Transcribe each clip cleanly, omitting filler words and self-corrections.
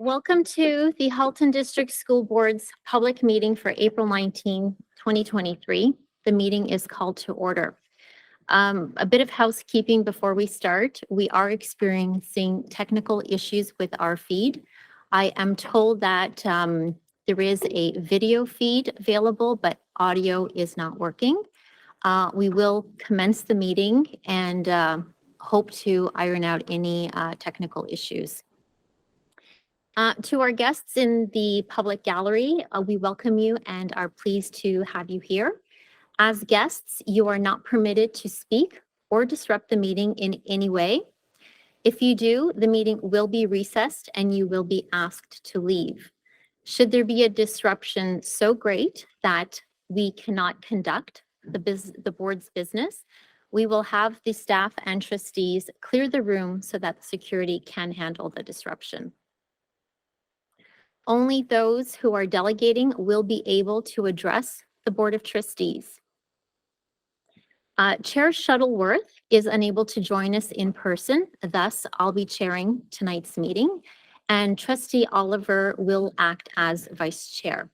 Welcome to the Halton District School Board's public meeting for April 19, 2023. The meeting is called to order. A bit of housekeeping before we start. We are experiencing technical issues with our feed. I am told that there is a video feed available, but audio is not working. We will commence the meeting and hope to iron out any technical issues. To our guests in the public gallery, we welcome you and are pleased to have you here. As guests, you are not permitted to speak or disrupt the meeting in any way. If you do, the meeting will be recessed and you will be asked to leave. Should there be a disruption so great that we cannot conduct the board's business, we will have the staff and trustees clear the room so that security can handle the disruption. Only those who are delegating will be able to address the Board of Trustees. Chair Shuttleworth is unable to join us in person, thus I'll be chairing tonight's meeting, and Trustee Oliver will act as Vice Chair.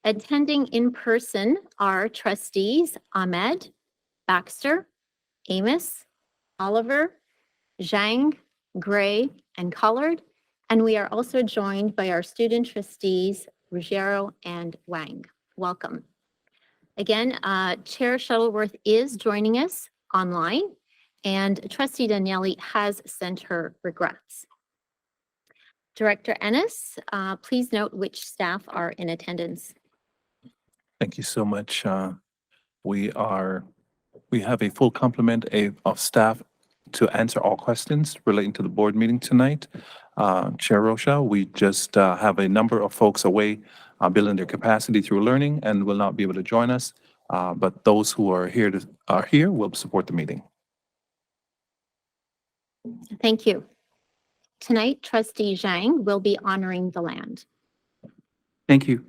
Attending in person are Trustees Ahmed, Baxter, Amos, Oliver, Zhang, Gray, and Collard, and we are also joined by our student trustees, Ruggiero and Wang. Welcome. Again, Chair Shuttleworth is joining us online, and Trustee Daniele has sent her regrets. Director Ennis, please note which staff are in attendance. Thank you so much. We have a full complement of staff to answer all questions relating to the board meeting tonight. Chair Rocha, we just have a number of folks away building their capacity through learning and will not be able to join us. But those who are here will support the meeting. Thank you. Tonight, Trustee Zhang will be honoring the land. Thank you.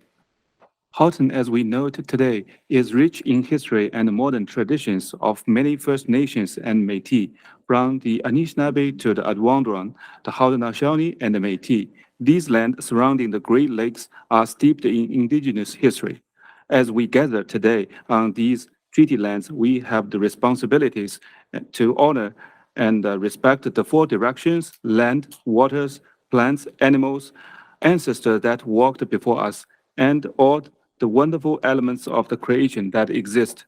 Halton, as we know today, is rich in history and modern traditions of many First Nations and Métis, from the Anishinaabe to the Adwandron, the Haudenosaunee, and the Métis. These lands surrounding the Great Lakes are steeped in indigenous history. As we gather today on these treaty lands, we have the responsibilities to honor and respect the four directions: land, waters, plants, animals, ancestors that walked before us, and all the wonderful elements of the creation that exist.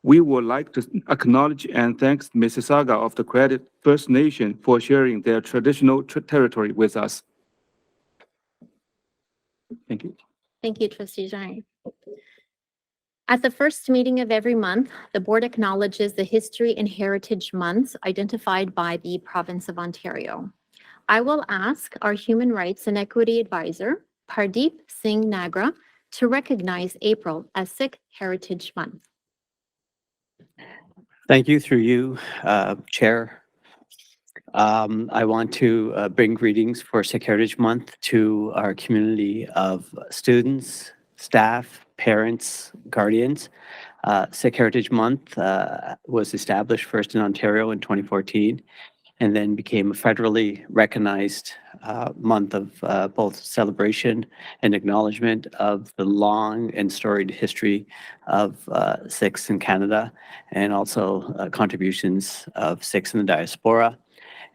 We would like to acknowledge and thank Mississauga of the Credit First Nation for sharing their traditional territory with us. Thank you. Thank you, Trustee Zhang. At the first meeting of every month, the board acknowledges the History and Heritage Months identified by the Province of Ontario. I will ask our Human Rights and Equity Advisor, Pardeep Singh Nagra, to recognize April as Sikh Heritage Month. Thank you. Through you, Chair. I want to bring greetings for Sikh Heritage Month to our community of students, staff, parents, guardians. Sikh Heritage Month was established first in Ontario in 2014 and then became a federally recognized month of both celebration and acknowledgement of the long and storied history of Sikhs in Canada, and also contributions of Sikhs in the diaspora.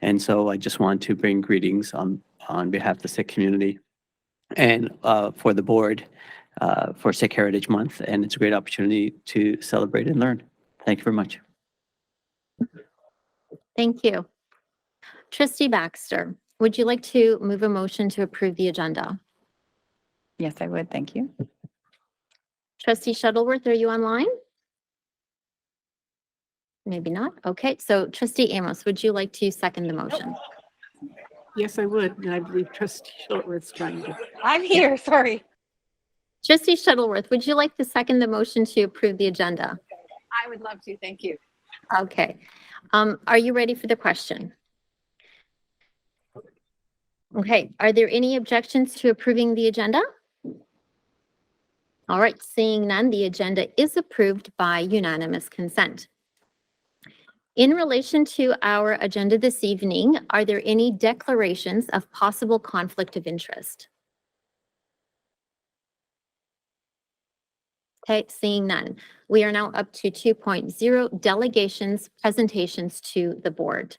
And so I just want to bring greetings on behalf of the Sikh community and for the board for Sikh Heritage Month, and it's a great opportunity to celebrate and learn. Thank you very much. Thank you. Trustee Baxter, would you like to move a motion to approve the agenda? Yes, I would. Thank you. Trustee Shuttleworth, are you online? Maybe not. Okay, so Trustee Amos, would you like to second the motion? Yes, I would. And I believe Trustee Shuttleworth's trying to. I'm here. Sorry. Trustee Shuttleworth, would you like to second the motion to approve the agenda? I would love to. Thank you. Okay. Are you ready for the question? Okay. Are there any objections to approving the agenda? All right. Seeing none, the agenda is approved by unanimous consent. In relation to our agenda this evening, are there any declarations of possible conflict of interest? Okay, seeing none. We are now up to 2.0, delegations, presentations to the board.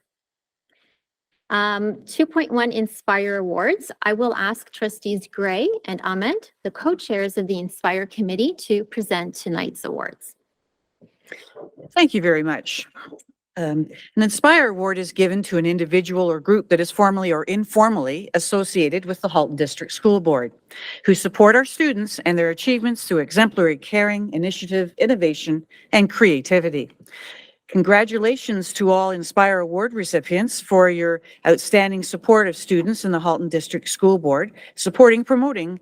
2.1 Inspire Awards. I will ask trustees Gray and Ahmed, the co-chairs of the Inspire Committee, to present tonight's awards. Thank you very much. An Inspire Award is given to an individual or group that is formally or informally associated with the Halton District School Board, who support our students and their achievements through exemplary caring, initiative, innovation, and creativity. Congratulations to all Inspire Award recipients for your outstanding support of students in the Halton District School Board, supporting, promoting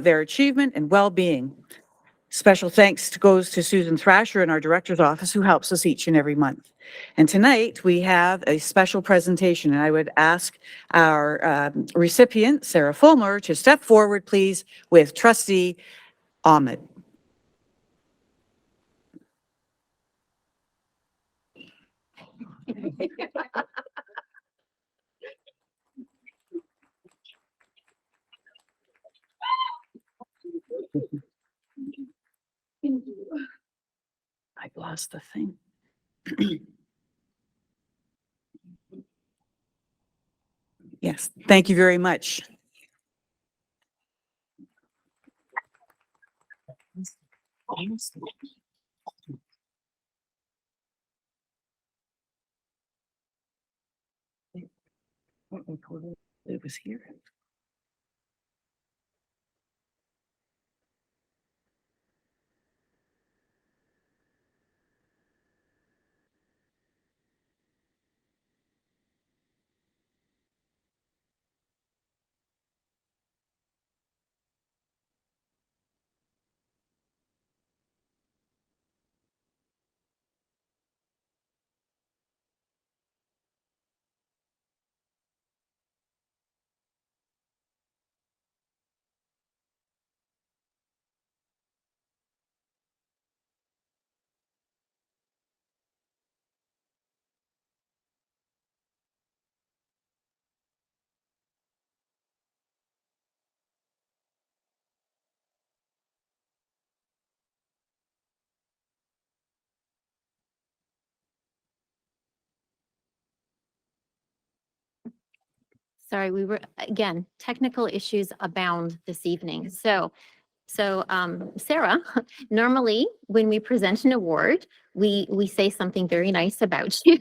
their achievement and well-being. Special thanks goes to Susan Thrasher in our director's office, who helps us each and every month. And tonight we have a special presentation, and I would ask our recipient, Sarah Fulmer, to step forward, please, with trustee Ahmed. I lost the thing. Yes, thank you very much. It was here. Sorry, we were, again, technical issues abound this evening. So Sarah, normally when we present an award, we say something very nice about you.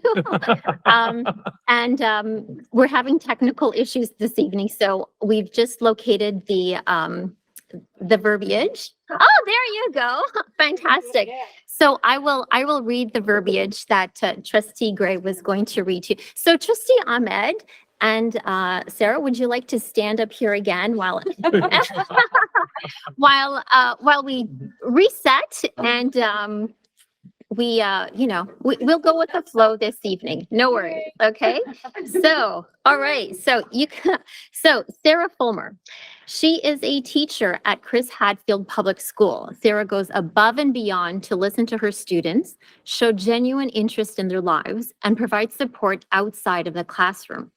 We're having technical issues this evening, so we've just located the verbiage. Oh, there you go. Fantastic. So I will read the verbiage that trustee Gray was going to read to you. So trustee Ahmed and Sarah, would you like to stand up here again while while we reset and we'll go with the flow this evening. No worries. Okay. So, all right. So Sarah Fulmer, she is a teacher at Chris Hadfield Public School. Sarah goes above and beyond to listen to her students, show genuine interest in their lives, and provide support outside of the classroom.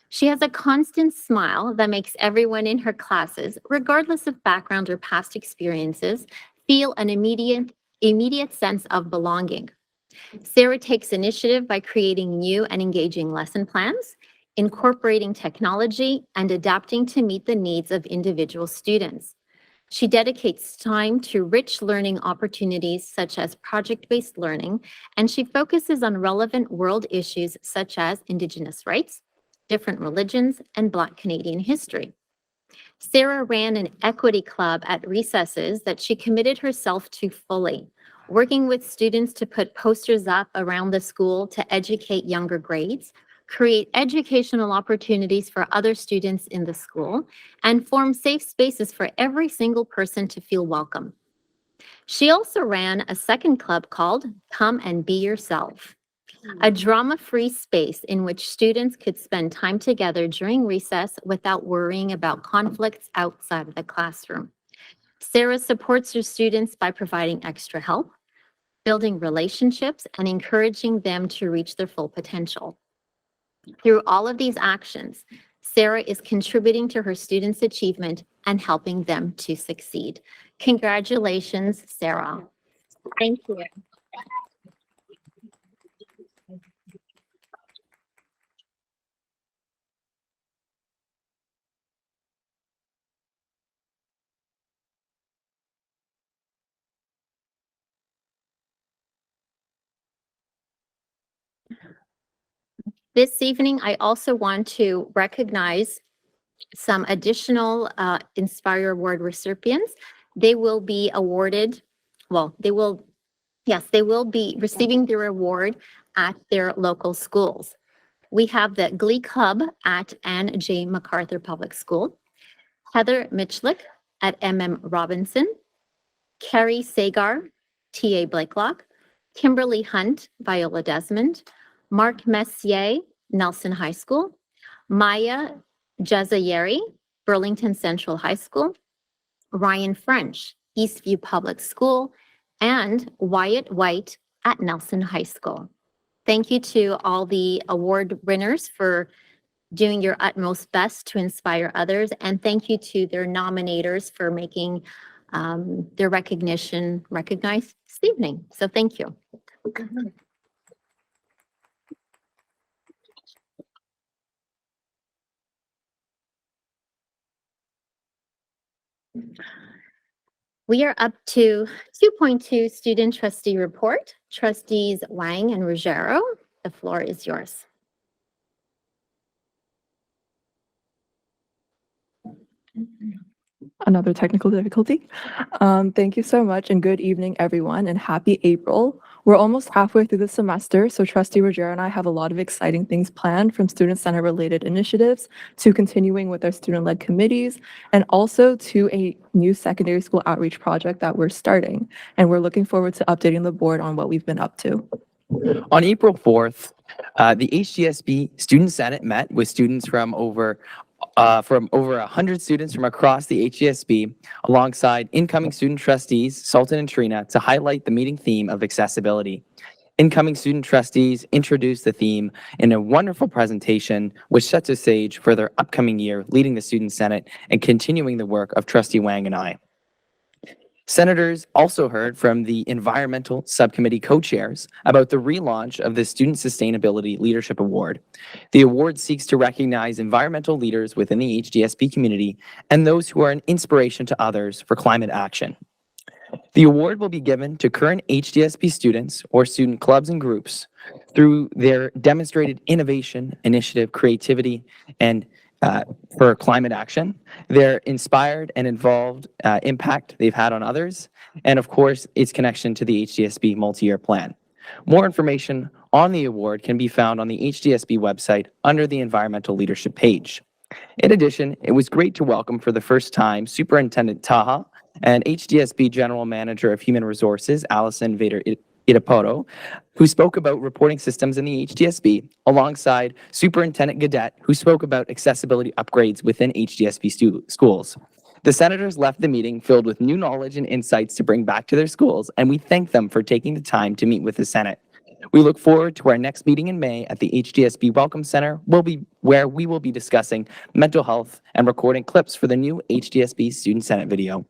She has a constant smile that makes everyone in her classes, regardless of background or past experiences, feel an immediate sense of belonging. Sarah takes initiative by creating new and engaging lesson plans, incorporating technology, and adapting to meet the needs of individual students. She dedicates time to rich learning opportunities such as project-based learning, and she focuses on relevant world issues such as Indigenous rights, different religions, and Black Canadian history. Sarah ran an equity club at recesses that she committed herself to fully, working with students to put posters up around the school to educate younger grades, create educational opportunities for other students in the school, and form safe spaces for every single person to feel welcome. She also ran a second club called Come and Be Yourself, a drama-free space in which students could spend time together during recess without worrying about conflicts outside of the classroom. Sarah supports her students by providing extra help, building relationships, and encouraging them to reach their full potential. Through all of these actions, Sarah is contributing to her students' achievement and helping them to succeed. Congratulations, Sarah. Thank you. This evening, I also want to recognize some additional Inspire Award recipients. They will be awarded, well, they will be receiving their award at their local schools. We have the Glee Club at Anne J. MacArthur Public School, Heather Mitchlick at MM Robinson, Carrie Sagar, TA Blakelock, Kimberly Hunt, Viola Desmond, Mark Messier, Nelson High School, Maya Jazayeri, Burlington Central High School, Ryan French, Eastview Public School, and Wyatt White at Nelson High School. Thank you to all the award winners for doing your utmost best to inspire others, and thank you to their nominators for making their recognition recognized this evening. So thank you. We are up to 2.2 Student Trustee Report. Trustees Wang and Ruggiero, the floor is yours. Another technical difficulty. Thank you so much and good evening, everyone, and happy April. We're almost halfway through the semester, so Trustee Ruggiero and I have a lot of exciting things planned, from student center related initiatives to continuing with our student-led committees, and also to a new secondary school outreach project that we're starting. And we're looking forward to updating the board on what we've been up to. On April 4th, the HGSB Student Senate met with students from over 100 students from across the HGSB, alongside incoming student trustees, Sultan and Trina, to highlight the meeting theme of accessibility. Incoming student trustees introduced the theme in a wonderful presentation, which sets a stage for their upcoming year leading the Student Senate and continuing the work of Trustee Wang and I. Senators also heard from the Environmental Subcommittee co-chairs about the relaunch of the Student Sustainability Leadership Award. The award seeks to recognize environmental leaders within the HDSB community and those who are an inspiration to others for climate action. The award will be given to current HDSB students or student clubs and groups through their demonstrated innovation, initiative, creativity, and for climate action, their inspired and involved impact they've had on others, and of course, its connection to the HDSB multi-year plan. More information on the award can be found on the HDSB website under the Environmental Leadership page. In addition, it was great to welcome for the first time Superintendent Taha and HDSB General Manager of Human Resources, Allison Vader Itapoto, who spoke about reporting systems in the HDSB, alongside Superintendent Gadet, who spoke about accessibility upgrades within HDSB schools. The senators left the meeting filled with new knowledge and insights to bring back to their schools, and we thank them for taking the time to meet with the Senate. We look forward to our next meeting in May at the HDSB Welcome Center, where we will be discussing mental health and recording clips for the new HDSB Student Senate video.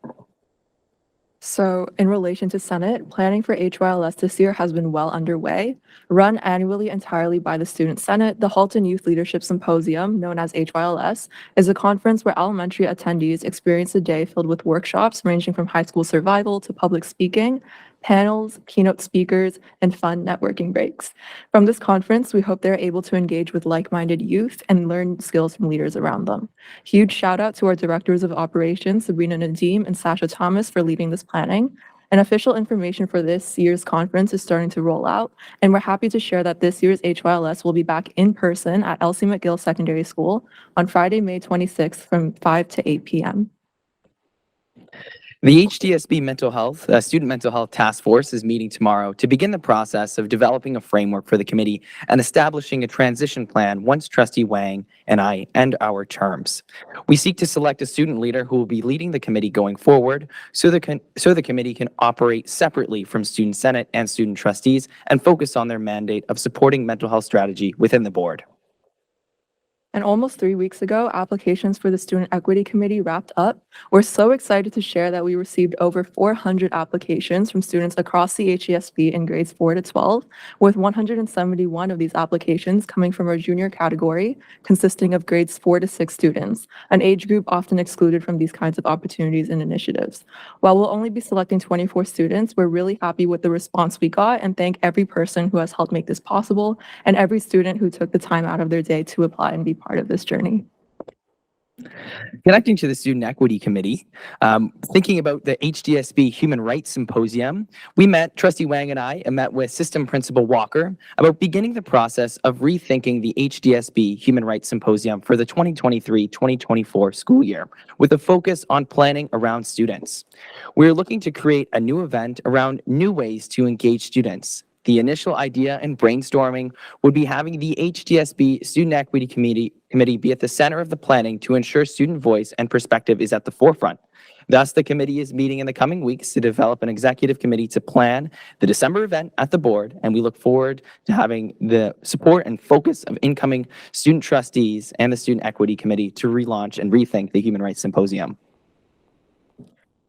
So in relation to Senate, planning for HYLS this year has been well underway. Run annually entirely by the Student Senate, the Halton Youth Leadership Symposium, known as HYLS, is a conference where elementary attendees experience a day filled with workshops ranging from high school survival to public speaking, panels, keynote speakers, and fun networking breaks. From this conference, we hope they're able to engage with like-minded youth and learn skills from leaders around them. Huge shout out to our directors of operations, Sabrina Nadeem and Sasha Thomas, for leading this planning. And official information for this year's conference is starting to roll out, and we're happy to share that this year's HYLS will be back in person at Elsie McGill Secondary School on Friday, May 26th from 5 to 8 p.m. The HDSB Student Mental Health Task Force is meeting tomorrow to begin the process of developing a framework for the committee and establishing a transition plan once Trustee Wang and I end our terms. We seek to select a student leader who will be leading the committee going forward so the committee can operate separately from Student Senate and student trustees and focus on their mandate of supporting mental health strategy within the board. And almost 3 weeks ago, applications for the Student Equity Committee wrapped up. We're so excited to share that we received over 400 applications from students across the HESB in grades 4 to 12, with 171 of these applications coming from our junior category, consisting of grades 4 to 6 students, an age group often excluded from these kinds of opportunities and initiatives. While we'll only be selecting 24 students, we're really happy with the response we got and thank every person who has helped make this possible and every student who took the time out of their day to apply and be part of this journey. Connecting to the Student Equity Committee, thinking about the HDSB Human Rights Symposium, Trustee Wang and I met with System Principal Walker about beginning the process of rethinking the HDSB Human Rights Symposium for the 2023-2024 school year, with a focus on planning around students. We're looking to create a new event around new ways to engage students. The initial idea and brainstorming would be having the HDSB Student Equity Committee be at the center of the planning to ensure student voice and perspective is at the forefront. Thus, the committee is meeting in the coming weeks to develop an executive committee to plan the December event at the board, and we look forward to having the support and focus of incoming student trustees and the Student Equity Committee to relaunch and rethink the Human Rights Symposium.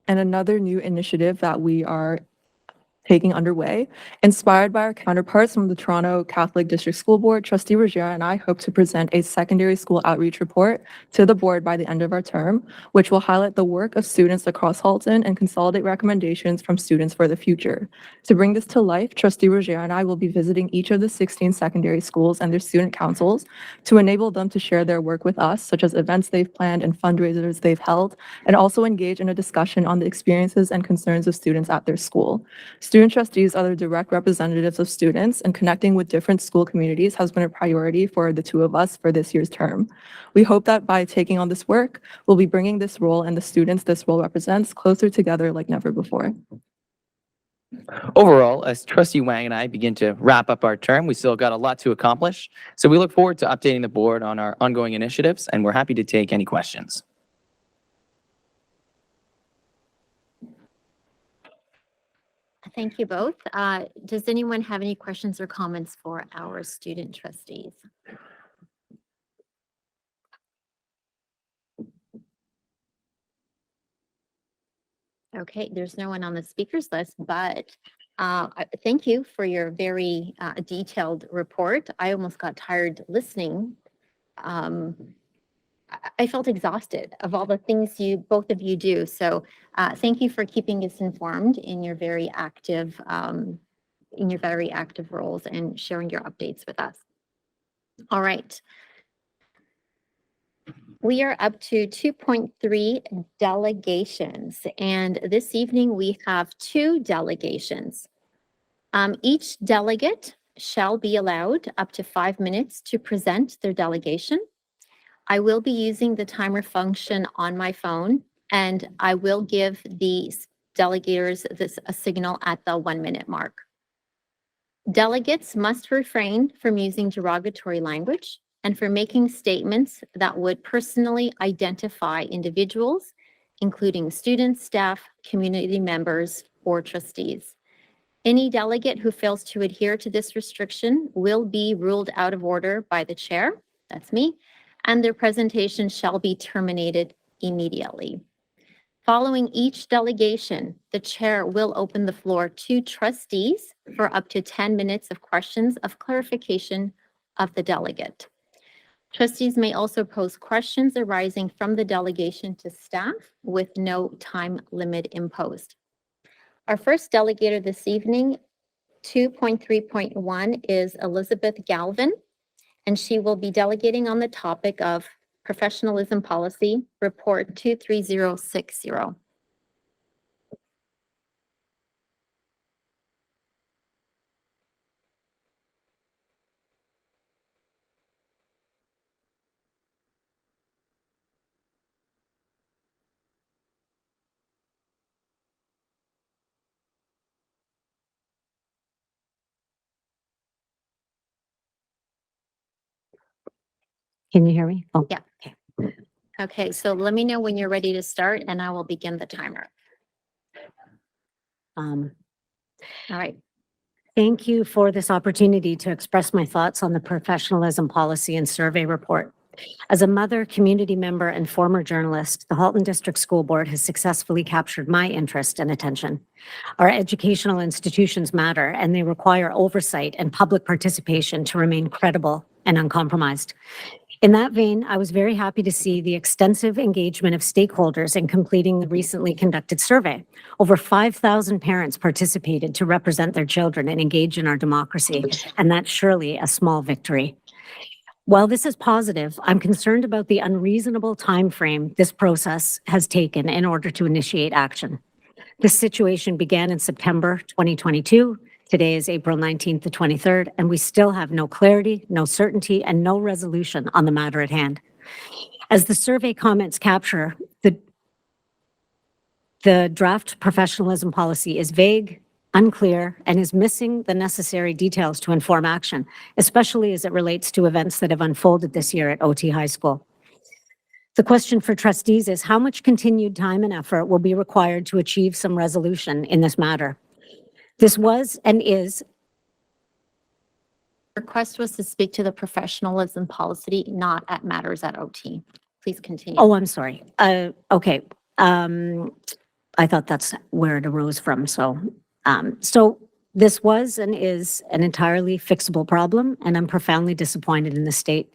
And another new initiative that we are taking underway. Inspired by our counterparts from the Toronto Catholic District School Board, Trustee Ruggiero and I hope to present a secondary school outreach report to the board by the end of our term, which will highlight the work of students across Halton and consolidate recommendations from students for the future. To bring this to life, Trustee Ruggiero and I will be visiting each of the 16 secondary schools and their student councils to enable them to share their work with us, such as events they've planned and fundraisers they've held, and also engage in a discussion on the experiences and concerns of students at their school. Student trustees are the direct representatives of students, and connecting with different school communities has been a priority for the two of us for this year's term. We hope that by taking on this work, we'll be bringing this role and the students this role represents closer together like never before. Overall, as Trustee Wang and I begin to wrap up our term, we still got a lot to accomplish. So we look forward to updating the board on our ongoing initiatives, and we're happy to take any questions. Thank you both. Does anyone have any questions or comments for our student trustees? Okay, there's no one on the speakers list, but thank you for your very detailed report. I almost got tired listening. I felt exhausted of all the things both of you do. So thank you for keeping us informed in your very active roles and sharing your updates with us. All right. We are up to 2.3 delegations, and this evening we have 2 delegations. Each delegate shall be allowed up to 5 minutes to present their delegation. I will be using the timer function on my phone, and I will give the delegators a signal at the 1-minute mark. Delegates must refrain from using derogatory language and from making statements that would personally identify individuals, including students, staff, community members, or trustees. Any delegate who fails to adhere to this restriction will be ruled out of order by the chair, that's me, and their presentation shall be terminated immediately. Following each delegation, the chair will open the floor to trustees for up to 10 minutes of questions of clarification of the delegate. Trustees may also pose questions arising from the delegation to staff with no time limit imposed. Our first delegator this evening, 2.3.1, is Elizabeth Galvin, and she will be delegating on the topic of Professionalism Policy, Report 23060. Can you hear me? Oh, Yeah. Okay, so let me know when you're ready to start and I will begin the timer. um, All right. thank you for this opportunity to express my thoughts on the professionalism policy and survey report. As a mother, community member, and former journalist, the Halton District School Board has successfully captured my interest and attention. Our educational institutions matter, and they require oversight and public participation to remain credible and uncompromised. In that vein, I was very happy to see the extensive engagement of stakeholders in completing the recently conducted survey. Over 5,000 parents participated to represent their children and engage in our democracy, and that's surely a small victory. While this is positive, I'm concerned about the unreasonable timeframe this process has taken in order to initiate action. This situation began in September 2022. Today is April 19th to 23rd, and we still have no clarity, no certainty, and no resolution on the matter at hand. As the survey comments capture, the draft professionalism policy is vague, unclear, and is missing the necessary details to inform action, especially as it relates to events that have unfolded this year at OT High School. The question for trustees is how much continued time and effort will be required to achieve some resolution in this matter? This was and is. Request was to speak to the professionalism policy, not at matters at OT. Please continue. Oh, I'm sorry. Okay. I thought that's where it arose from. So this was and is an entirely fixable problem, and I'm profoundly disappointed in the state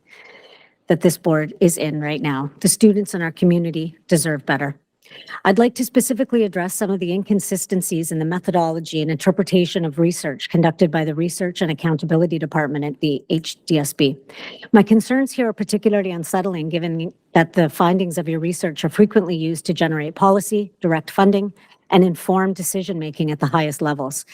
that this board is in right now. The students in our community deserve better. I'd like to specifically address some of the inconsistencies in the methodology and interpretation of research conducted by the Research and Accountability Department at the HDSB. My concerns here are particularly unsettling given that the findings of your research are frequently used to generate policy, direct funding, and inform decision-making at the highest levels.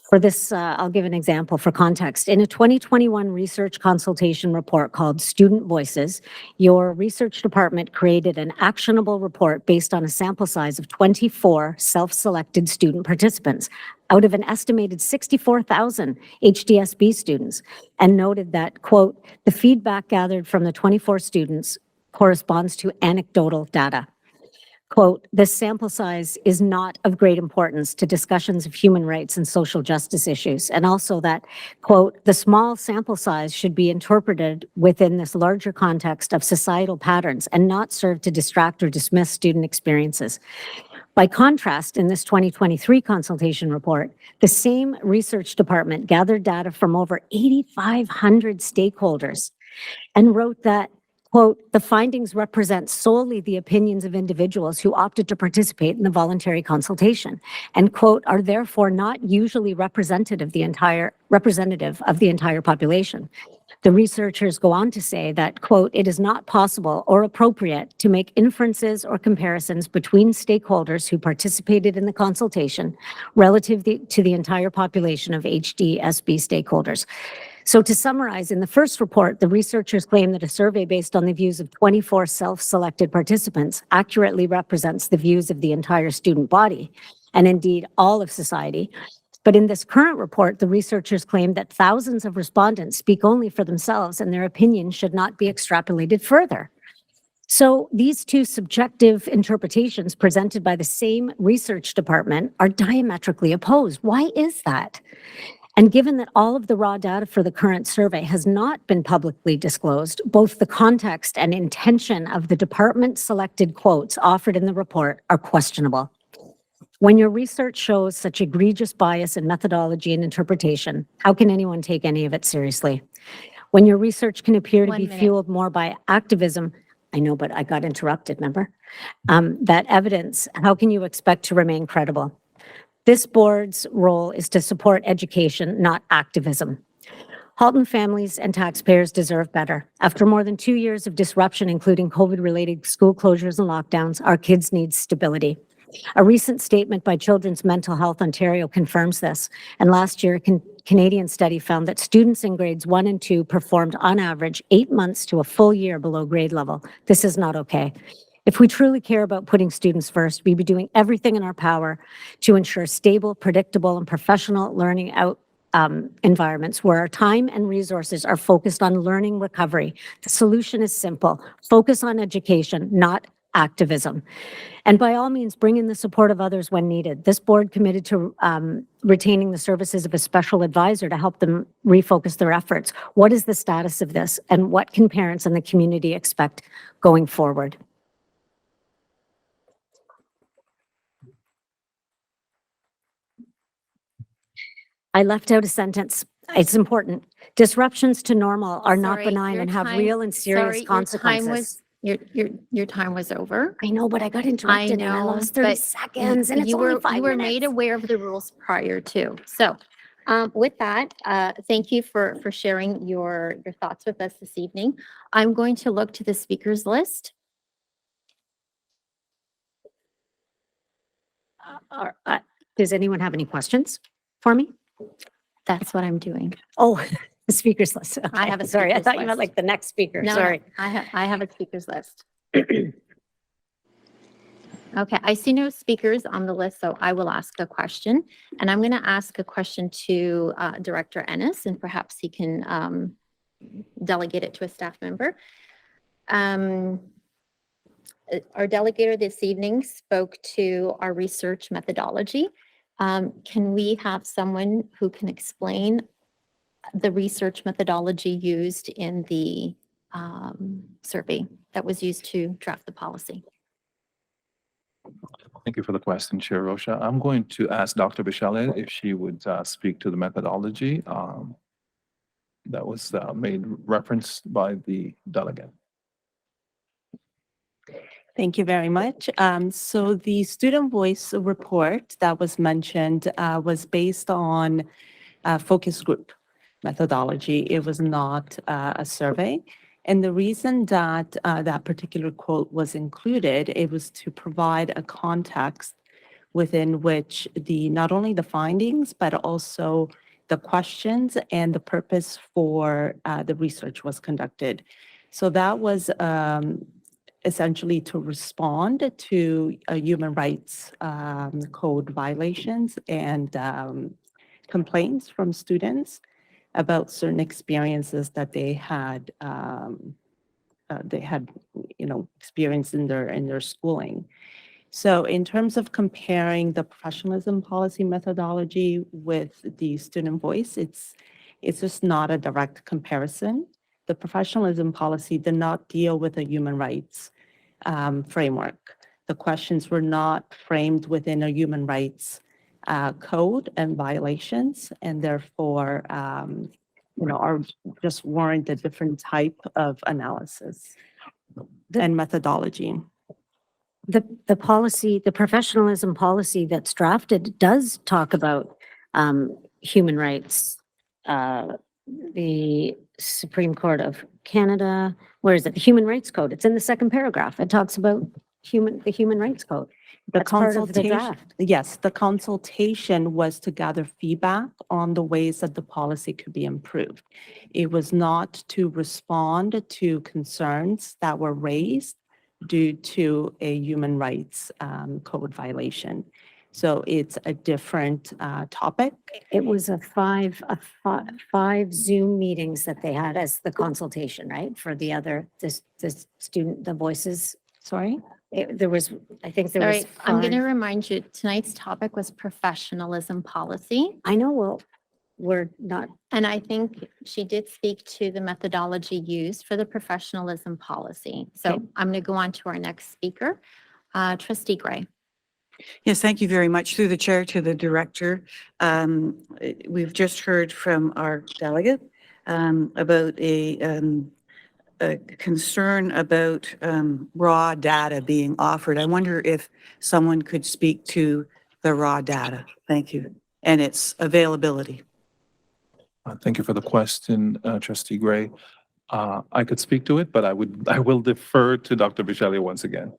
For this, I'll give an example for context. In a 2021 research consultation report called Student Voices, your research department created an actionable report based on a sample size of 24 self-selected student participants out of an estimated 64,000 HDSB students, and noted that, quote, the feedback gathered from the 24 students corresponds to anecdotal data. Quote, this sample size is not of great importance to discussions of human rights and social justice issues. And also that, quote, the small sample size should be interpreted within this larger context of societal patterns and not serve to distract or dismiss student experiences. By contrast, in this 2023 consultation report, the same research department gathered data from over 8,500 stakeholders and wrote that, quote, the findings represent solely the opinions of individuals who opted to participate in the voluntary consultation and, quote, are therefore not usually representative of the entire population. The researchers go on to say that, quote, it is not possible or appropriate to make inferences or comparisons between stakeholders who participated in the consultation relative to the entire population of HDSB stakeholders. So to summarize, in the first report, the researchers claim that a survey based on the views of 24 self-selected participants accurately represents the views of the entire student body, and indeed all of society. But in this current report, the researchers claim that thousands of respondents speak only for themselves and their opinion should not be extrapolated further. So these two subjective interpretations presented by the same research department are diametrically opposed. Why is that? And given that all of the raw data for the current survey has not been publicly disclosed, both the context and intention of the department-selected quotes offered in the report are questionable. When your research shows such egregious bias in methodology and interpretation, how can anyone take any of it seriously? When your research can appear to 1 be minute. fueled more by activism, I know, but I got interrupted, remember? That evidence, how can you expect to remain credible? This board's role is to support education, not activism. Halton families and taxpayers deserve better. After more than 2 years of disruption, including COVID-related school closures and lockdowns, our kids need stability. A recent statement by Children's Mental Health Ontario confirms this. And last year, a Canadian study found that students in grades 1 and 2 performed on average 8 months to a full year below grade level. This is not okay. If we truly care about putting students first, we'd be doing everything in our power to ensure stable, predictable, and professional learning environments where our time and resources are focused on learning recovery. The solution is simple. Focus on education, not activism. And by all means, bring in the support of others when needed. This board committed to retaining the services of a special advisor to help them refocus their efforts. What is the status of this, and what can parents and the community expect going forward? I left out a sentence. It's important. Disruptions to normal are not Sorry, benign your and have time- real and serious sorry, your time consequences. was- Your time was over. I know, but I got I interrupted and I know, lost 30 but seconds and it's you only were 5 You were minutes. made aware of the rules prior to. So with that, thank you for sharing your thoughts with us this evening. I'm going to look to the speakers list. Does anyone have any questions for me? That's what I'm doing. Oh, the speakers list. I have a Sorry, I speakers thought you meant list. like the next speaker. No, Sorry. I have a speakers list. Okay, I see no speakers on the list, so I will ask a question. And I'm going to ask a question to Director Ennis, and perhaps he can delegate it to a staff member. Our delegator this evening spoke to our research methodology. Can we have someone who can explain the research methodology used in the survey that was used to draft the policy? Thank you for the question, Chair Rocha. I'm going to ask Dr. Bichelle if she would speak to the methodology that was made reference by the delegate. Thank you very much. So the student voice report that was mentioned was based on focus group methodology. It was not a survey. And the reason that that particular quote was included, it was to provide a context within which not only the findings, but also the questions and the purpose for the research was conducted. So that was essentially to respond to human rights code violations and complaints from students about certain experiences that they had experienced in their schooling. So in terms of comparing the professionalism policy methodology with the student voice, it's just not a direct comparison. The professionalism policy did not deal with a human rights framework. The questions were not framed within a human rights code and violations, and therefore, are just warrant a different type of analysis and methodology. The policy, the professionalism policy that's drafted does talk about human rights. The Supreme Court of Canada, where is it? The Human Rights Code. It's in the second paragraph. It talks about the Human Rights Code. The That's part of the consultation, draft. yes, the consultation was to gather feedback on the ways that the policy could be improved. It was not to respond to concerns that were raised due to a human rights code violation. So it's a different topic. It was five Zoom meetings that they had as the consultation, right? For the student, the voices. Sorry? I think there was Sorry, I'm going to five. remind you, tonight's topic was professionalism policy. I know, well, we're not, And I think she did speak to the methodology used for the professionalism policy. So Okay. I'm going to go on to our next speaker, Trustee Gray. Yes, thank you very much. Through the chair to the director. We've just heard from our delegate about a concern about raw data being offered. I wonder if someone could speak to the raw data. Thank you. And its availability. Thank you for the question, Trustee Gray. I could speak to it, but I will defer to Dr. Bichelle once again.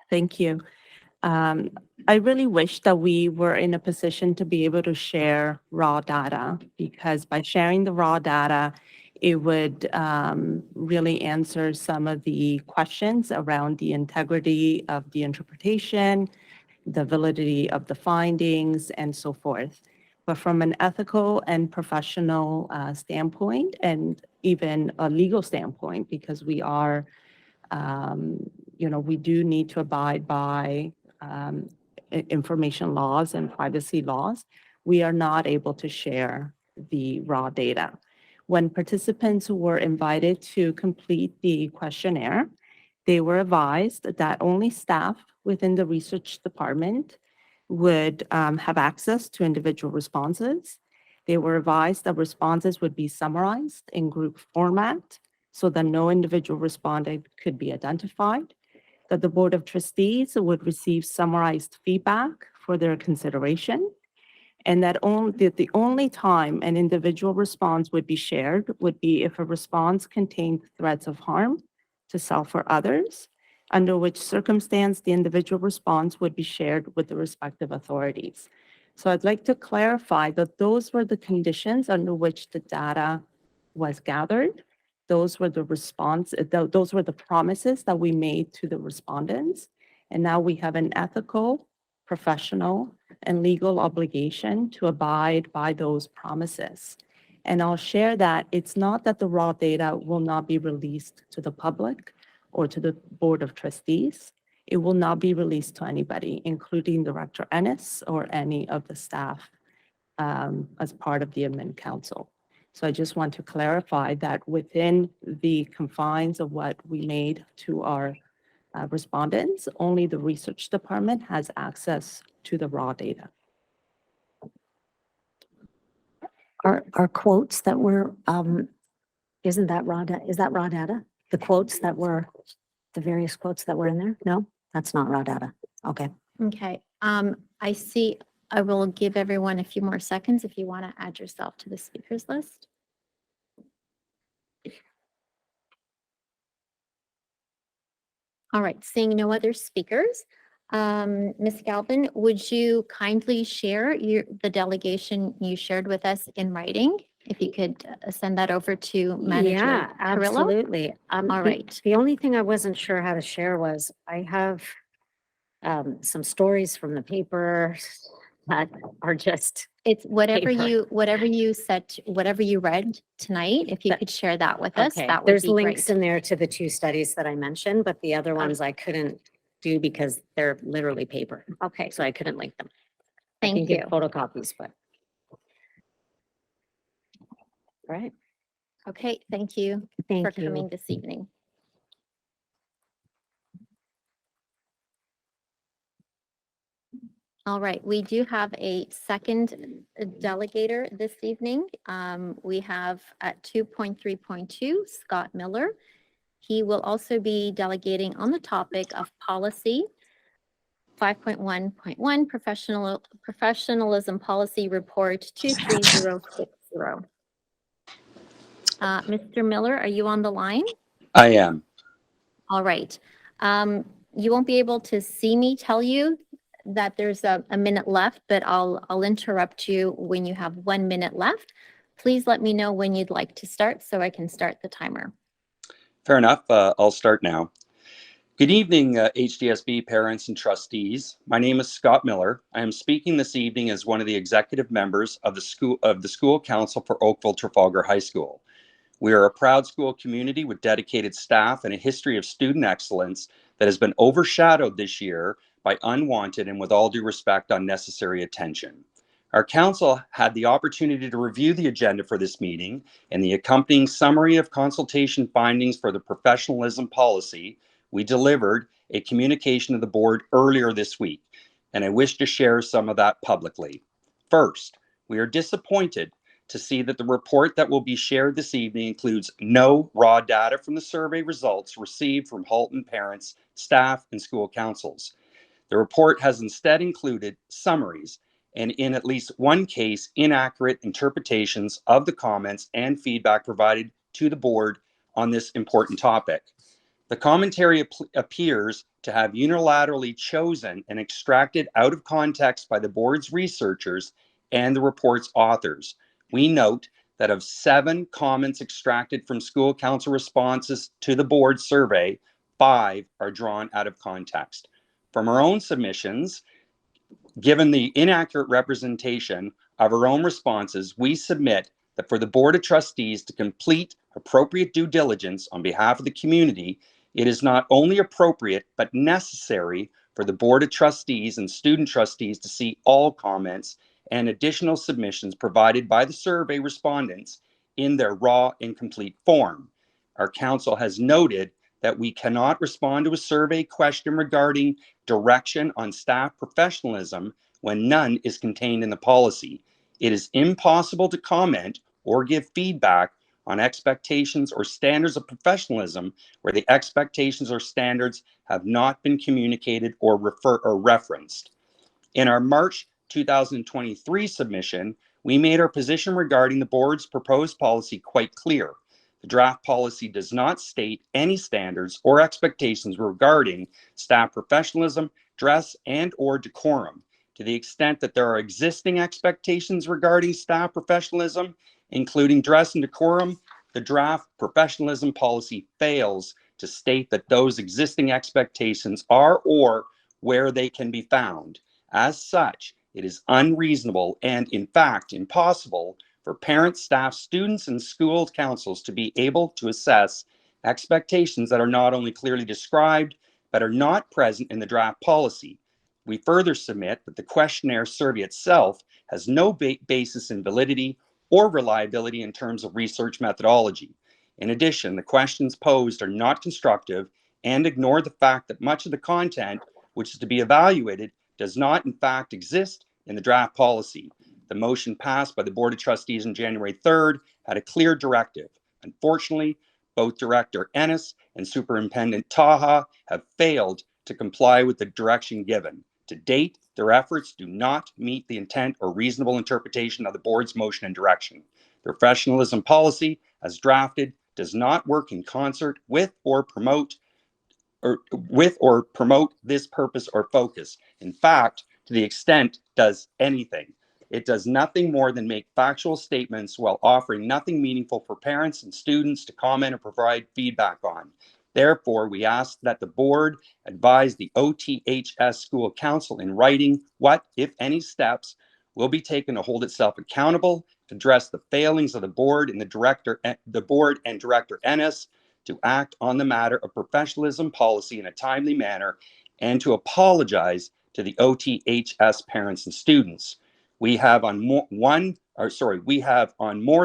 Thank you. I really wish that we were in a position to be able to share raw data, because by sharing the raw data, it would really answer some of the questions around the integrity of the interpretation, the validity of the findings, and so forth. But from an ethical and professional standpoint, and even a legal standpoint, because we are, we do need to abide by information laws and privacy laws, we are not able to share the raw data. When participants were invited to complete the questionnaire, they were advised that only staff within the research department would have access to individual responses. They were advised that responses would be summarized in group format so that no individual respondent could be identified, that the Board of Trustees would receive summarized feedback for their consideration, and that the only time an individual response would be shared would be if a response contained threats of harm to self or others, under which circumstance the individual response would be shared with the respective authorities. So I'd like to clarify that those were the conditions under which the data was gathered. Those were the those were the promises that we made to the respondents. And now we have an ethical, professional, and legal obligation to abide by those promises. And I'll share that it's not that the raw data will not be released to the public or to the Board of Trustees. It will not be released to anybody, including Director Ennis or any of the staff as part of the admin council. So I just want to clarify that within the confines of what we made to our respondents, only the research department has access to the raw data. Are quotes that were, isn't that raw data? Is that raw data? The quotes that were, the various quotes that were in there? No, that's not raw data. Okay. Okay, I see, I will give everyone a few more seconds if you want to add yourself to the speakers list. All right, seeing no other speakers, Ms. Galvin, would you kindly share the delegation you shared with us in writing? If you could send that over to Manager Yeah, Carrillo? absolutely. All right. The only thing I wasn't sure how to share was I have some stories from the paper that are just, It's whatever paper. whatever you said, whatever you read tonight, if you could share that with us, okay, that would there's be links great. in there to the 2 studies that I mentioned, but the other ones I couldn't do because they're literally paper. Okay, So I couldn't link them. I can thank give you. photocopies, but. All right, Okay, thank you for thank you. coming this evening. All right, we do have a second delegator this evening. We have at 2.3.2, Scott Miller. He will also be delegating on the topic of policy. 5.1.1, professionalism policy report 23060. Mr. Miller, are you on the line? I am. All right. You won't be able to see me tell you that there's a minute left, but I'll interrupt you when you have 1 minute left. Please let me know when you'd like to start so I can start the timer. Fair enough. I'll start now. Good evening, HDSB parents and trustees. My name is Scott Miller. I am speaking this evening as one of the executive members of the School Council for Oakville Trafalgar High School. We are a proud school community with dedicated staff and a history of student excellence that has been overshadowed this year by unwanted and, with all due respect, unnecessary attention. Our council had the opportunity to review the agenda for this meeting and the accompanying summary of consultation findings for the professionalism policy. We delivered a communication to the board earlier this week, and I wish to share some of that publicly. First, we are disappointed to see that the report that will be shared this evening includes no raw data from the survey results received from Halton parents, staff, and school councils. The report has instead included summaries and, in at least one case, inaccurate interpretations of the comments and feedback provided to the board on this important topic. The commentary appears to have unilaterally chosen and extracted out of context by the board's researchers and the report's authors. We note that of 7 comments extracted from school council responses to the board survey, 5 are drawn out of context. From our own submissions, given the inaccurate representation of our own responses, we submit that for the Board of Trustees to complete appropriate due diligence on behalf of the community, it is not only appropriate but necessary for the Board of Trustees and student trustees to see all comments and additional submissions provided by the survey respondents in their raw and complete form. Our council has noted that we cannot respond to a survey question regarding direction on staff professionalism when none is contained in the policy. It is impossible to comment or give feedback on expectations or standards of professionalism where the expectations or standards have not been communicated or referenced. In our March 2023 submission, we made our position regarding the board's proposed policy quite clear. The draft policy does not state any standards or expectations regarding staff professionalism, dress, and/or decorum. To the extent that there are existing expectations regarding staff professionalism, including dress and decorum, the draft professionalism policy fails to state that those existing expectations are or where they can be found. As such, it is unreasonable and, in fact, impossible for parents, staff, students, and school councils to be able to assess expectations that are not only clearly described, but are not present in the draft policy. We further submit that the questionnaire survey itself has no basis in validity or reliability in terms of research methodology. In addition, the questions posed are not constructive and ignore the fact that much of the content which is to be evaluated does not in fact exist in the draft policy. The motion passed by the Board of Trustees on January 3rd had a clear directive. Unfortunately, both Director Ennis and Superintendent Taha have failed to comply with the direction given. To date, their efforts do not meet the intent or reasonable interpretation of the board's motion and direction. The professionalism policy, as drafted, does not work in concert with or promote this purpose or focus. In fact, to the extent does anything, it does nothing more than make factual statements while offering nothing meaningful for parents and students to comment or provide feedback on. Therefore, we ask that the board advise the OTHS School Council in writing what, if any, steps will be taken to hold itself accountable, to address the failings of the board and the board and Director Ennis, to act on the matter of professionalism policy in a timely manner, and to apologize to the OTHS parents and students. We have on more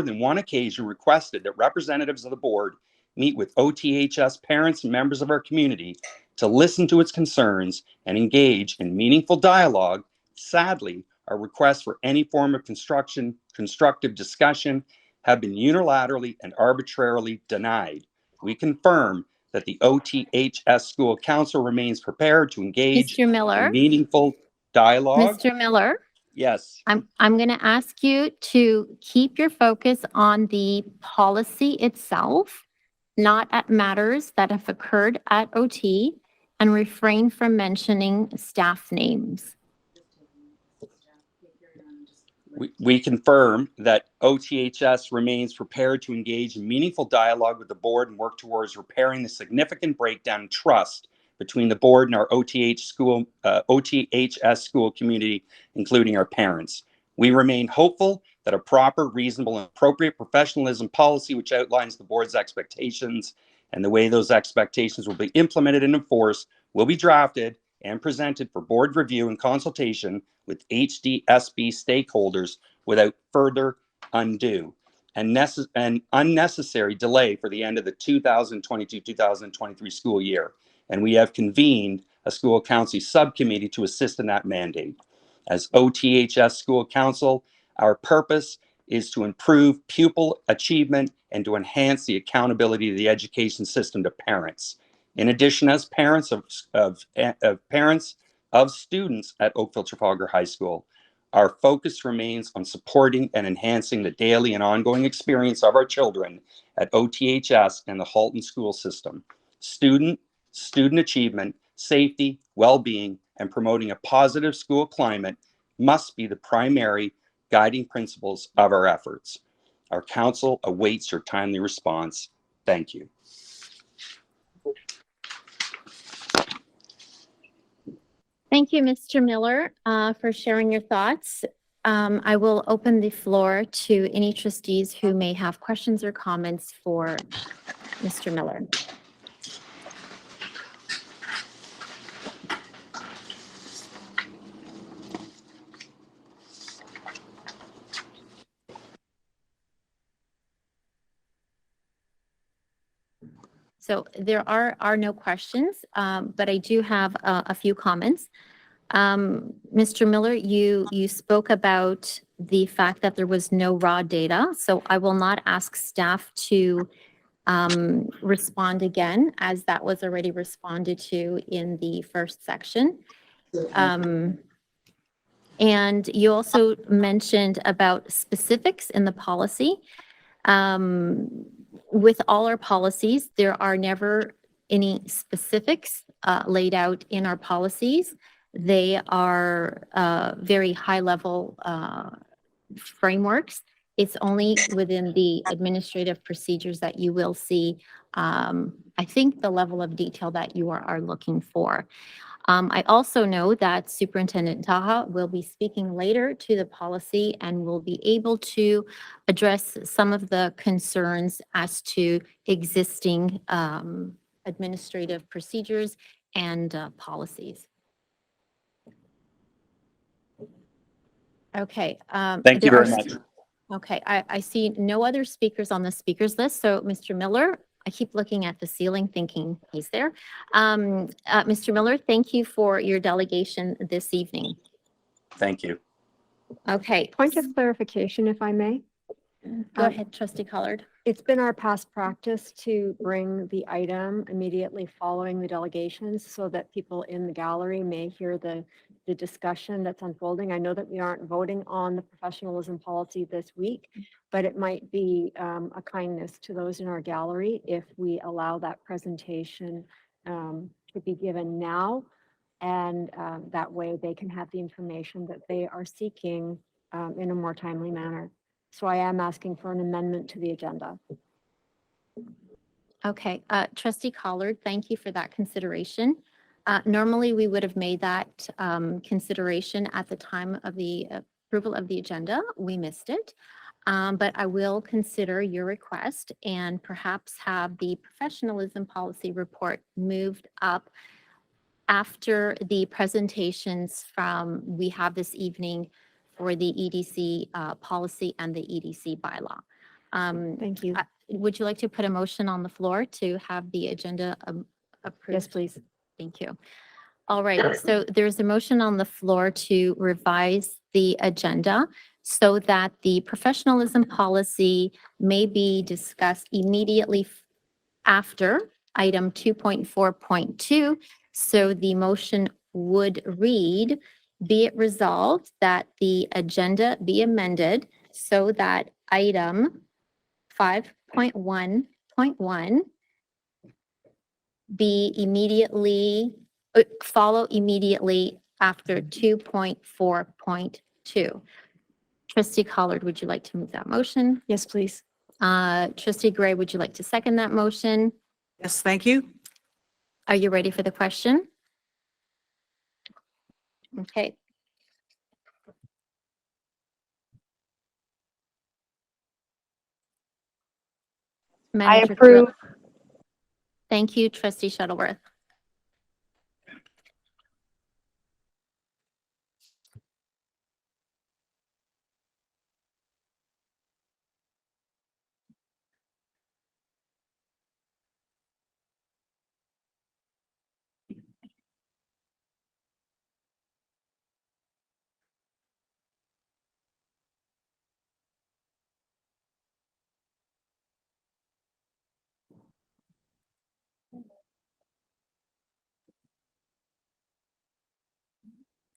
than one occasion requested that representatives of the board meet with OTHS parents and members of our community to listen to its concerns and engage in meaningful dialogue. Sadly, our requests for any form of constructive discussion have been unilaterally and arbitrarily denied. We confirm that the OTHS School Council remains prepared to engage Mr. Miller, in meaningful dialogue. Mr. Miller, Yes. I'm going to ask you to keep your focus on the policy itself, not at matters that have occurred at OT, and refrain from mentioning staff names. We confirm that OTHS remains prepared to engage in meaningful dialogue with the board and work towards repairing the significant breakdown in trust between the board and our OTHS school community, including our parents. We remain hopeful that a proper, reasonable, and appropriate professionalism policy which outlines the board's expectations and the way those expectations will be implemented and enforced will be drafted and presented for board review and consultation with HDSB stakeholders without further undue and unnecessary delay for the end of the 2022-2023 school year. And we have convened a school council subcommittee to assist in that mandate. As OTHS School Council, our purpose is to improve pupil achievement and to enhance the accountability of the education system to parents. In addition, as parents of students at Oakville Trafalgar High School, our focus remains on supporting and enhancing the daily and ongoing experience of our children at OTHS and the Halton school system. Student achievement, safety, well-being, and promoting a positive school climate must be the primary guiding principles of our efforts. Our council awaits your timely response. Thank you. Thank you, Mr. Miller, for sharing your thoughts. I will open the floor to any trustees who may have questions or comments for Mr. Miller. So there are no questions, but I do have a few comments. Mr. Miller, you spoke about the fact that there was no raw data, so I will not ask staff to respond again, as that was already responded to in the first section. And you also mentioned about specifics in the policy. With all our policies, there are never any specifics laid out in our policies. They are very high-level frameworks. It's only within the administrative procedures that you will see, I think, the level of detail that you are looking for. I also know that Superintendent Taha will be speaking later to the policy and will be able to address some of the concerns as to existing administrative procedures and policies. Okay. Thank you there very are- much. Okay, I see no other speakers on the speakers list. So Mr. Miller, I keep looking at the ceiling thinking he's there. Mr. Miller, thank you for your delegation this evening. Thank you. Okay. Point of clarification, if I may. Go ahead, Trustee Collard. It's been our past practice to bring the item immediately following the delegations so that people in the gallery may hear the discussion that's unfolding. I know that we aren't voting on the professionalism policy this week, but it might be a kindness to those in our gallery if we allow that presentation to be given now. And that way they can have the information that they are seeking in a more timely manner. So I am asking for an amendment to the agenda. Okay, Trustee Collard, thank you for that consideration. Normally, we would have made that consideration at the time of the approval of the agenda. We missed it. But I will consider your request and perhaps have the professionalism policy report moved up after the presentations we have this evening for the EDC policy and the EDC bylaw. Thank you. Would you like to put a motion on the floor to have the agenda approved? Yes, please. Thank you. All right, so there's a motion on the floor to revise the agenda so that the professionalism policy may be discussed immediately after item 2.4.2. So the motion would read, be it resolved that the agenda be amended so that item 5.1.1 be immediately, follow immediately after 2.4.2. Trustee Collard, would you like to move that motion? Yes, please. Trustee Gray, would you like to second that motion? Yes, thank you. Are you ready for the question? Okay. Manager Krill. Thank you, Trustee Shuttleworth.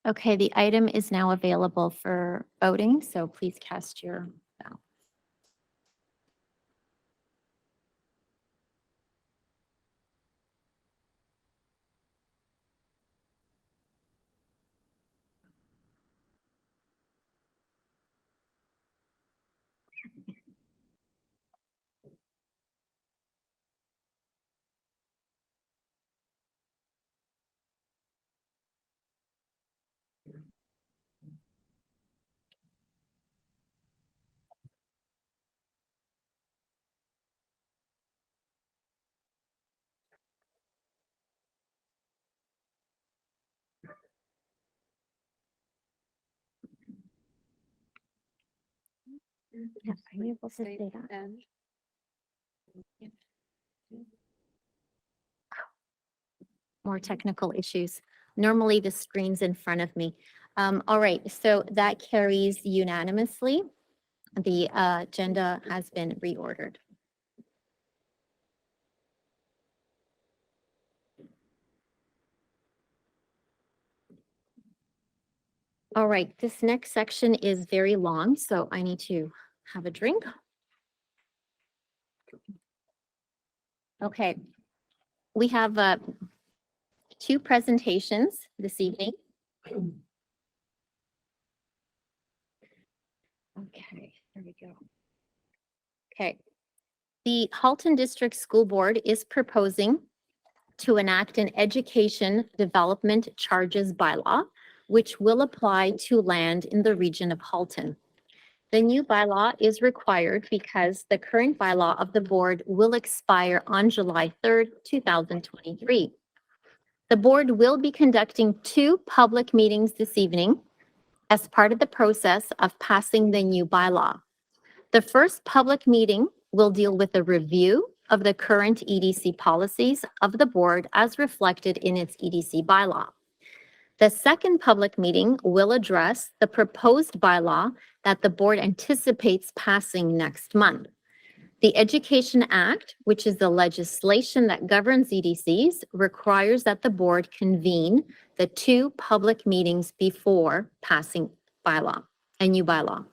Okay, the item is now available for voting, so please cast your ballot. Yeah, are you able to say that? More technical issues. Normally the screen's in front of me. All right, so that carries unanimously. The agenda has been reordered. All right, this next section is very long, so I need to have a drink. Okay, we have two presentations this evening. Okay, there we go. Okay. The Halton District School Board is proposing to enact an education development charges bylaw, which will apply to land in the region of Halton. The new bylaw is required because the current bylaw of the board will expire on July 3rd, 2023. The board will be conducting two public meetings this evening as part of the process of passing the new bylaw. The first public meeting will deal with a review of the current EDC policies of the board as reflected in its EDC bylaw. The second public meeting will address the proposed bylaw that the board anticipates passing next month. The Education Act, which is the legislation that governs EDCs, requires that the board convene the two public meetings before passing a new bylaw.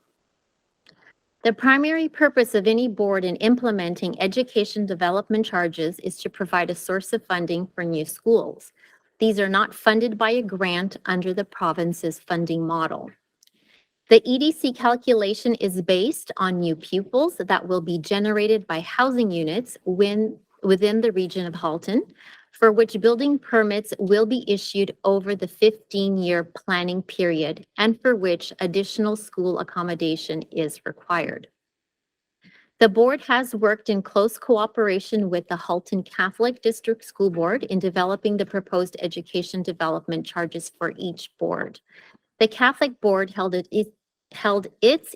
The primary purpose of any board in implementing education development charges is to provide a source of funding for new schools. These are not funded by a grant under the province's funding model. The EDC calculation is based on new pupils that will be generated by housing units within the region of Halton, for which building permits will be issued over the 15-year planning period and for which additional school accommodation is required. The board has worked in close cooperation with the Halton Catholic District School Board in developing the proposed education development charges for each board. The Catholic Board held its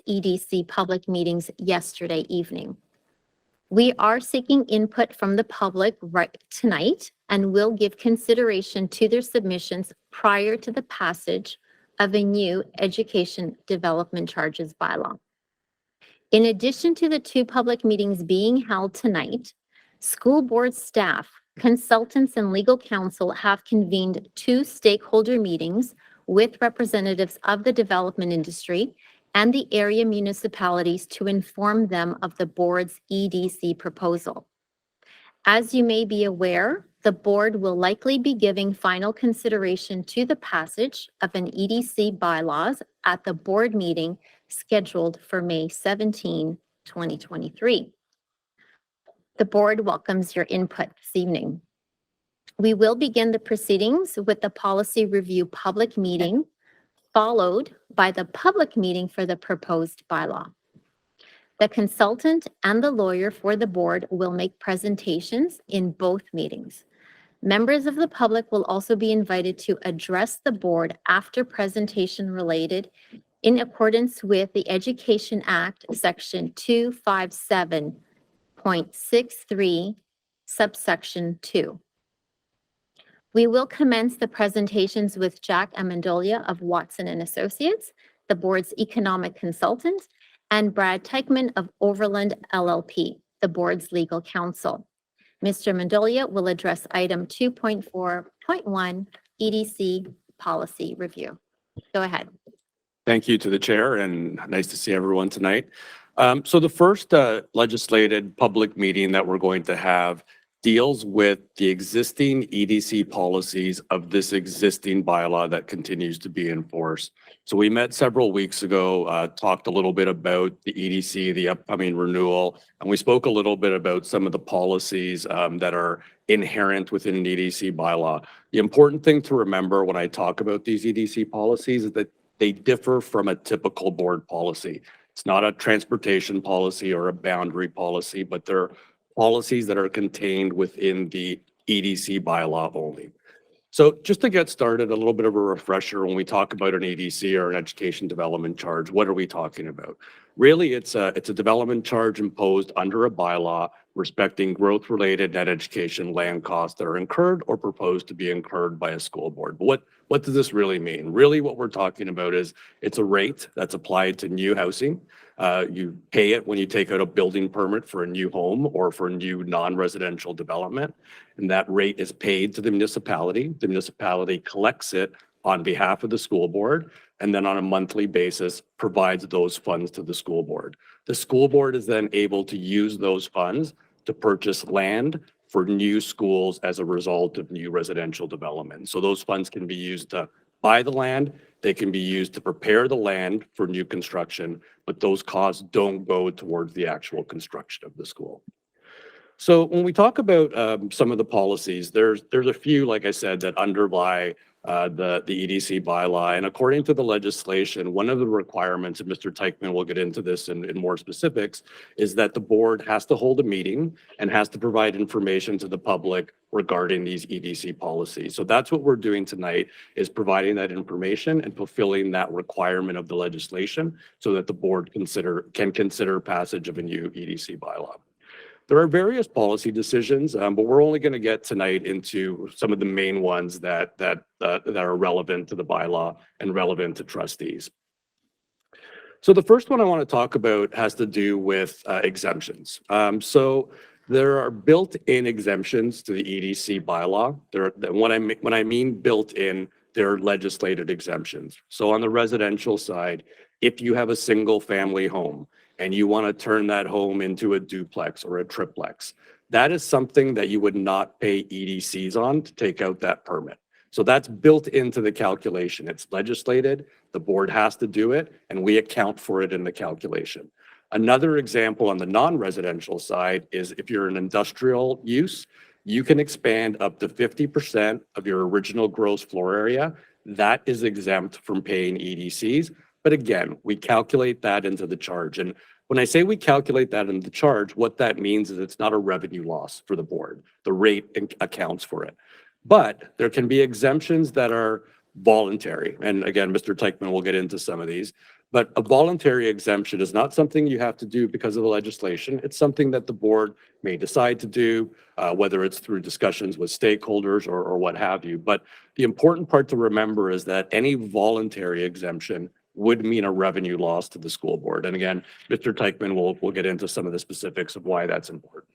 EDC public meetings yesterday evening. We are seeking input from the public right tonight and will give consideration to their submissions prior to the passage of a new education development charges bylaw. In addition to the two public meetings being held tonight, school board staff, consultants, and legal counsel have convened two stakeholder meetings with representatives of the development industry and the area municipalities to inform them of the board's EDC proposal. As you may be aware, the board will likely be giving final consideration to the passage of an EDC bylaws at the board meeting scheduled for May 17, 2023. The board welcomes your input this evening. We will begin the proceedings with the policy review public meeting, followed by the public meeting for the proposed bylaw. The consultant and the lawyer for the board will make presentations in both meetings. Members of the public will also be invited to address the board after presentation related in accordance with the Education Act, Section 257.63, subsection 2. We will commence the presentations with Jack Amendolia of Watson and Associates, the board's economic consultant, and Brad Teichman of Overland LLP, the board's legal counsel. Mr. Amendolia will address item 2.4.1 EDC policy review. Go ahead. Thank you to the chair and nice to see everyone tonight. So the first legislated public meeting that we're going to have deals with the existing EDC policies of this existing bylaw that continues to be enforced. So we met several weeks ago, talked a little bit about the EDC, the upcoming renewal, and we spoke a little bit about some of the policies that are inherent within an EDC bylaw. The important thing to remember when I talk about these EDC policies is that they differ from a typical board policy. It's not a transportation policy or a boundary policy, but they're policies that are contained within the EDC bylaw only. So just to get started, a little bit of a refresher when we talk about an EDC or an education development charge, what are we talking about? Really, it's a development charge imposed under a bylaw respecting growth-related net education land costs that are incurred or proposed to be incurred by a school board. But what does this really mean? Really, what we're talking about is it's a rate that's applied to new housing. You pay it when you take out a building permit for a new home or for a new non-residential development, and that rate is paid to the municipality. The municipality collects it on behalf of the school board, and then on a monthly basis provides those funds to the school board. The school board is then able to use those funds to purchase land for new schools as a result of new residential development. So those funds can be used to buy the land, they can be used to prepare the land for new construction, but those costs don't go towards the actual construction of the school. So when we talk about some of the policies, there's a few, like I said, that underlie the EDC bylaw. And according to the legislation, one of the requirements, and Mr. Teichman will get into this in more specifics, is that the board has to hold a meeting and has to provide information to the public regarding these EDC policies. So that's what we're doing tonight, is providing that information and fulfilling that requirement of the legislation so that the board can consider passage of a new EDC bylaw. There are various policy decisions, but we're only going to get tonight into some of the main ones that are relevant to the bylaw and relevant to trustees. So the first one I want to talk about has to do with exemptions. So there are built-in exemptions to the EDC bylaw. When I mean built-in, they're legislated exemptions. So on the residential side, if you have a single family home and you want to turn that home into a duplex or a triplex, that is something that you would not pay EDCs on to take out that permit. So that's built into the calculation. It's legislated, the board has to do it, and we account for it in the calculation. Another example on the non-residential side is if you're an industrial use, you can expand up to 50% of your original gross floor area. That is exempt from paying EDCs. But again, we calculate that into the charge. And when I say we calculate that into the charge, what that means is it's not a revenue loss for the board. The rate accounts for it. But there can be exemptions that are voluntary. And again, Mr. Teichman will get into some of these. But a voluntary exemption is not something you have to do because of the legislation. It's something that the board may decide to do, whether it's through discussions with stakeholders or what have you. But the important part to remember is that any voluntary exemption would mean a revenue loss to the school board. And again, Mr. Teichman will get into some of the specifics of why that's important.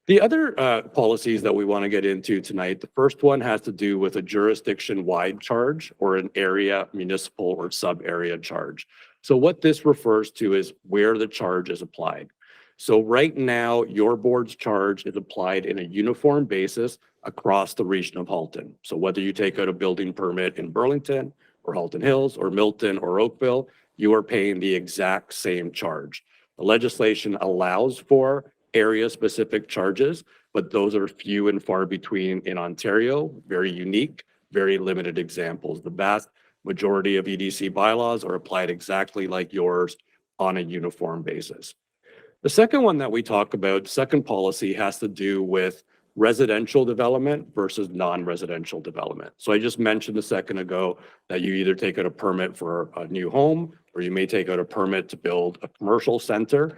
The other policies that we want to get into tonight, the first one has to do with a jurisdiction-wide charge or an area, municipal or sub-area charge. So what this refers to is where the charge is applied. So right now, your board's charge is applied in a uniform basis across the region of Halton. So whether you take out a building permit in Burlington, or Halton Hills, or Milton, or Oakville, you are paying the exact same charge. The legislation allows for area-specific charges, but those are few and far between in Ontario, very unique, very limited examples. The vast majority of EDC bylaws are applied exactly like yours on a uniform basis. The second one that we talk about, second policy, has to do with residential development versus non-residential development. So I just mentioned a second ago that you either take out a permit for a new home or you may take out a permit to build a commercial center.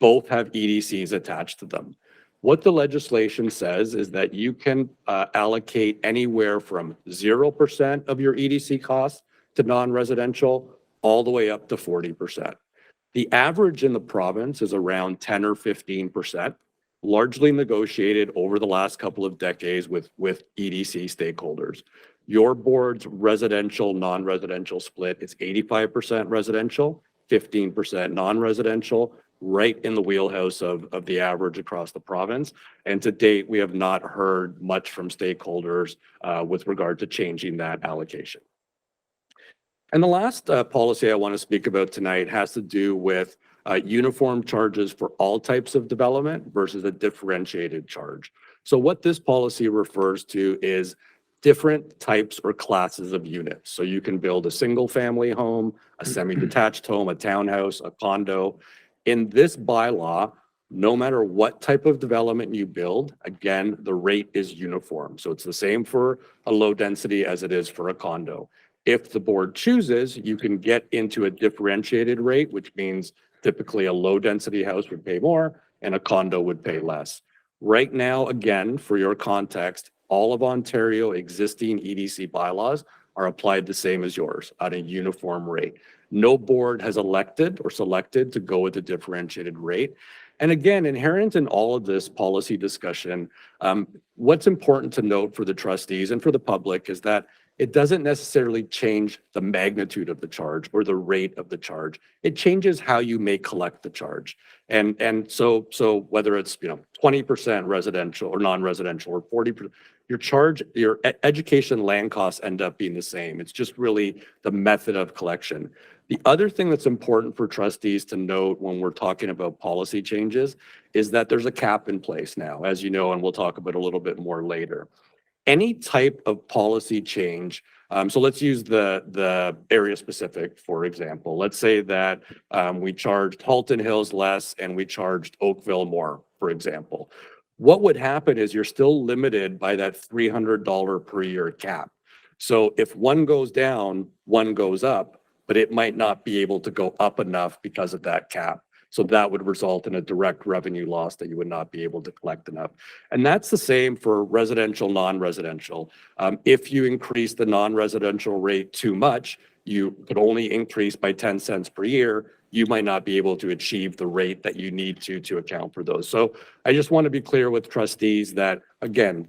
Both have EDCs attached to them. What the legislation says is that you can allocate anywhere from 0% of your EDC costs to non-residential all the way up to 40%. The average in the province is around 10 or 15%. Largely negotiated over the last couple of decades with EDC stakeholders. Your board's residential, non-residential split is 85% residential, 15% non-residential, right in the wheelhouse of the average across the province. And to date, we have not heard much from stakeholders with regard to changing that allocation. And the last policy I want to speak about tonight has to do with uniform charges for all types of development versus a differentiated charge. So what this policy refers to is different types or classes of units. So you can build a single family home, a semi-detached home, a townhouse, a condo. In this bylaw, no matter what type of development you build, again, the rate is uniform. So it's the same for a low density as it is for a condo. If the board chooses, you can get into a differentiated rate, which means typically a low-density house would pay more and a condo would pay less. Right now, again, for your context, all of Ontario existing EDC bylaws are applied the same as yours at a uniform rate. No board has elected or selected to go with a differentiated rate. And again, inherent in all of this policy discussion, what's important to note for the trustees and for the public is that it doesn't necessarily change the magnitude of the charge or the rate of the charge. It changes how you may collect the charge. And so whether it's 20% residential or non-residential or 40%, your charge, your education land costs end up being the same. It's just really the method of collection. The other thing that's important for trustees to note when we're talking about policy changes is that there's a cap in place now, as you know, and we'll talk about a little bit more later. Any type of policy change, so let's use the area specific, for example. Let's say that we charged Halton Hills less and we charged Oakville more, for example. What would happen is you're still limited by that $300 per year cap. So if one goes down, one goes up, but it might not be able to go up enough because of that cap. So that would result in a direct revenue loss that you would not be able to collect enough. And that's the same for residential, non-residential. If you increase the non-residential rate too much, you could only increase by 10 cents per year. You might not be able to achieve the rate that you need to account for those. So I just want to be clear with trustees that, again,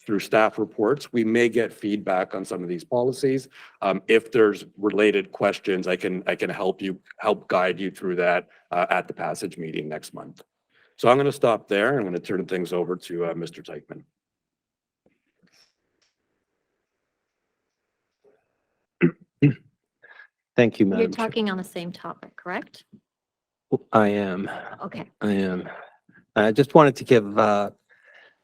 through staff reports, we may get feedback on some of these policies. If there's related questions, I can help guide you through that at the passage meeting next month. So I'm going to stop there. I'm going to turn things over to Mr. Teichman. Thank you, You're Madam Chair. talking on the same topic, correct? I am. Okay. I am. I just wanted to give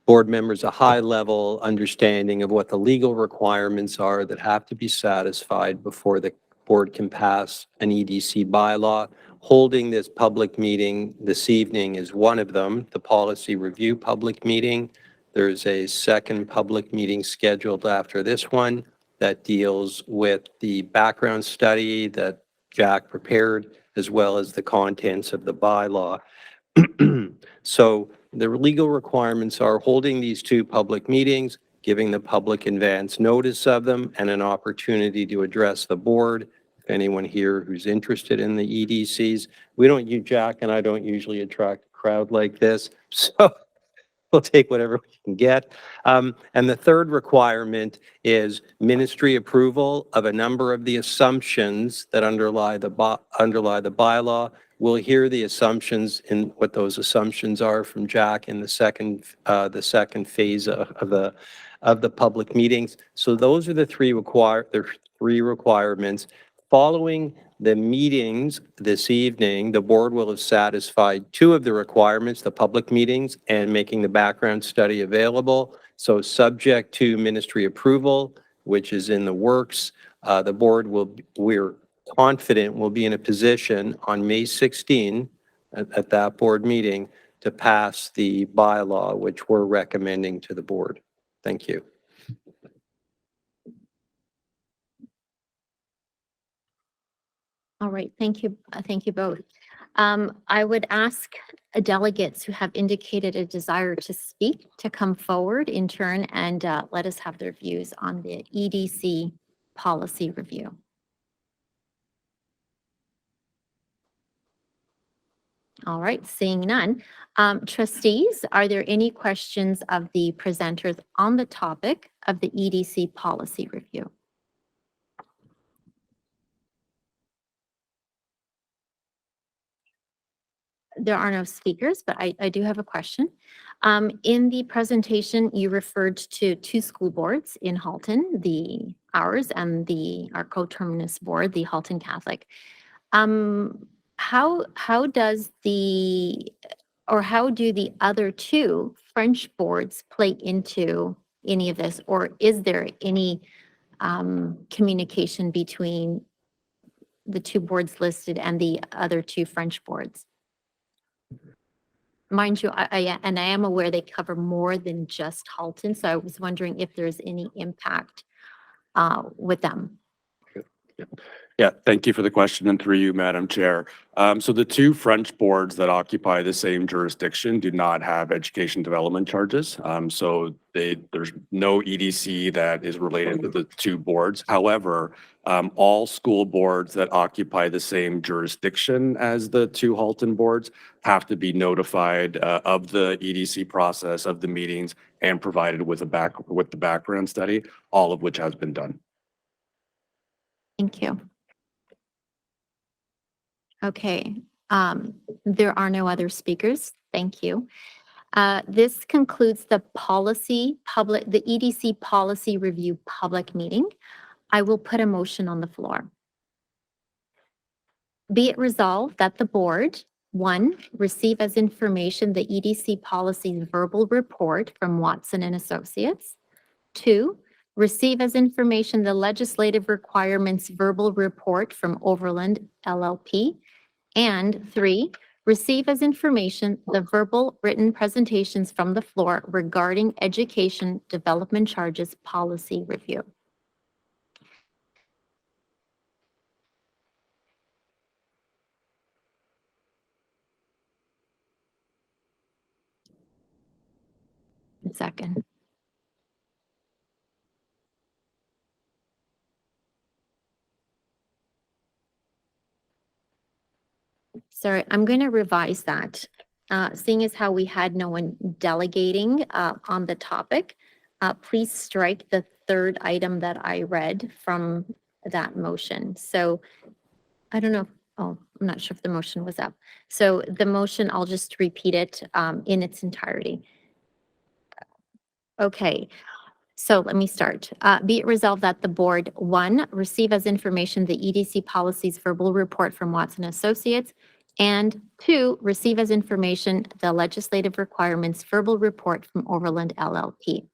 board members a high-level understanding of what the legal requirements are that have to be satisfied before the board can pass an EDC bylaw. Holding this public meeting this evening is one of them, the policy review public meeting. There's a second public meeting scheduled after this one that deals with the background study that Jack prepared, as well as the contents of the bylaw. So the legal requirements are holding these two public meetings, giving the public advance notice of them, and an opportunity to address the board. If anyone here who's interested in the EDCs, Jack and I don't usually attract a crowd like this, so we'll take whatever we can get. And the third requirement is ministry approval of a number of the assumptions that underlie the bylaw. We'll hear the assumptions and what those assumptions are from Jack in the second phase of the public meetings. So those are the three requirements. Following the meetings this evening, the board will have satisfied two of the requirements, the public meetings and making the background study available. So subject to ministry approval, which is in the works, the board we're confident will be in a position on May 16 at that board meeting to pass the bylaw, which we're recommending to the board. Thank you. All right, thank you. Thank you both. I would ask delegates who have indicated a desire to speak to come forward in turn and let us have their views on the EDC policy review. All right, seeing none. Trustees, are there any questions of the presenters on the topic of the EDC policy review? There are no speakers, but I do have a question. In the presentation, you referred to two school boards in Halton, ours and our coterminous board, the Halton Catholic. How do the other two French boards play into any of this, or is there any communication between the two boards listed and the other two French boards? Mind you, I am aware they cover more than just Halton, so I was wondering if there's any impact with them. Yeah, thank you for the question and through you, Madam Chair. So the two French boards that occupy the same jurisdiction do not have education development charges. There's no EDC that is related to the two boards. However, all school boards that occupy the same jurisdiction as the two Halton boards have to be notified of the EDC process of the meetings and provided with the background study, all of which has been done. Thank you. Okay, there are no other speakers. Thank you. This concludes the EDC policy review public meeting. I will put a motion on the floor. Be it resolved that the board, 1, receive as information the EDC policy's verbal report from Watson and Associates. 2, receive as information the legislative requirements verbal report from Overland LLP. And 3, receive as information the verbal written presentations from the floor regarding education development charges policy review. Second. Sorry, I'm going to revise that. Seeing as how we had no one delegating on the topic, please strike the third item that I read from that motion. So I don't know. I'm not sure if the motion was up. So the motion, I'll just repeat it in its entirety. Okay. So let me start. Be it resolved that the board, 1, receive as information the EDC policy's verbal report from Watson Associates, and 2, receive as information the legislative requirements verbal report from Overland LLP.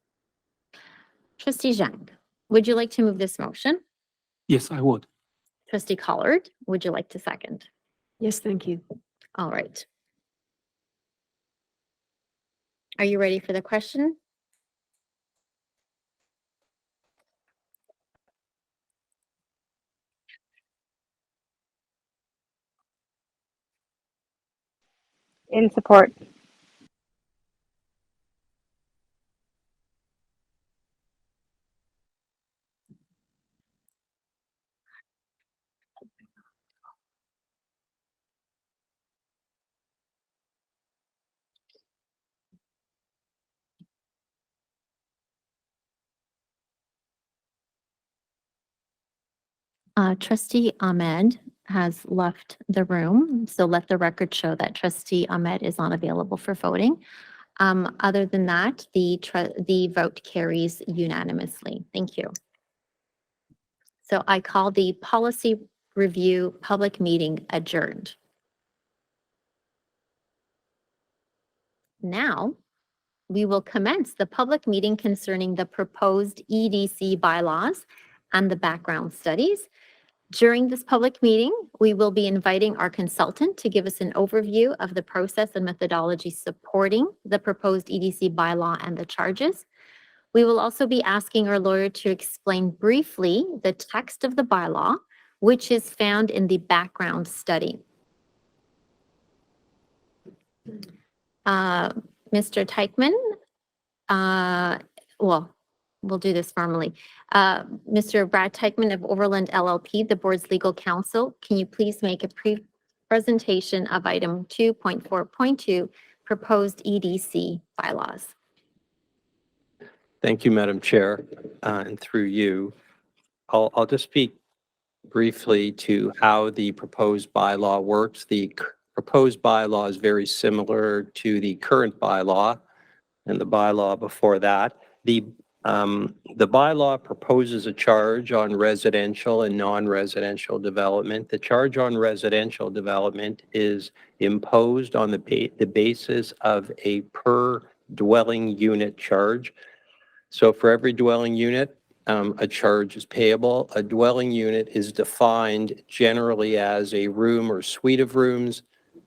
Trustee Zhang, would you like to move this motion? Yes, I would. Trustee Collard, would you like to second? Yes, thank you. All right. Are you ready for the question? In support. Trustee Ahmed has left the room, so let the record show that Trustee Ahmed is not available for voting. Other than that, the vote carries unanimously. Thank you. So I call the policy review public meeting adjourned. Now, we will commence the public meeting concerning the proposed EDC bylaws and the background studies. During this public meeting, we will be inviting our consultant to give us an overview of the process and methodology supporting the proposed EDC bylaw and the charges. We will also be asking our lawyer to explain briefly the text of the bylaw, which is found in the background study. Mr. Teichman, we'll do this formally. Mr. Brad Teichman of Overland LLP, the board's legal counsel, can you please make a presentation of item 2.4.2, proposed EDC bylaws? Thank you, Madam Chair, and through you. I'll just speak briefly to how the proposed bylaw works. The proposed bylaw is very similar to the current bylaw and the bylaw before that. The bylaw proposes a charge on residential and non-residential development. The charge on residential development is imposed on the basis of a per dwelling unit charge. So for every dwelling unit, a charge is payable. A dwelling unit is defined generally as a room or suite of rooms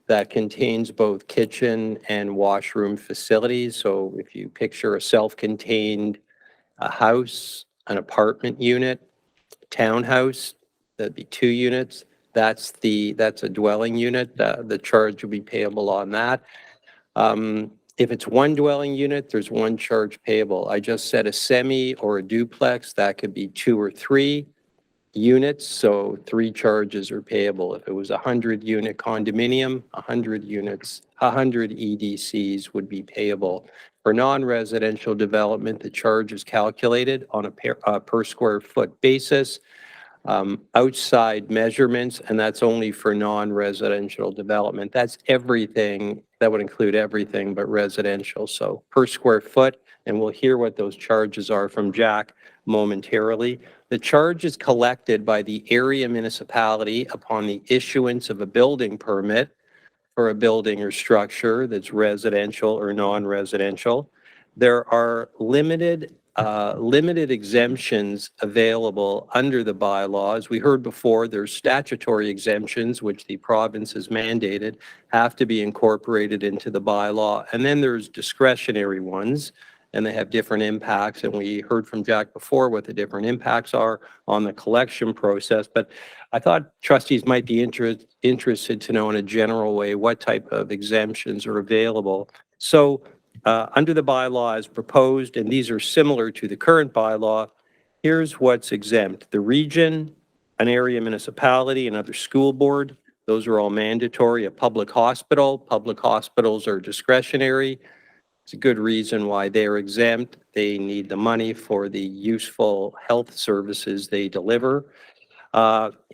that contains both kitchen and washroom facilities. So if you picture a self-contained house, an apartment unit, townhouse, that'd be 2 units. That's a dwelling unit. The charge will be payable on that. If it's 1 dwelling unit, there's 1 charge payable. I just said a semi or a duplex, that could be 2 or 3 units, so 3 charges are payable. If it was a 100-unit condominium, 100 units, 100 EDCs would be payable. For non-residential development, the charge is calculated on a per square foot basis. Outside measurements, and that's only for non-residential development. That's everything, that would include everything but residential. So per square foot, and we'll hear what those charges are from Jack momentarily. The charge is collected by the area municipality upon the issuance of a building permit for a building or structure that's residential or non-residential. There are limited exemptions available under the bylaws. We heard before there's statutory exemptions, which the province has mandated, have to be incorporated into the bylaw. And then there's discretionary ones, and they have different impacts. And we heard from Jack before what the different impacts are on the collection process. But I thought trustees might be interested to know in a general way what type of exemptions are available. So under the bylaw as proposed, and these are similar to the current bylaw, here's what's exempt. The region, an area municipality, another school board, those are all mandatory. A public hospitals are discretionary. It's a good reason why they're exempt. They need the money for the useful health services they deliver.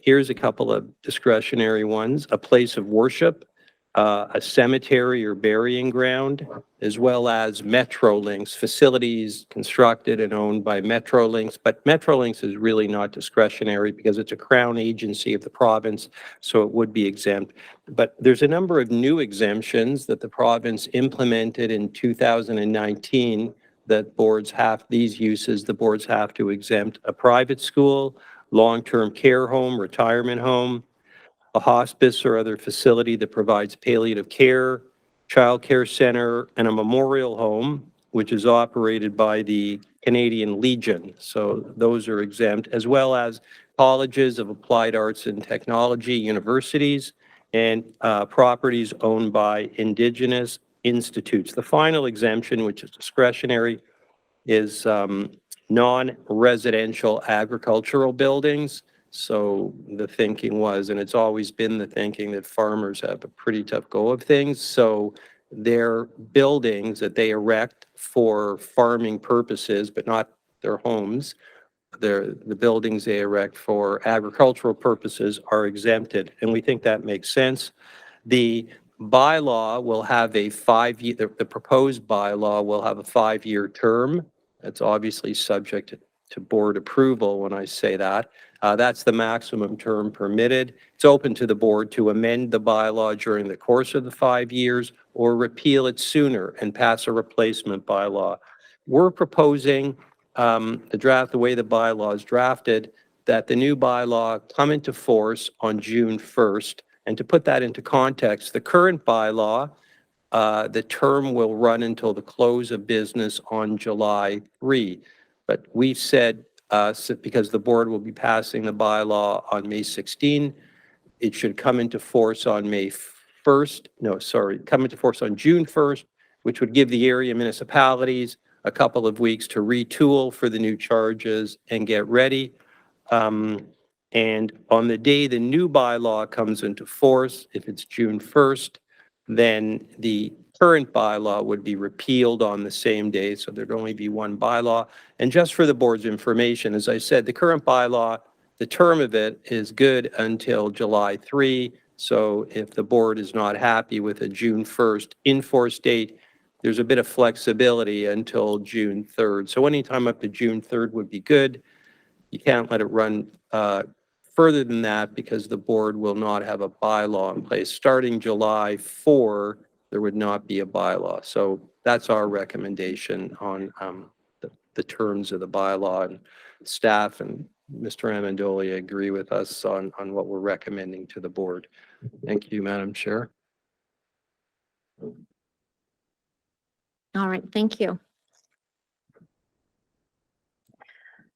Here's a couple of discretionary ones. A place of worship, a cemetery or burying ground, as well as Metrolinx, facilities constructed and owned by Metrolinx. But Metrolinx is really not discretionary because it's a crown agency of the province, so it would be exempt. But there's a number of new exemptions that the province implemented in 2019 that these uses, the boards have to exempt: a private school, long-term care home, retirement home, a hospice or other facility that provides palliative care, child care center, and a memorial home, which is operated by the Canadian Legion. So those are exempt, as well as colleges of applied arts and technology, universities, and properties owned by Indigenous institutes. The final exemption, which is discretionary, is non-residential agricultural buildings. So the thinking was, and it's always been the thinking, that farmers have a pretty tough go of things. So their buildings that they erect for farming purposes, but not their homes, the buildings they erect for agricultural purposes are exempted. And we think that makes sense. The bylaw will have a 5-year, the proposed bylaw will have a 5-year term. That's obviously subject to board approval when I say that. That's the maximum term permitted. It's open to the board to amend the bylaw during the course of the 5 years or repeal it sooner and pass a replacement bylaw. We're proposing the way the bylaw is drafted, that the new bylaw come into force on June 1st. And to put that into context, the current bylaw, the term will run until the close of business on July 3. But we've said, because the board will be passing the bylaw on May 16, it should come into force on come into force on June 1st, which would give the area municipalities a couple of weeks to retool for the new charges and get ready. And on the day the new bylaw comes into force, if it's June 1st, then the current bylaw would be repealed on the same day, so there'd only be one bylaw. And just for the board's information, as I said, the current bylaw, the term of it is good until July 3. So if the board is not happy with a June 1st in-force date, there's a bit of flexibility until June 3rd. So anytime up to June 3rd would be good. You can't let it run further than that because the board will not have a bylaw in place. Starting July 4, there would not be a bylaw. So that's our recommendation on the terms of the bylaw, and staff and Mr. Amendolia agree with us on what we're recommending to the board. Thank you, Madam Chair. All right, thank you.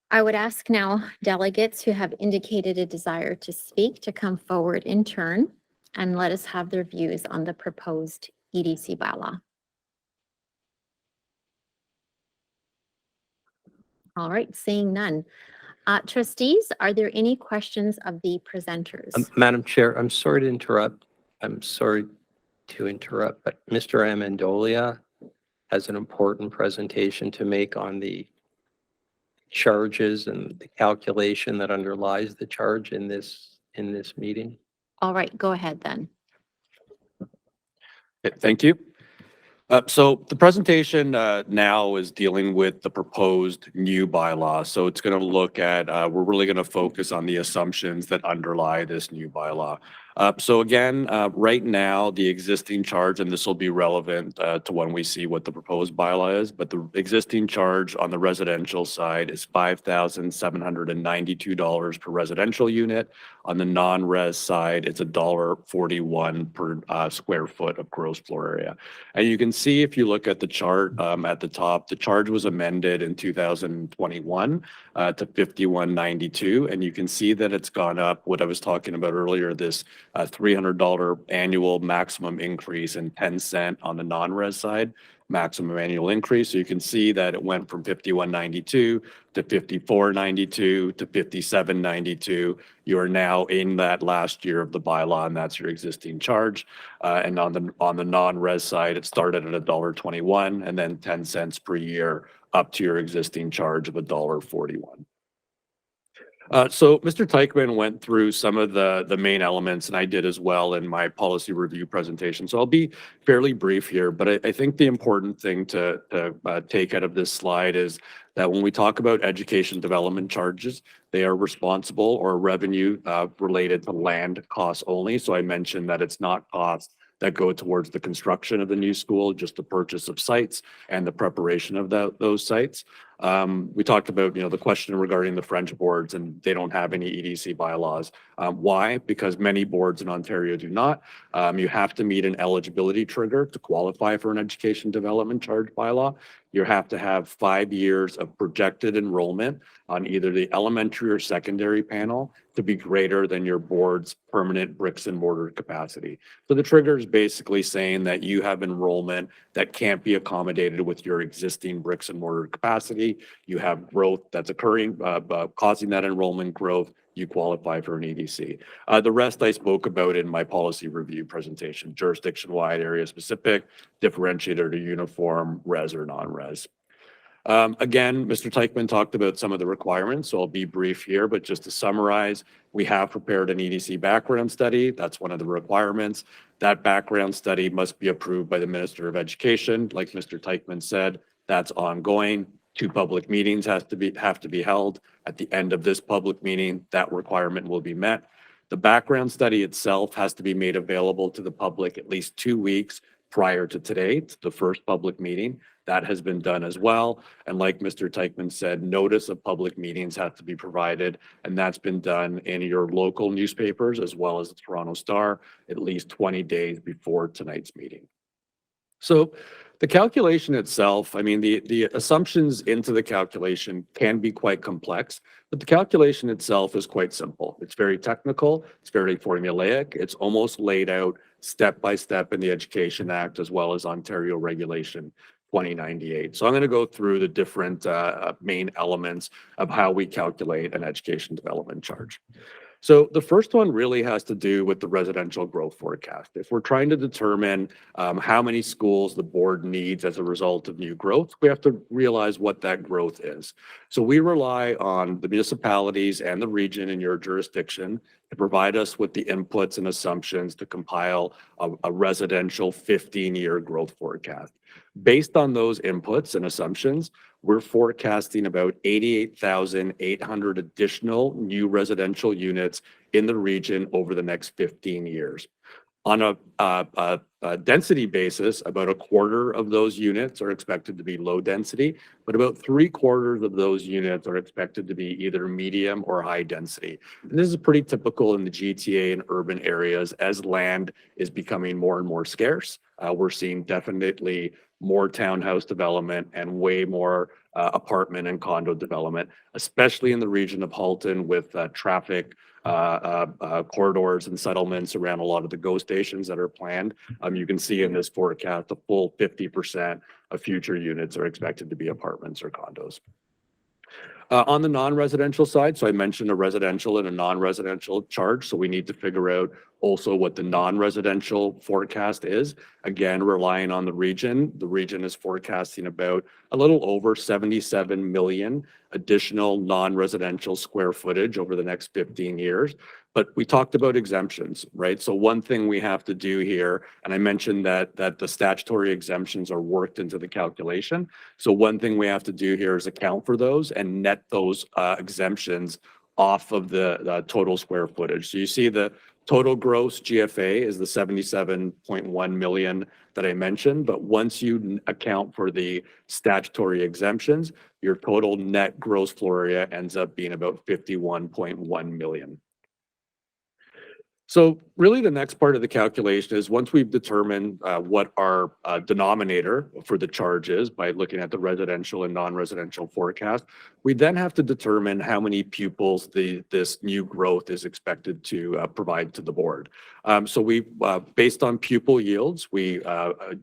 I would ask now delegates who have indicated a desire to speak to come forward in turn and let us have their views on the proposed EDC bylaw. All right, seeing none. Trustees, are there any questions of the presenters? Madam Chair, I'm sorry to interrupt. I'm sorry to interrupt, but Mr. Amendolia has an important presentation to make on the charges and the calculation that underlies the charge in this meeting. All right, go ahead then. Okay, thank you. So the presentation now is dealing with the proposed new bylaw. So it's going to look at, we're really going to focus on the assumptions that underlie this new bylaw. So again, right now, the existing charge, and this will be relevant to when we see what the proposed bylaw is, but the existing charge on the residential side is $5,792 per residential unit. On the non-res side, it's $1.41 per square foot of gross floor area. And you can see if you look at the chart at the top, the charge was amended in 2021 to $51.92. And you can see that it's gone up, what I was talking about earlier, this $300 annual maximum increase and 10 cent on the non-res side, maximum annual increase. So you can see that it went from $51.92 to $54.92 to $57.92. You are now in that last year of the bylaw, and that's your existing charge. And on the non-res side, it started at $1.21 and then 10 cents per year up to your existing charge of $1.41. So Mr. Teichman went through some of the main elements, and I did as well in my policy review presentation. So I'll be fairly brief here, but I think the important thing to take out of this slide is that when we talk about education development charges, they are responsible or revenue related to land costs only. So I mentioned that it's not costs that go towards the construction of the new school, just the purchase of sites and the preparation of those sites. We talked about, the question regarding the French boards, and they don't have any EDC bylaws. Why? Because many boards in Ontario do not. You have to meet an eligibility trigger to qualify for an education development charge bylaw. You have to have 5 years of projected enrollment on either the elementary or secondary panel to be greater than your board's permanent bricks and mortar capacity. So the trigger is basically saying that you have enrollment that can't be accommodated with your existing bricks and mortar capacity. You have growth that's occurring, causing that enrollment growth. You qualify for an EDC. The rest I spoke about in my policy review presentation: jurisdiction-wide, area-specific, differentiator to uniform, res or non-res. Again, Mr. Teichman talked about some of the requirements, so I'll be brief here, but just to summarize, we have prepared an EDC background study. That's one of the requirements. That background study must be approved by the Minister of Education. Like Mr. Teichman said, that's ongoing. 2 public meetings have to be held. At the end of this public meeting, that requirement will be met. The background study itself has to be made available to the public at least 2 weeks prior to today, to the first public meeting. That has been done as well. And like Mr. Teichman said, notice of public meetings have to be provided, and that's been done in your local newspapers as well as the Toronto Star at least 20 days before tonight's meeting. So the calculation itself, the assumptions into the calculation can be quite complex, but the calculation itself is quite simple. It's very technical. It's very formulaic. It's almost laid out step by step in the Education Act as well as Ontario Regulation 2098. So I'm going to go through the different main elements of how we calculate an education development charge. So the first one really has to do with the residential growth forecast. If we're trying to determine how many schools the board needs as a result of new growth, we have to realize what that growth is. So we rely on the municipalities and the region in your jurisdiction to provide us with the inputs and assumptions to compile a residential 15-year growth forecast. Based on those inputs and assumptions, we're forecasting about 88,800 additional new residential units in the region over the next 15 years. On a density basis, about a quarter of those units are expected to be low density, but about 3/4 of those units are expected to be either medium or high density. And this is pretty typical in the GTA and urban areas as land is becoming more and more scarce. We're seeing definitely more townhouse development and way more apartment and condo development, especially in the region of Halton with traffic corridors and settlements around a lot of the GO stations that are planned. You can see in this forecast, the full 50% of future units are expected to be apartments or condos. On the non-residential side, so I mentioned a residential and a non-residential charge, so we need to figure out also what the non-residential forecast is. Again, relying on the region is forecasting about a little over 77 million additional non-residential square footage over the next 15 years. But we talked about exemptions, right? So one thing we have to do here, and I mentioned that the statutory exemptions are worked into the calculation. So one thing we have to do here is account for those and net those exemptions off of the total square footage. So you see the total gross GFA is the 77.1 million that I mentioned, but once you account for the statutory exemptions, your total net gross floor area ends up being about 51.1 million. So really the next part of the calculation is once we've determined what our denominator for the charge is by looking at the residential and non-residential forecast, we then have to determine how many pupils this new growth is expected to provide to the board. So we, based on pupil yields, we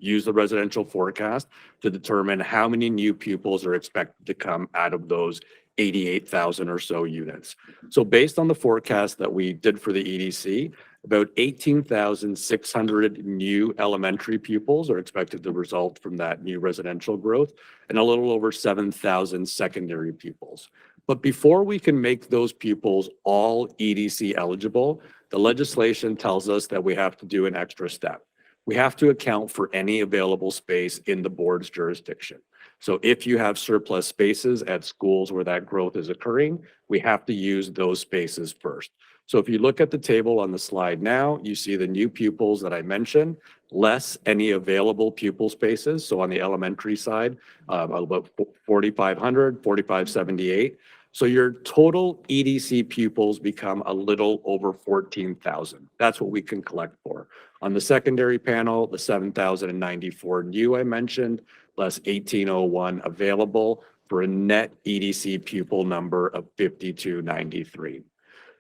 use the residential forecast to determine how many new pupils are expected to come out of those 88,000 or so units. So based on the forecast that we did for the EDC, about 18,600 new elementary pupils are expected to result from that new residential growth and a little over 7,000 secondary pupils. But before we can make those pupils all EDC eligible, the legislation tells us that we have to do an extra step. We have to account for any available space in the board's jurisdiction. So if you have surplus spaces at schools where that growth is occurring, we have to use those spaces first. So if you look at the table on the slide now, you see the new pupils that I mentioned, less any available pupil spaces. So on the elementary side, about 4,500, 4,578. So your total EDC pupils become a little over 14,000. That's what we can collect for. On the secondary panel, the 7,094 new I mentioned, less 1,801 available for a net EDC pupil number of 5,293.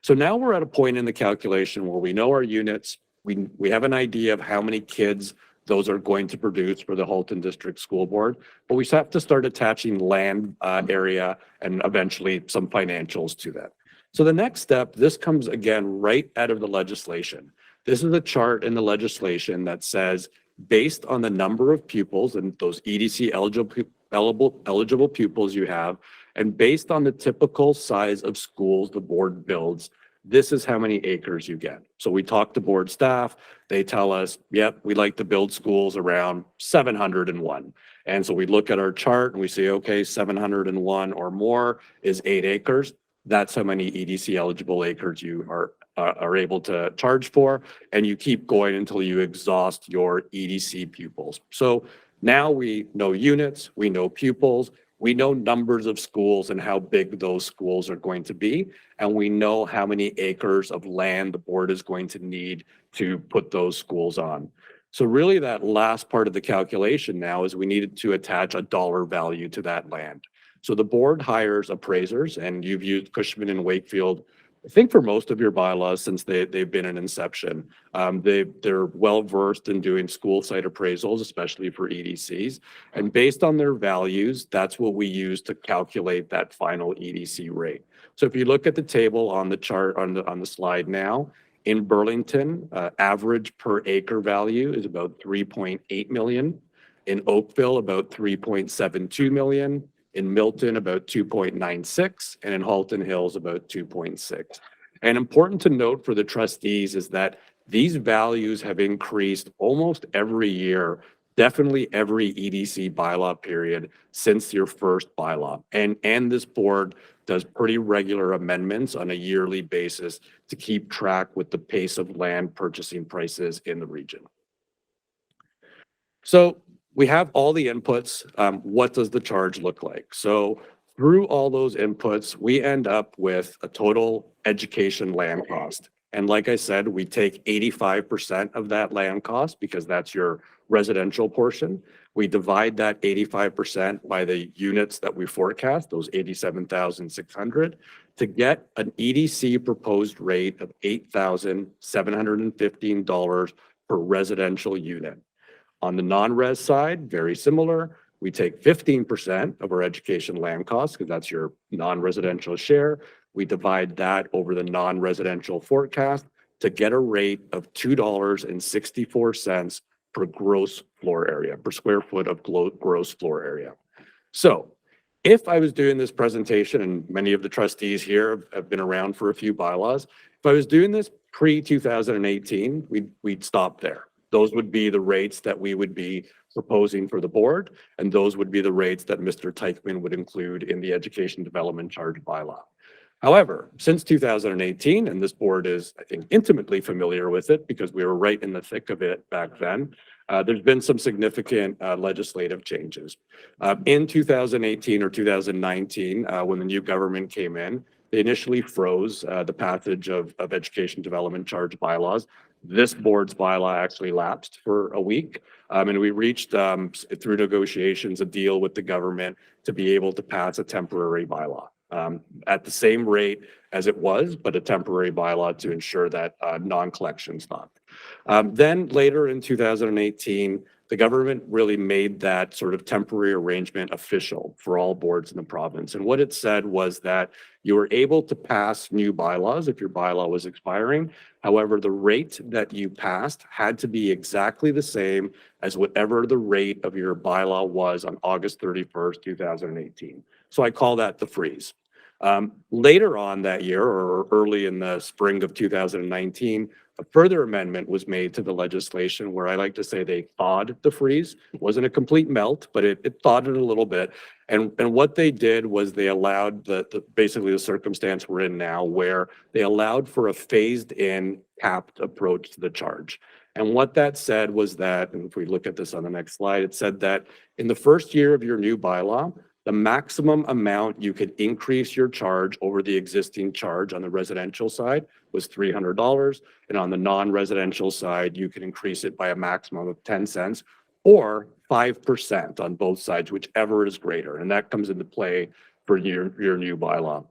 So now we're at a point in the calculation where we know our units, we have an idea of how many kids those are going to produce for the Halton District School Board, but we have to start attaching land area and eventually some financials to that. So the next step, this comes again right out of the legislation. This is a chart in the legislation that says, based on the number of pupils and those EDC eligible pupils you have, and based on the typical size of schools the board builds, this is how many acres you get. So we talk to board staff, they tell us, yep, we like to build schools around 701. And so we look at our chart and we say, okay, 701 or more is 8 acres. That's how many EDC eligible acres you are able to charge for. And you keep going until you exhaust your EDC pupils. So now we know units, we know pupils, we know numbers of schools and how big those schools are going to be. And we know how many acres of land the board is going to need to put those schools on. So really that last part of the calculation now is we needed to attach a dollar value to that land. So the board hires appraisers, and you've used Cushman and Wakefield, I think for most of your bylaws since they've been in inception. They're well-versed in doing school site appraisals, especially for EDCs. And based on their values, that's what we use to calculate that final EDC rate. So if you look at the table on the chart on the slide now, in Burlington, average per acre value is about 3.8 million. In Oakville, about 3.72 million. In Milton, about 2.96, and in Halton Hills, about 2.6. And important to note for the trustees is that these values have increased almost every year, definitely every EDC bylaw period since your first bylaw. And this board does pretty regular amendments on a yearly basis to keep track with the pace of land purchasing prices in the region. So we have all the inputs. What does the charge look like? So through all those inputs, we end up with a total education land cost. And like I said, we take 85% of that land cost because that's your residential portion. We divide that 85% by the units that we forecast, those 87,600, to get an EDC proposed rate of $8,715 per residential unit. On the non-res side, very similar. We take 15% of our education land costs, because that's your non-residential share. We divide that over the non-residential forecast to get a rate of $2.64 per gross floor area, per square foot of gross floor area. So if I was doing this presentation, and many of the trustees here have been around for a few bylaws, if I was doing this pre-2018, we'd stop there. Those would be the rates that we would be proposing for the board, and those would be the rates that Mr. Teichman would include in the education development charge bylaw. However, since 2018, and this board is, I think, intimately familiar with it because we were right in the thick of it back then, there's been some significant legislative changes. In 2018 or 2019, when the new government came in, they initially froze the passage of education development charge bylaws. This board's bylaw actually lapsed for a week, and we reached, through negotiations, a deal with the government to be able to pass a temporary bylaw. At the same rate as it was, but a temporary bylaw to ensure that non-collection stopped. Then later in 2018, the government really made that sort of temporary arrangement official for all boards in the province. And what it said was that you were able to pass new bylaws if your bylaw was expiring. However, the rate that you passed had to be exactly the same as whatever the rate of your bylaw was on August 31st, 2018. So I call that the freeze. Later on that year, or early in the spring of 2019, a further amendment was made to the legislation where I like to say they thawed the freeze. It wasn't a complete melt, but it thawed it a little bit. And what they did was they allowed basically the circumstance we're in now, where they allowed for a phased in capped approach to the charge. And what that said was that, and if we look at this on the next slide, it said that in the first year of your new bylaw, the maximum amount you could increase your charge over the existing charge on the residential side was $300. And on the non-residential side, you can increase it by a maximum of 10 cents or 5% on both sides, whichever is greater. And that comes into play for your new bylaw.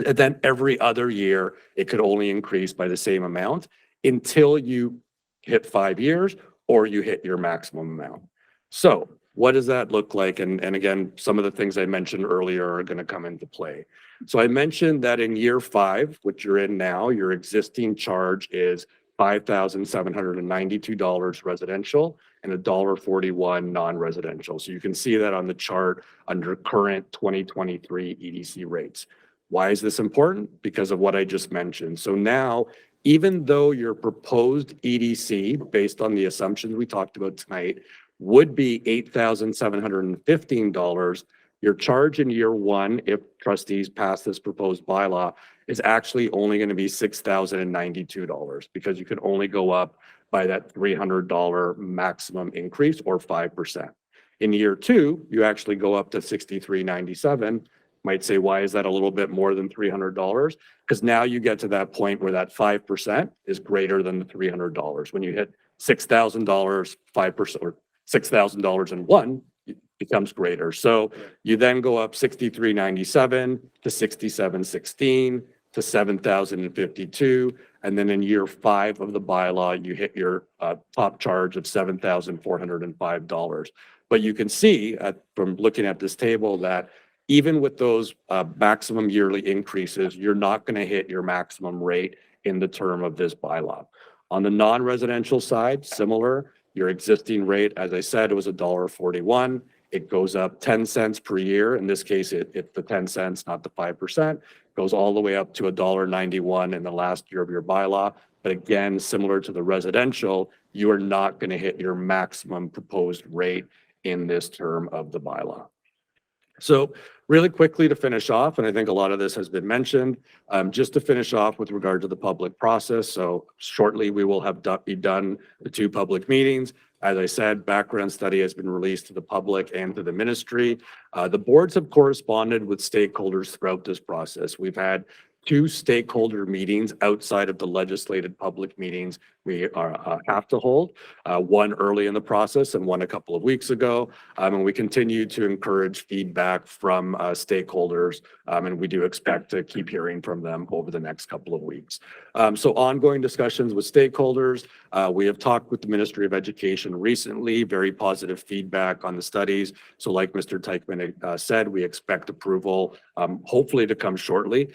And then every other year, it could only increase by the same amount until you hit 5 years or you hit your maximum amount. So what does that look like? And again, some of the things I mentioned earlier are going to come into play. So I mentioned that in year 5, which you're in now, your existing charge is $5,792 residential and $1.41 non-residential. So you can see that on the chart under current 2023 EDC rates. Why is this important? Because of what I just mentioned. So now, even though your proposed EDC, based on the assumptions we talked about tonight, would be $8,715, your charge in year 1, if trustees pass this proposed bylaw, is actually only going to be $6,092 because you can only go up by that $300 maximum increase or 5%. In year 2, you actually go up to $6,397. Might say, why is that a little bit more than $300? Because now you get to that point where that 5% is greater than the $300. When you hit $6,000, 5%, or $6,001, it becomes greater. So you then go up $6,397 to $6,716 to $7,052. And then in year 5 of the bylaw, you hit your top charge of $7,405. But you can see from looking at this table that even with those maximum yearly increases, you're not going to hit your maximum rate in the term of this bylaw. On the non-residential side, similar. Your existing rate, as I said, it was $1.41. It goes up 10 cents per year. In this case, it's the 10 cents, not the 5%. Goes all the way up to $1.91 in the last year of your bylaw. But again, similar to the residential, you are not going to hit your maximum proposed rate in this term of the bylaw. So really quickly to finish off, and I think a lot of this has been mentioned, just to finish off with regard to the public process. So shortly we will have be done the 2 public meetings. As I said, background study has been released to the public and to the ministry. The boards have corresponded with stakeholders throughout this process. We've had 2 stakeholder meetings outside of the legislated public meetings we have to hold, one early in the process and one a couple of weeks ago. And we continue to encourage feedback from stakeholders, and we do expect to keep hearing from them over the next couple of weeks. So ongoing discussions with stakeholders. We have talked with the Ministry of Education recently, very positive feedback on the studies. So like Mr. Teichman said, we expect approval hopefully to come shortly.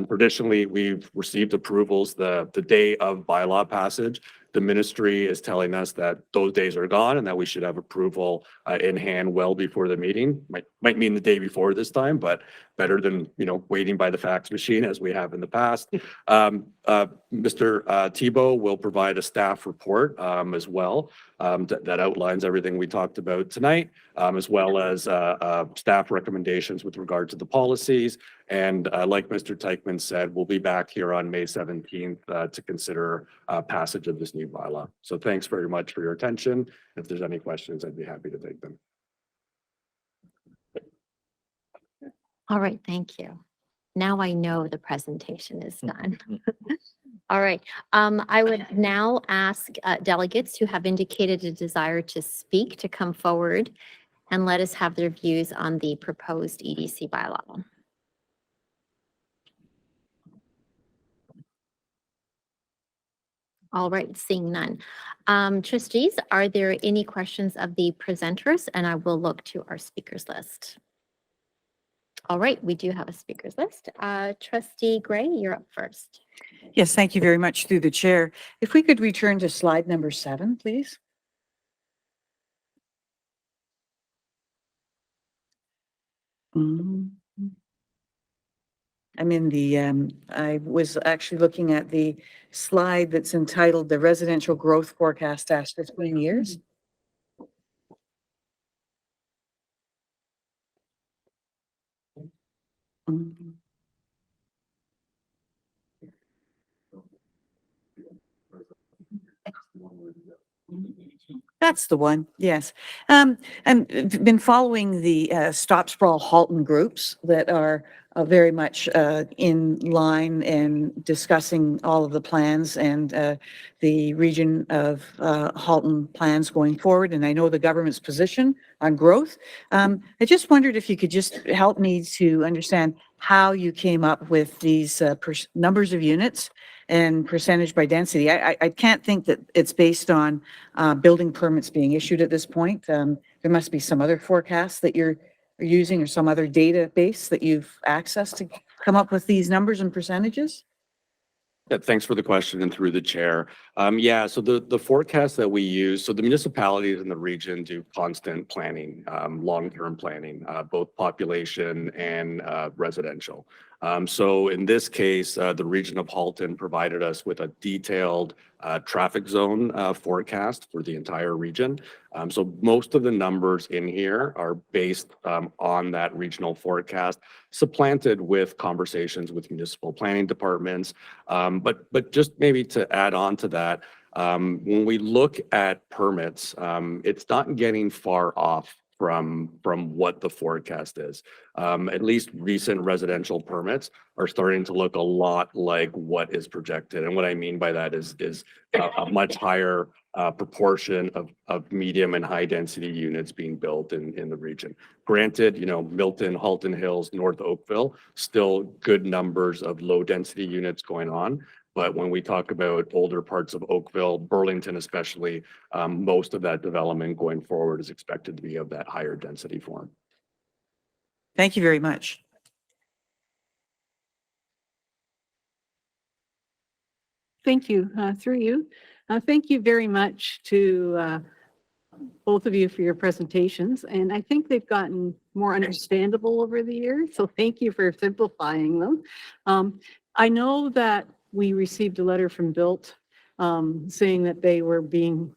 Traditionally, we've received approvals the day of bylaw passage. The ministry is telling us that those days are gone and that we should have approval in hand well before the meeting. Might mean the day before this time, but better than, waiting by the fax machine as we have in the past. Mr. Thibault will provide a staff report as well that outlines everything we talked about tonight, as well as staff recommendations with regard to the policies. And like Mr. Teichman said, we'll be back here on May 17th to consider passage of this new bylaw. So thanks very much for your attention. If there's any questions, I'd be happy to take them. All right, thank you. Now I know the presentation is done. All right, I would now ask delegates who have indicated a desire to speak to come forward and let us have their views on the proposed EDC bylaw. All right, seeing none. Trustees, are there any questions of the presenters? And I will look to our speakers list. All right, we do have a speakers list. Trustee Gray, you're up first. Yes, thank you very much through the chair. If we could return to slide number 7, please. I'm in the, I was actually looking at the slide that's entitled the residential growth forecast after 20 years. That's the one, yes. And been following the Stop Sprawl Halton groups that are very much in line and discussing all of the plans and the region of Halton plans going forward. And I know the government's position on growth. I just wondered if you could just help me to understand how you came up with these numbers of units and percentage by density. I can't think that it's based on building permits being issued at this point. There must be some other forecasts that you're using or some other database that you've accessed to come up with these numbers and percentages. Yeah, thanks for the question and through the chair. Yeah, so the forecast that we use, so the municipalities in the region do constant planning, long-term planning, both population and residential. So in this case, the region of Halton provided us with a detailed traffic zone forecast for the entire region. So most of the numbers in here are based on that regional forecast, supplanted with conversations with municipal planning departments. But just maybe to add on to that, when we look at permits, it's not getting far off from what the forecast is. At least recent residential permits are starting to look a lot like what is projected. And what I mean by that is a much higher proportion of medium and high density units being built in the region. Granted, Milton, Halton Hills, North Oakville, still good numbers of low density units going on. But when we talk about older parts of Oakville, Burlington especially, most of that development going forward is expected to be of that higher density form. Thank you very much. Thank you, through you. Thank you very much to both of you for your presentations. And I think they've gotten more understandable over the years. So thank you for simplifying them. I know that we received a letter from BILT saying that they were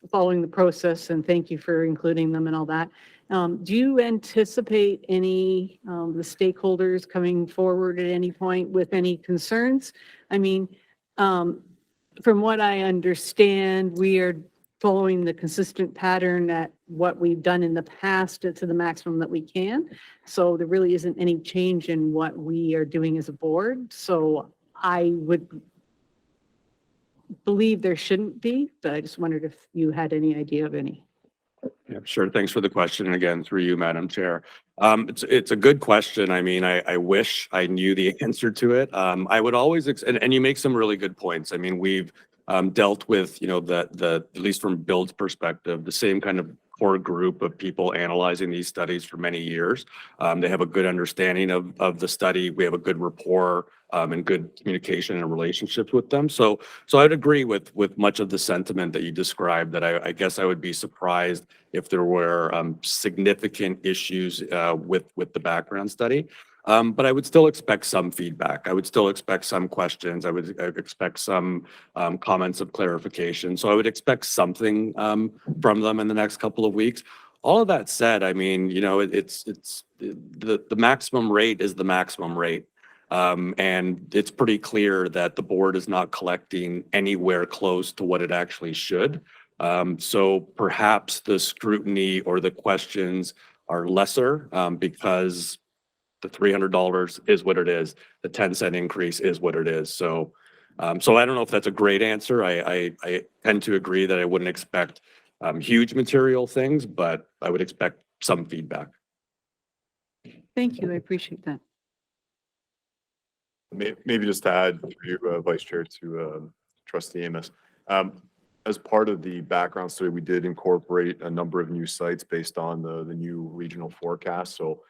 following the process, and thank you for including them and all that. Do you anticipate any the stakeholders coming forward at any point with any concerns? I mean, from what I understand, we are following the consistent pattern at what we've done in the past to the maximum that we can. So there really isn't any change in what we are doing as a board. So I would believe there shouldn't be, but I just wondered if you had any idea of any. Yeah, sure. Thanks for the question. And again, through you, Madam Chair. It's a good question. I mean, I wish I knew the answer to it. I would always, and you make some really good points. I mean, we've dealt with, at least from Build's perspective, the same kind of core group of people analyzing these studies for many years. They have a good understanding of the study. We have a good rapport and good communication and relationships with them. So I'd agree with much of the sentiment that you described, that I guess I would be surprised if there were significant issues with the background study. But I would still expect some feedback. I would still expect some questions. I would expect some comments of clarification. So I would expect something from them in the next couple of weeks. All of that said, I mean, it's the maximum rate is the maximum rate. And it's pretty clear that the board is not collecting anywhere close to what it actually should. So perhaps the scrutiny or the questions are lesser because the $300 is what it is. The 10-cent increase is what it is. So I don't know if that's a great answer. I tend to agree that I wouldn't expect huge material things, but I would expect some feedback. Thank you. I appreciate that. Maybe just to add for you, Vice Chair, to Trustee Amos. As part of the background study, we did incorporate a number of new sites based on the new regional forecast. So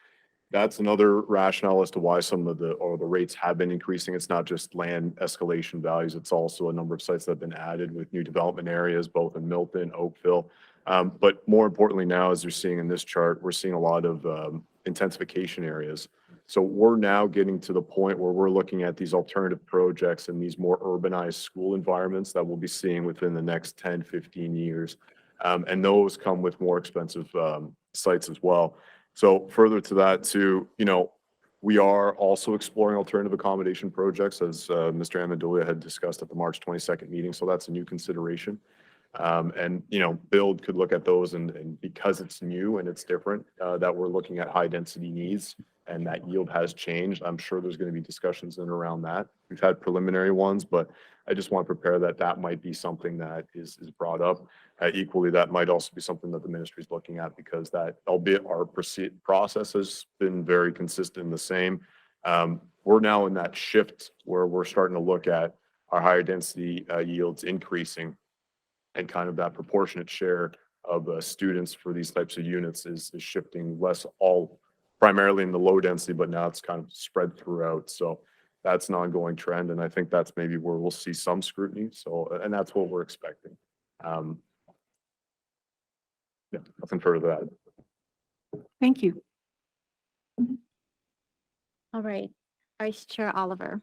that's another rationale as to why some of the rates have been increasing. It's not just land escalation values. It's also a number of sites that have been added with new development areas, both in Milton, Oakville. But more importantly now, as you're seeing in this chart, we're seeing a lot of intensification areas. So we're now getting to the point where we're looking at these alternative projects and these more urbanized school environments that we'll be seeing within the next 10, 15 years. And those come with more expensive sites as well. So further to that too, we are also exploring alternative accommodation projects as Mr. Amendolia had discussed at the March 22nd meeting. So that's a new consideration. And, Build could look at those and because it's new and it's different, that we're looking at high density needs and that yield has changed. I'm sure there's going to be discussions in and around that. We've had preliminary ones, but I just want to prepare that might be something that is brought up. Equally, that might also be something that the ministry is looking at because that, albeit our process has been very consistent and the same. We're now in that shift where we're starting to look at our higher density yields increasing and kind of that proportionate share of students for these types of units is shifting less primarily in the low density, but now it's kind of spread throughout. So that's an ongoing trend. And I think that's maybe where we'll see some scrutiny. So, and that's what we're expecting. Yeah, nothing further to that. Thank you. All right, Vice Chair Oliver.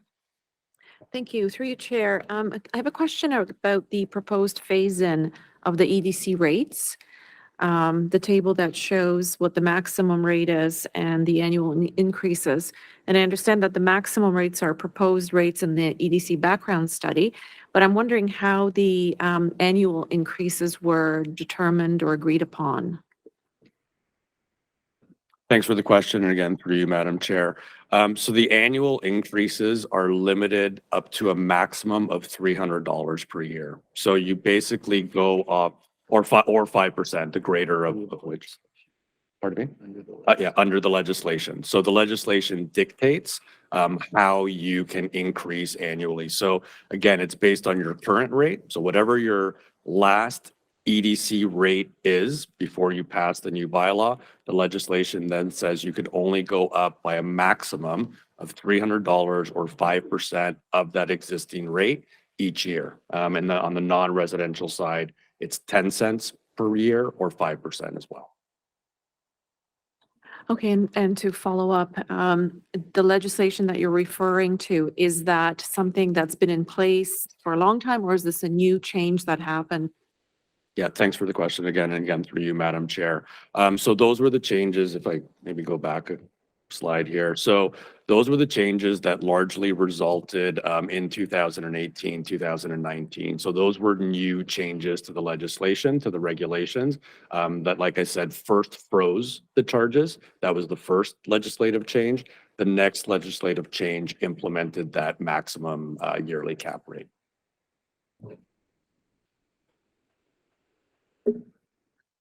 Thank you. Through you, Chair. I have a question about the proposed phase-in of the EDC rates. The table that shows what the maximum rate is and the annual increases. And I understand that the maximum rates are proposed rates in the EDC background study, but I'm wondering how the annual increases were determined or agreed upon. Thanks for the question. And again, through you, Madam Chair. So the annual increases are limited up to a maximum of $300 per year. So you basically go up or 5%, the greater of which, pardon me? Yeah, under the legislation. So the legislation dictates how you can increase annually. So again, it's based on your current rate. So whatever your last EDC rate is before you pass the new bylaw, the legislation then says you could only go up by a maximum of $300 or 5% of that existing rate each year. And on the non-residential side, it's 10 cents per year or 5% as well. Okay, and to follow up, the legislation that you're referring to, is that something that's been in place for a long time, or is this a new change that happened? Yeah, thanks for the question again, and again through you, Madam Chair. So those were the changes, if I maybe go back a slide here. So those were the changes that largely resulted in 2018, 2019. So those were new changes to the legislation, to the regulations that, like I said, first froze the charges. That was the first legislative change. the next legislative change implemented that maximum yearly cap rate.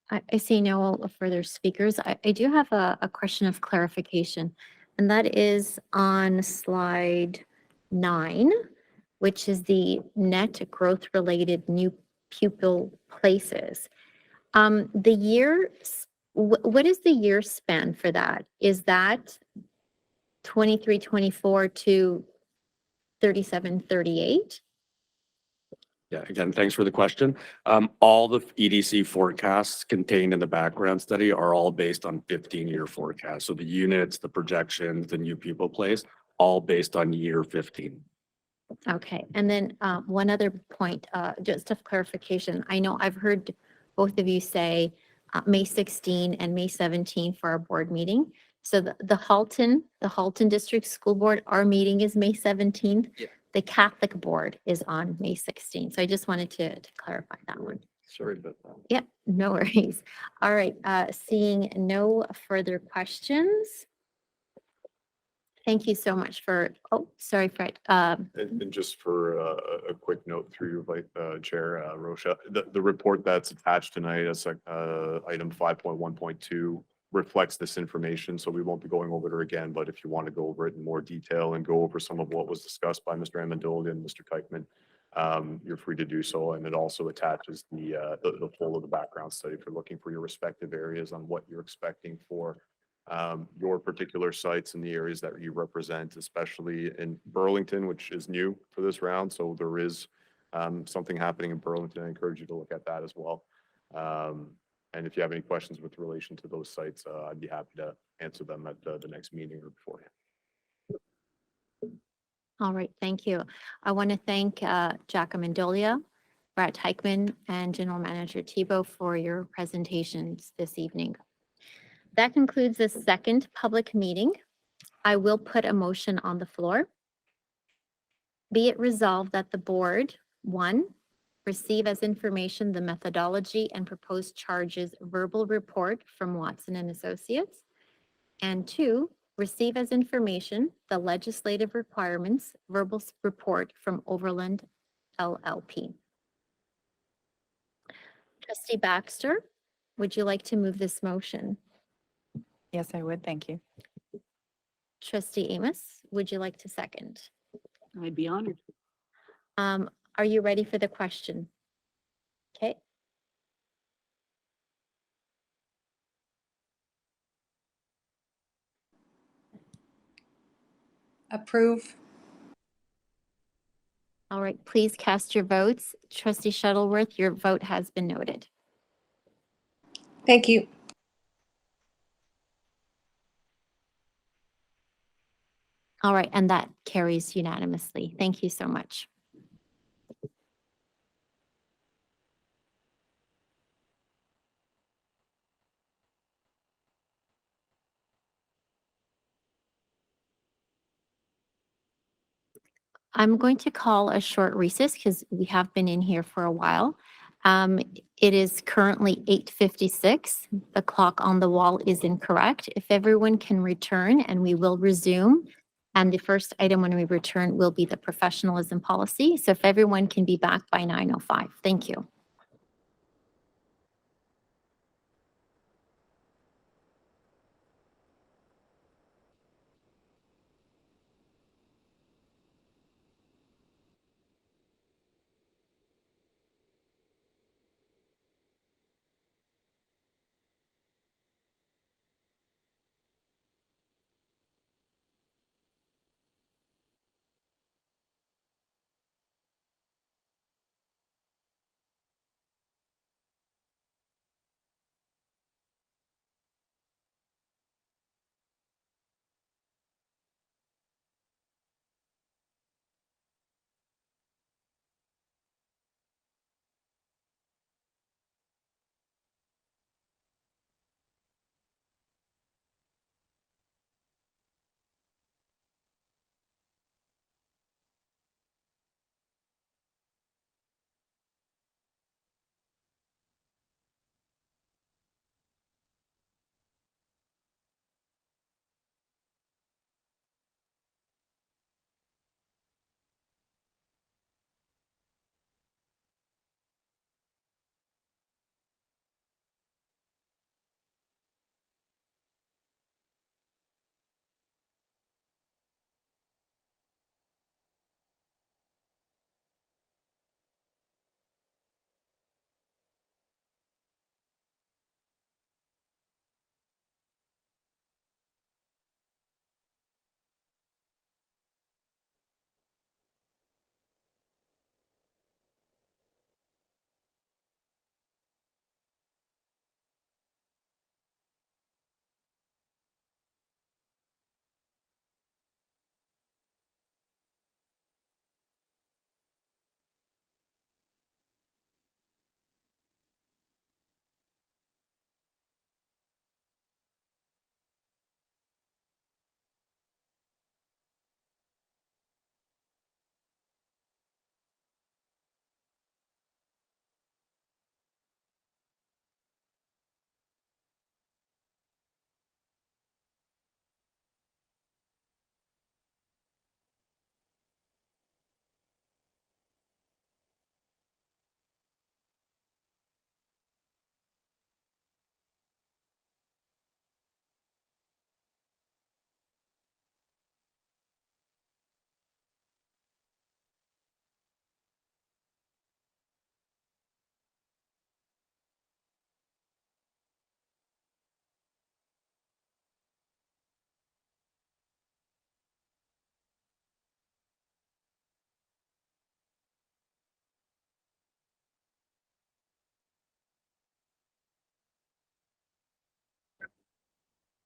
I see no further speakers. I do have a question of clarification, and that is on slide 9, which is the net growth-related new pupil places. The year, what is the year span for that? Is that 23, 24 to 37, 38? Yeah, again, thanks for the question. All the EDC forecasts contained in the background study are all based on 15-year forecasts. So the units, the projections, the new pupil place, all based on year 15. Okay, and then one other point, just of clarification. I know I've heard both of you say May 16 and May 17 for our board meeting. So the Halton District School Board, our meeting is May 17th. Yeah. The Catholic Board is on May 16th. So I just wanted to clarify that one. Sorry about that. Yeah, no worries. All right, seeing no further questions. Thank you so much for, oh, sorry, Fred. And just for a quick note through you, Chair Rocha, the report that's attached tonight as item 5.1.2 reflects this information, so we won't be going over it again, but if you want to go over it in more detail and go over some of what was discussed by Mr. Amendolia and Mr. Teichman, you're free to do so, and it also attaches the full of the background study if you're looking for your respective areas on what you're expecting for your particular sites in the areas that you represent, especially in Burlington, which is new for this round. So there is something happening in Burlington. I encourage you to look at that as well. And if you have any questions with relation to those sites, I'd be happy to answer them at the next meeting or beforehand. All right, thank you. I want to thank Jack Amendolia, Brad Teichman, and General Manager Tebow for your presentations this evening. That concludes the second public meeting. I will put a motion on the floor. Be it resolved that the board, 1, receive as information the methodology and proposed charges verbal report from Watson and Associates, and 2, receive as information the legislative requirements verbal report from Overland LLP. Trustee Baxter, would you like to move this motion? Yes, I would. Thank you. Trustee Amos, would you like to second? I'd be honored. Are you ready for the question? Okay. Approve. All right, please cast your votes. Trustee Shuttleworth, your vote has been noted. Thank you. All right, and that carries unanimously. Thank you so much. I'm going to call a short recess because we have been in here for a while. It is currently 8:56. The clock on the wall is incorrect. If everyone can return, and we will resume. And the first item when we return will be the professionalism policy. So if everyone can be back by 9:05. Thank you.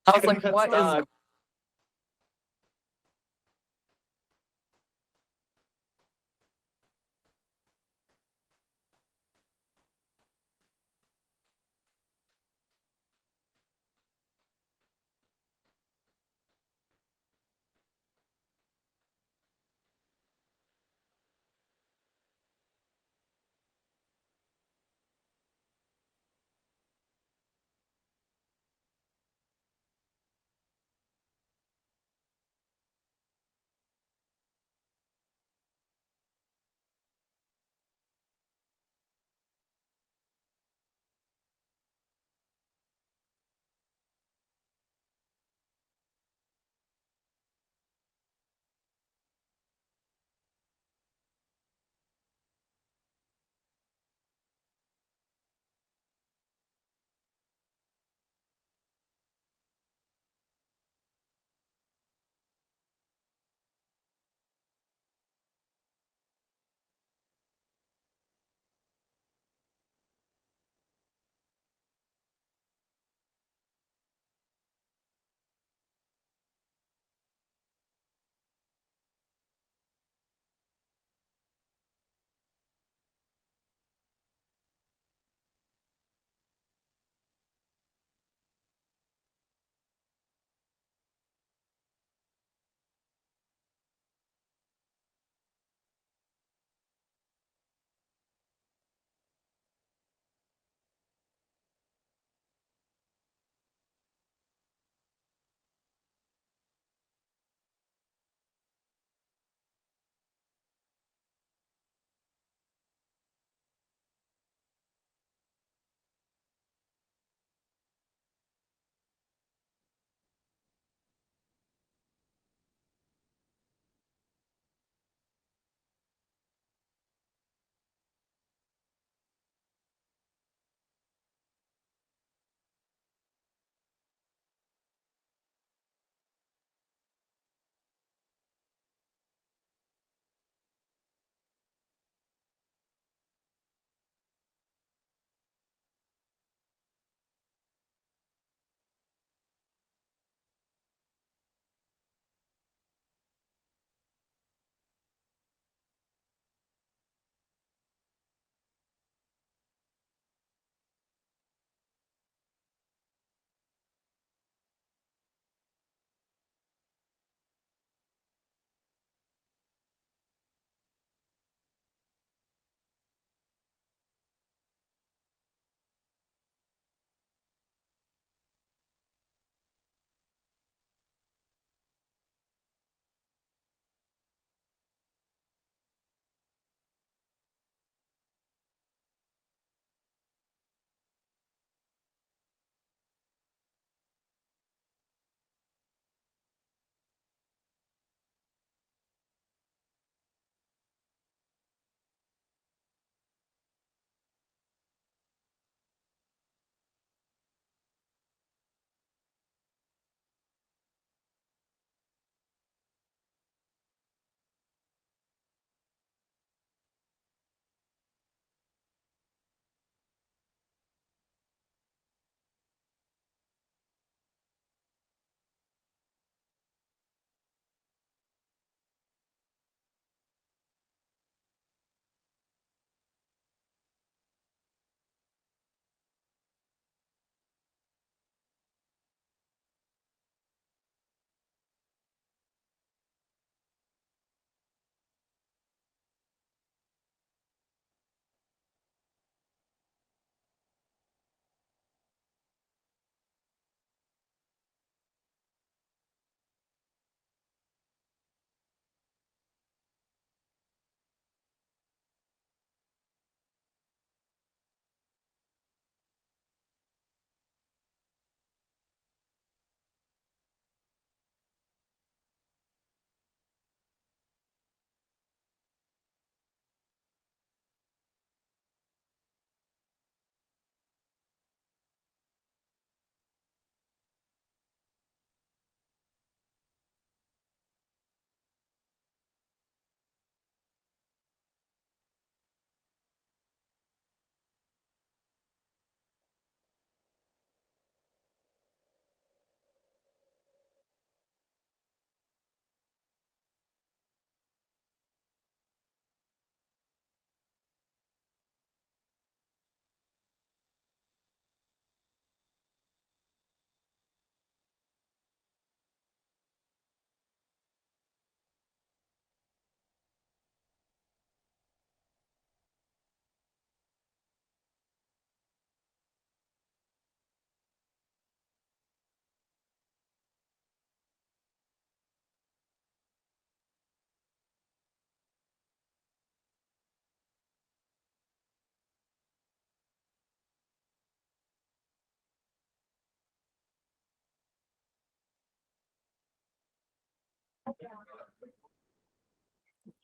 I was like, what is?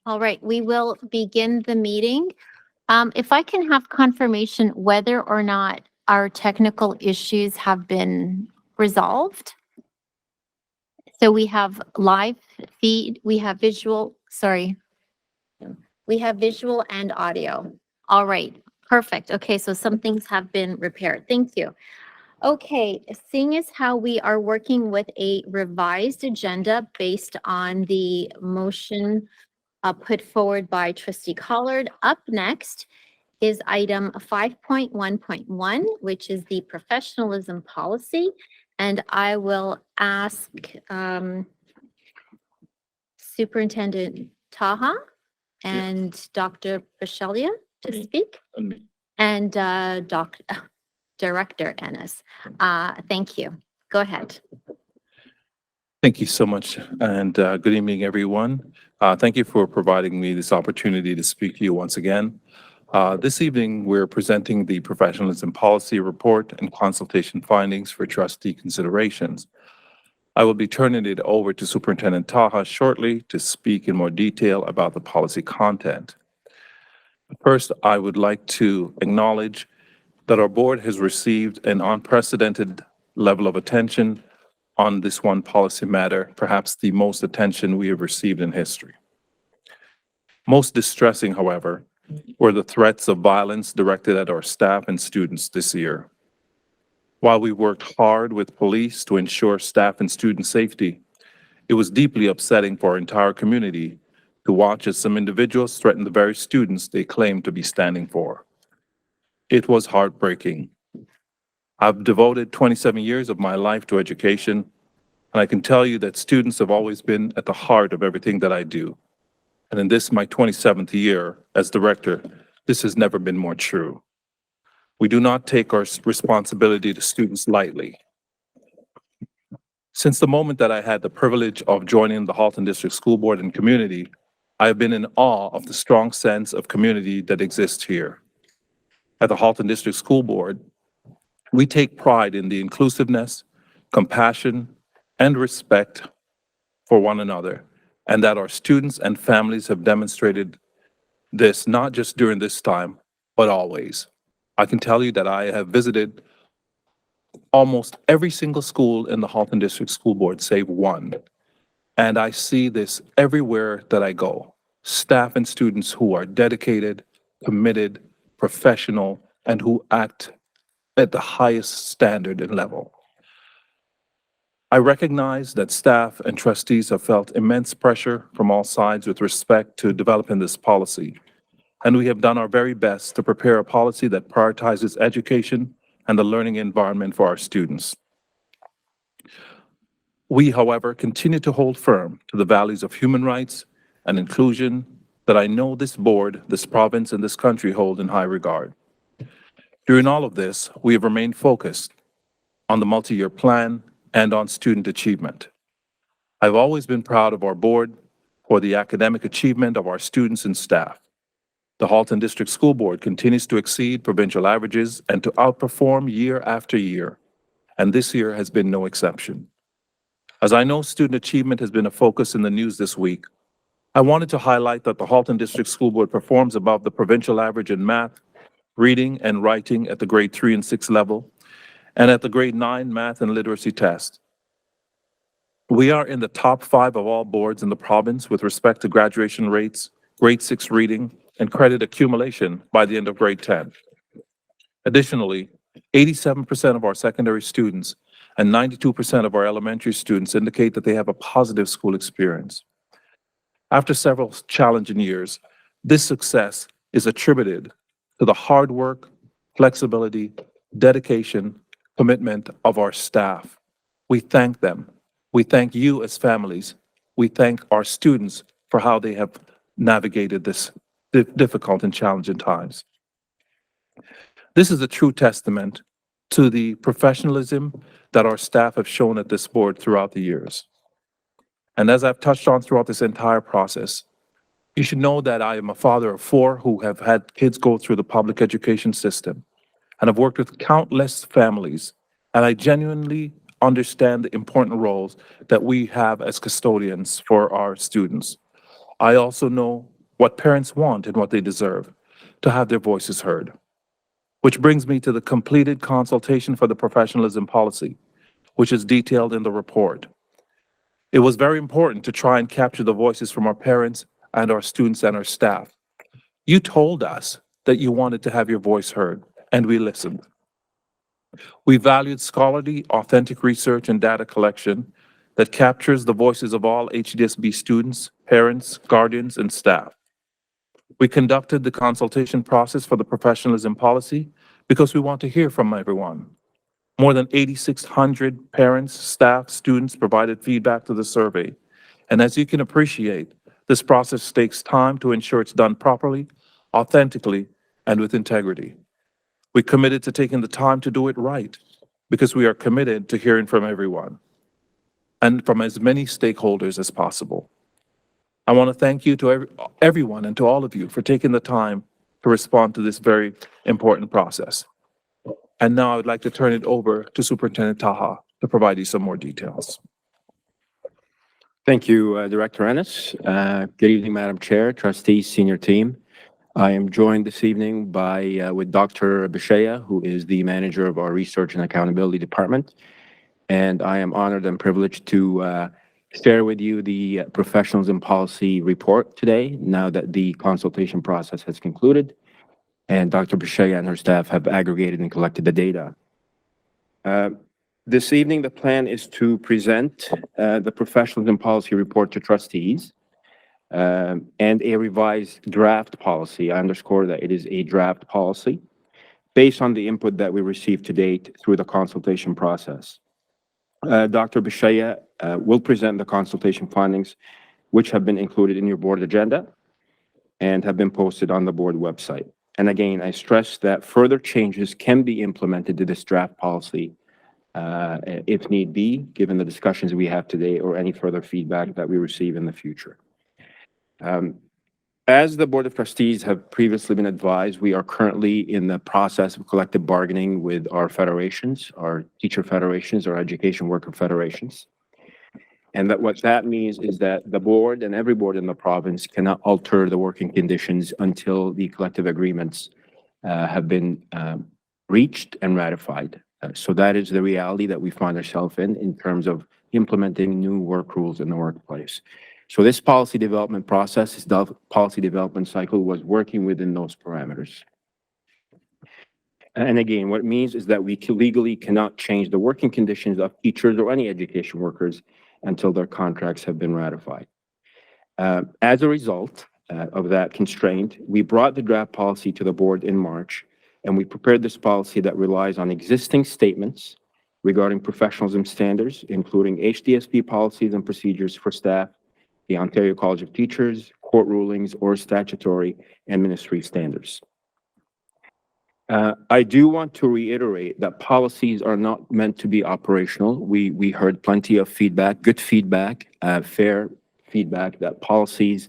All right, we will begin the meeting. If I can have confirmation whether or not our technical issues have been resolved. So we have live feed, we have visual, sorry. We have visual and audio. All right, perfect. Okay, so some things have been repaired. Thank you. Okay, seeing as how we are working with a revised agenda based on the motion put forward by Trustee Collard, up next is item 5.1.1, which is the professionalism policy. And I will ask Superintendent Taha and Dr. Bachelia to speak, and Director Ennis. Thank you. Go ahead. Thank you so much, and good evening, everyone. Thank you for providing me this opportunity to speak to you once again. This evening, we're presenting the Professionalism Policy Report and consultation findings for trustee considerations. I will be turning it over to Superintendent Taha shortly to speak in more detail about the policy content. First, I would like to acknowledge that our board has received an unprecedented level of attention on this one policy matter, perhaps the most attention we have received in history. Most distressing, however, were the threats of violence directed at our staff and students this year. While we worked hard with police to ensure staff and student safety, it was deeply upsetting for our entire community to watch as some individuals threaten the very students they claim to be standing for. It was heartbreaking. I've devoted 27 years of my life to education, and I can tell you that students have always been at the heart of everything that I do. And in this, my 27th year as director, this has never been more true. We do not take our responsibility to students lightly. Since the moment that I had the privilege of joining the Halton District School Board and community, I have been in awe of the strong sense of community that exists here. At the Halton District School Board, we take pride in the inclusiveness, compassion, and respect for one another, and that our students and families have demonstrated this not just during this time, but always. I can tell you that I have visited almost every single school in the Halton District School Board, save one. And I see this everywhere that I go. Staff and students who are dedicated, committed, professional, and who act at the highest standard and level. I recognize that staff and trustees have felt immense pressure from all sides with respect to developing this policy. And we have done our very best to prepare a policy that prioritizes education and the learning environment for our students. We, however, continue to hold firm to the values of human rights and inclusion that I know this board, this province, and this country hold in high regard. During all of this, we have remained focused on the multi-year plan and on student achievement. I've always been proud of our board for the academic achievement of our students and staff. The Halton District School Board continues to exceed provincial averages and to outperform year after year, and this year has been no exception. As I know student achievement has been a focus in the news this week, I wanted to highlight that the Halton District School Board performs above the provincial average in math, reading, and writing at the grade 3 and 6 level, and at the grade 9 math and literacy test. We are in the top 5 of all boards in the province with respect to graduation rates, grade 6 reading, and credit accumulation by the end of grade 10. Additionally, 87% of our secondary students and 92% of our elementary students indicate that they have a positive school experience. After several challenging years, this success is attributed to the hard work, flexibility, dedication, commitment of our staff. We thank them. We thank you as families. We thank our students for how they have navigated this difficult and challenging times. This is a true testament to the professionalism that our staff have shown at this board throughout the years. And as I've touched on throughout this entire process, you should know that I am a father of 4 who have had kids go through the public education system, and I've worked with countless families, and I genuinely understand the important roles that we have as custodians for our students. I also know what parents want and what they deserve, to have their voices heard. Which brings me to the completed consultation for the professionalism policy, which is detailed in the report. It was very important to try and capture the voices from our parents and our students and our staff. You told us that you wanted to have your voice heard, and we listened. We valued scholarly, authentic research and data collection that captures the voices of all HDSB students, parents, guardians, and staff. We conducted the consultation process for the professionalism policy because we want to hear from everyone. More than 8,600 parents, staff, students provided feedback to the survey. And as you can appreciate, this process takes time to ensure it's done properly, authentically, and with integrity. We committed to taking the time to do it right because we are committed to hearing from everyone and from as many stakeholders as possible. I want to thank you to everyone and to all of you for taking the time to respond to this very important process. And now I would like to turn it over to Superintendent Taha to provide you some more details. Thank you, Director Ennis. Good evening, Madam Chair, trustees, senior team. I am joined this evening with Dr. Bishaya, who is the manager of our Research and Accountability Department. And I am honored and privileged to share with you the Professionalism Policy Report today, now that the consultation process has concluded and Dr. Bishaya and her staff have aggregated and collected the data. This evening, the plan is to present the Professionalism Policy Report to trustees and a revised draft policy. I underscore that it is a draft policy based on the input that we received to date through the consultation process. Dr. Bishaya will present the consultation findings, which have been included in your board agenda and have been posted on the board website. And again, I stress that further changes can be implemented to this draft policy if need be, given the discussions we have today or any further feedback that we receive in the future. As the Board of Trustees have previously been advised, we are currently in the process of collective bargaining with our federations, our teacher federations, our education worker federations. And that what that means is that the board and every board in the province cannot alter the working conditions until the collective agreements have been reached and ratified. So that is the reality that we find ourselves in terms of implementing new work rules in the workplace. So this policy development process, this policy development cycle was working within those parameters. And again, what it means is that we legally cannot change the working conditions of teachers or any education workers until their contracts have been ratified. As a result of that constraint, we brought the draft policy to the board in March, and we prepared this policy that relies on existing statements regarding professionalism standards, including HDSP policies and procedures for staff, the Ontario College of Teachers, court rulings, or statutory and ministry standards. I do want to reiterate that policies are not meant to be operational. We heard plenty of feedback, good feedback, fair feedback that policies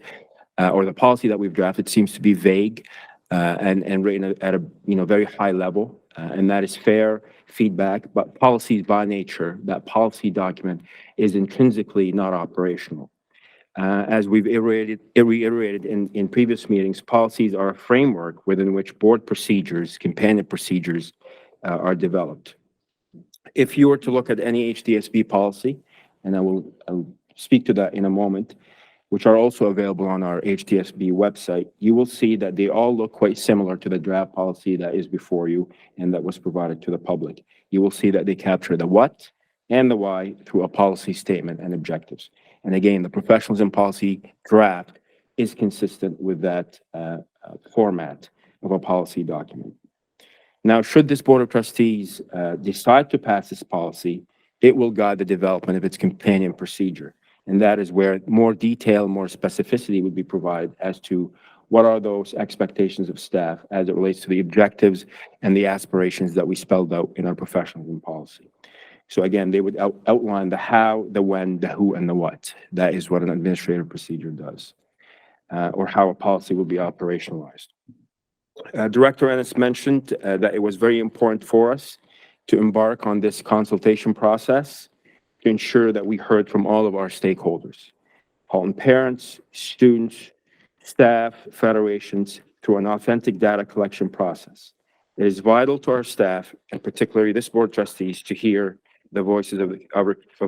or the policy that we've drafted seems to be vague and written at a very high level. And that is fair feedback, but policies by nature, that policy document is intrinsically not operational. As we've reiterated in previous meetings, policies are a framework within which board procedures, companion procedures are developed. If you were to look at any HDSB policy, and I'll speak to that in a moment, which are also available on our HDSB website, you will see that they all look quite similar to the draft policy that is before you and that was provided to the public. You will see that they capture the what and the why through a policy statement and objectives. And again, the professionalism policy draft is consistent with that format of a policy document. Now, should this Board of Trustees decide to pass this policy, it will guide the development of its companion procedure. And that is where more detail, more specificity would be provided as to what are those expectations of staff as it relates to the objectives and the aspirations that we spelled out in our professionalism policy. So again, they would outline the how, the when, the who, and the what. That is what an administrative procedure does, or how a policy will be operationalized. Director Ennis mentioned that it was very important for us to embark on this consultation process to ensure that we heard from all of our stakeholders, Halton parents, students, staff, federations, through an authentic data collection process. It is vital to our staff, and particularly this board of trustees, to hear the voices of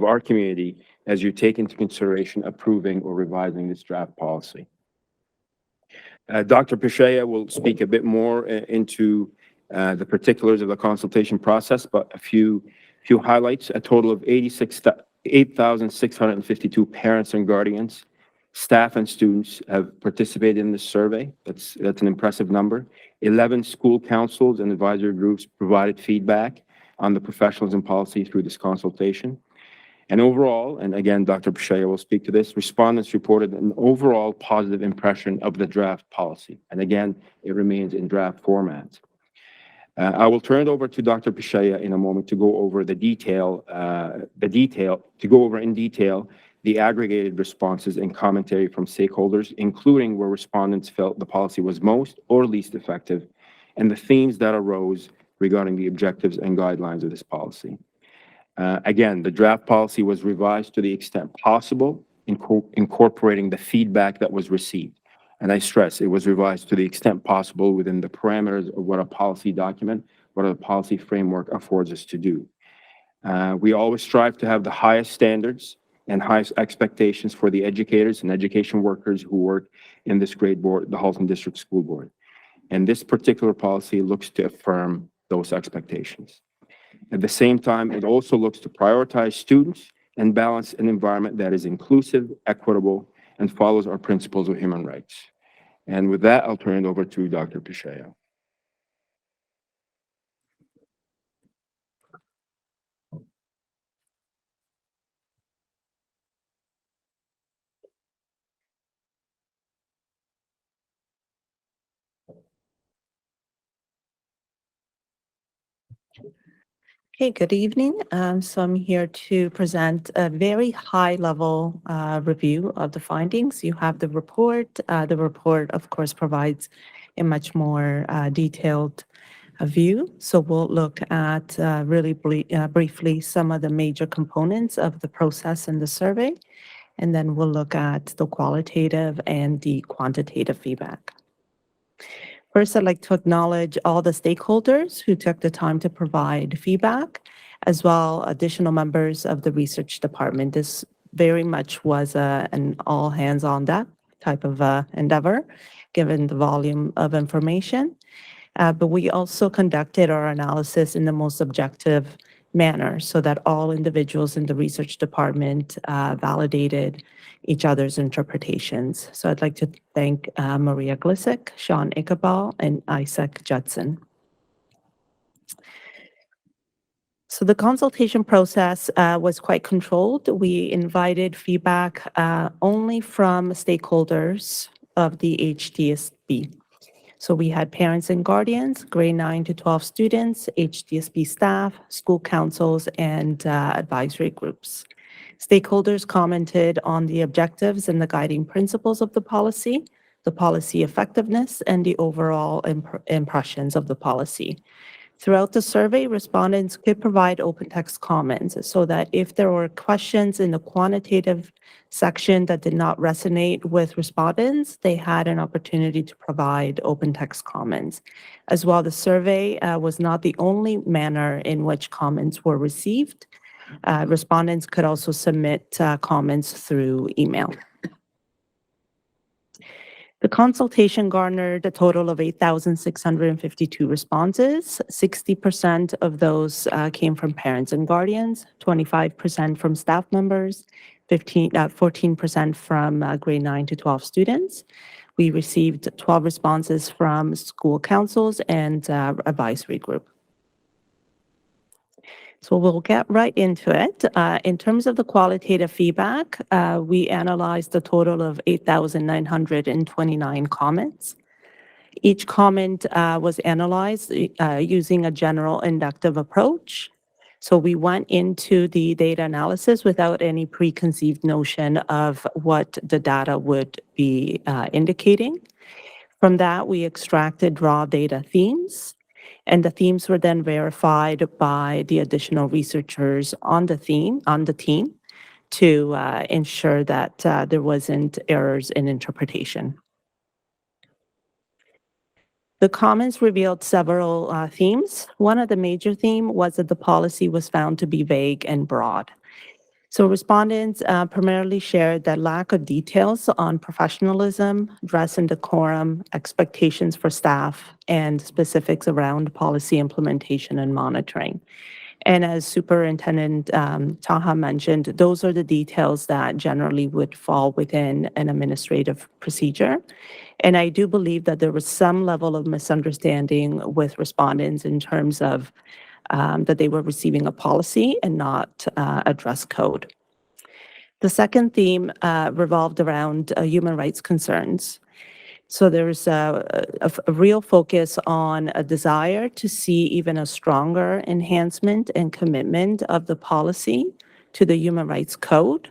our community as you take into consideration approving or revising this draft policy. Dr. Pichea will speak a bit more into the particulars of the consultation process, but a few highlights. A total of 8,652 parents and guardians, staff and students have participated in this survey. That's an impressive number. 11 school councils and advisory groups provided feedback on the professionals and policy through this consultation. And overall, and again, Dr. Pichea will speak to this, respondents reported an overall positive impression of the draft policy. And again, it remains in draft format. I will turn it over to Dr. Pichea in a moment to go over in detail the aggregated responses and commentary from stakeholders, including where respondents felt the policy was most or least effective, and the themes that arose regarding the objectives and guidelines of this policy. Again, the draft policy was revised to the extent possible, incorporating the feedback that was received. And I stress, it was revised to the extent possible within the parameters of what a policy document, what a policy framework affords us to do. We always strive to have the highest standards and highest expectations for the educators and education workers who work in this great board, the Halton District School Board. And this particular policy looks to affirm those expectations. At the same time, it also looks to prioritize students and balance an environment that is inclusive, equitable, and follows our principles of human rights. And with that, I'll turn it over to Dr. Pichea. Okay, good evening. So I'm here to present a very high-level review of the findings. You have the report. The report, of course, provides a much more detailed view. So we'll look at really briefly some of the major components of the process in the survey, and then we'll look at the qualitative and the quantitative feedback. First, I'd like to acknowledge all the stakeholders who took the time to provide feedback, as well additional members of the research department. This very much was an all hands on deck type of endeavor, given the volume of information. But we also conducted our analysis in the most objective manner so that all individuals in the research department validated each other's interpretations. So I'd like to thank Maria Glisick, Sean Iqbal, and Isaac Judson. So the consultation process was quite controlled. We invited feedback only from stakeholders of the HDSB. So we had parents and guardians, grade 9 to 12 students, HDSB staff, school councils, and advisory groups. Stakeholders commented on the objectives and the guiding principles of the policy effectiveness, and the overall impressions of the policy. Throughout the survey, respondents could provide open text comments so that if there were questions in the quantitative section that did not resonate with respondents, they had an opportunity to provide open text comments. As well, the survey was not the only manner in which comments were received. Respondents could also submit comments through email. The consultation garnered a total of 8,652 responses. 60% of those came from parents and guardians, 25% from staff members, 14% from grade 9 to 12 students. We received 12 responses from school councils and advisory group. So we'll get right into it. In terms of the qualitative feedback, we analyzed a total of 8,929 comments. Each comment was analyzed using a general inductive approach. So we went into the data analysis without any preconceived notion of what the data would be indicating. From that, we extracted raw data themes. And the themes were then verified by the additional researchers on the team to ensure that there wasn't errors in interpretation. The comments revealed several themes. One of the major themes was that the policy was found to be vague and broad. So respondents primarily shared that lack of details on professionalism, dress and decorum, expectations for staff, and specifics around policy implementation and monitoring. And as Superintendent Taha mentioned, those are the details that generally would fall within an administrative procedure. And I do believe that there was some level of misunderstanding with respondents in terms of that they were receiving a policy and not a dress code. The second theme revolved around human rights concerns. So there's a real focus on a desire to see even a stronger enhancement and commitment of the policy to the Human Rights Code.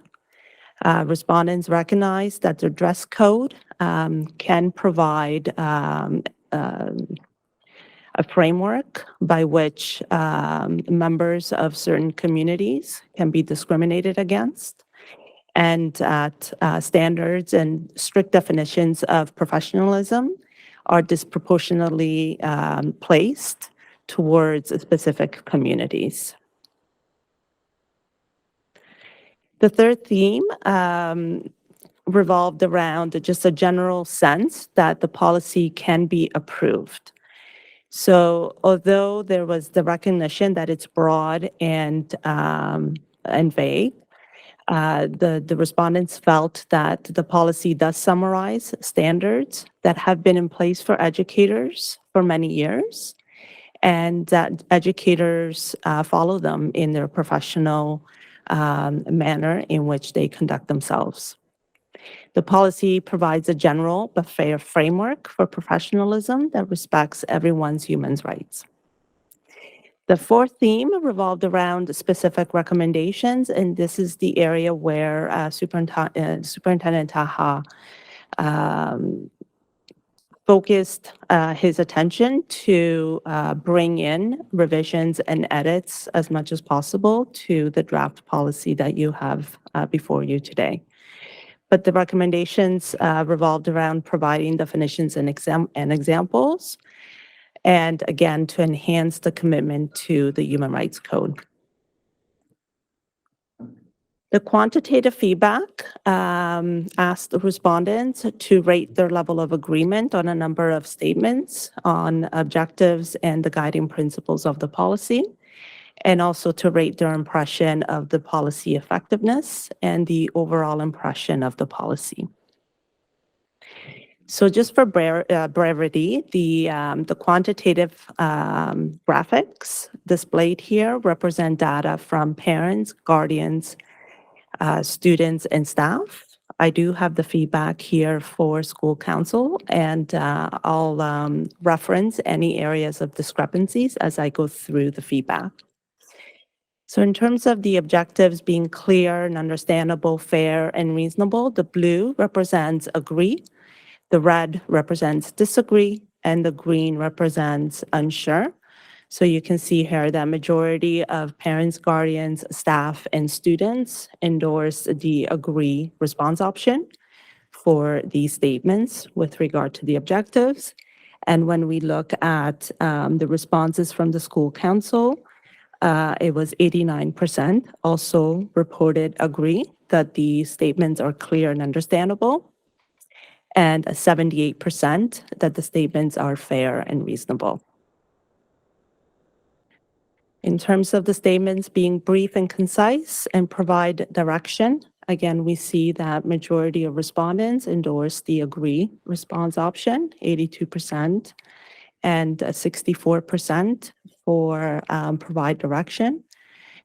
Respondents recognize that the dress code can provide a framework by which members of certain communities can be discriminated against, and that standards and strict definitions of professionalism are disproportionately placed towards specific communities. The third theme revolved around just a general sense that the policy can be approved. So although there was the recognition that it's broad and vague, the respondents felt that the policy does summarize standards that have been in place for educators for many years, and that educators follow them in their professional manner in which they conduct themselves. The policy provides a general but fair framework for professionalism that respects everyone's human rights. The fourth theme revolved around specific recommendations, and this is the area where Superintendent Taha focused his attention to bring in revisions and edits as much as possible to the draft policy that you have before you today. But the recommendations revolved around providing definitions and examples, and again, to enhance the commitment to the Human Rights Code. The quantitative feedback asked the respondents to rate their level of agreement on a number of statements on objectives and the guiding principles of the policy, and also to rate their impression of the policy effectiveness and the overall impression of the policy. So just for brevity, the quantitative graphics displayed here represent data from parents, guardians, students, and staff. I do have the feedback here for school council, and I'll reference any areas of discrepancies as I go through the feedback. So in terms of the objectives being clear and understandable, fair, and reasonable, the blue represents agree, the red represents disagree, and the green represents unsure. So you can see here that majority of parents, guardians, staff, and students endorse the agree response option for these statements with regard to the objectives. And when we look at the responses from the school council, it was 89% also reported agree that the statements are clear and understandable, and 78% that the statements are fair and reasonable. In terms of the statements being brief and concise and provide direction, again, we see that majority of respondents endorse the agree response option, 82%, and 64% for provide direction.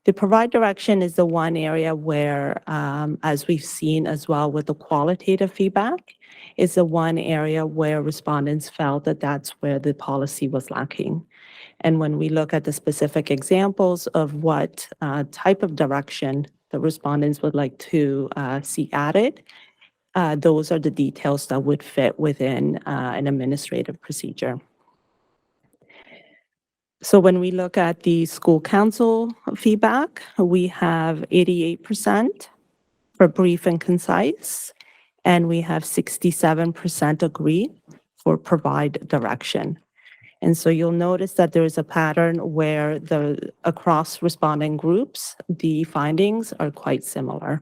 The provide direction is the one area where, as we've seen as well with the qualitative feedback, is the one area where respondents felt that that's where the policy was lacking. And when we look at the specific examples of what type of direction the respondents would like to see added, those are the details that would fit within an administrative procedure. So when we look at the school council feedback, we have 88% for brief and concise, and we have 67% agree for provide direction. And so you'll notice that there is a pattern where across responding groups, the findings are quite similar.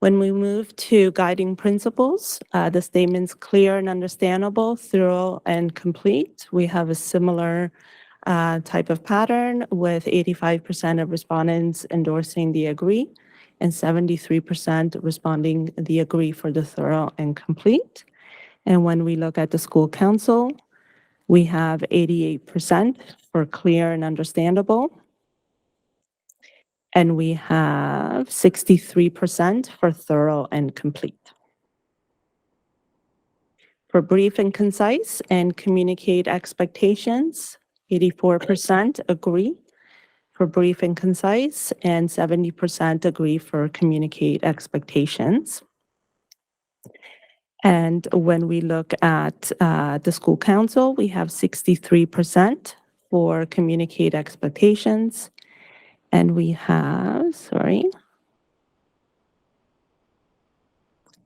When we move to guiding principles, the statement's clear and understandable, thorough and complete. We have a similar type of pattern with 85% of respondents endorsing the agree and 73% responding the agree for the thorough and complete. And when we look at the school council, we have 88% for clear and understandable. And we have 63% for thorough and complete. For brief and concise and communicate expectations, 84% agree for brief and concise, and 70% agree for communicate expectations. And when we look at the school council, we have 63% for communicate expectations. And we have,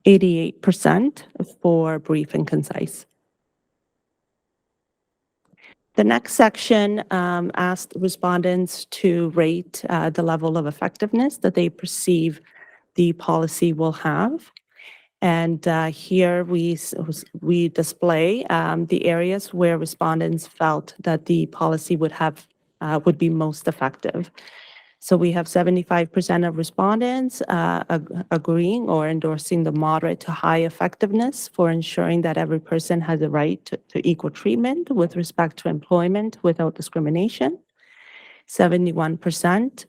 88% for brief and concise. The next section asked respondents to rate the level of effectiveness that they perceive the policy will have. And here we display the areas where respondents felt that the policy would be most effective. So we have 75% of respondents agreeing or endorsing the moderate to high effectiveness for ensuring that every person has a right to equal treatment with respect to employment without discrimination. 71%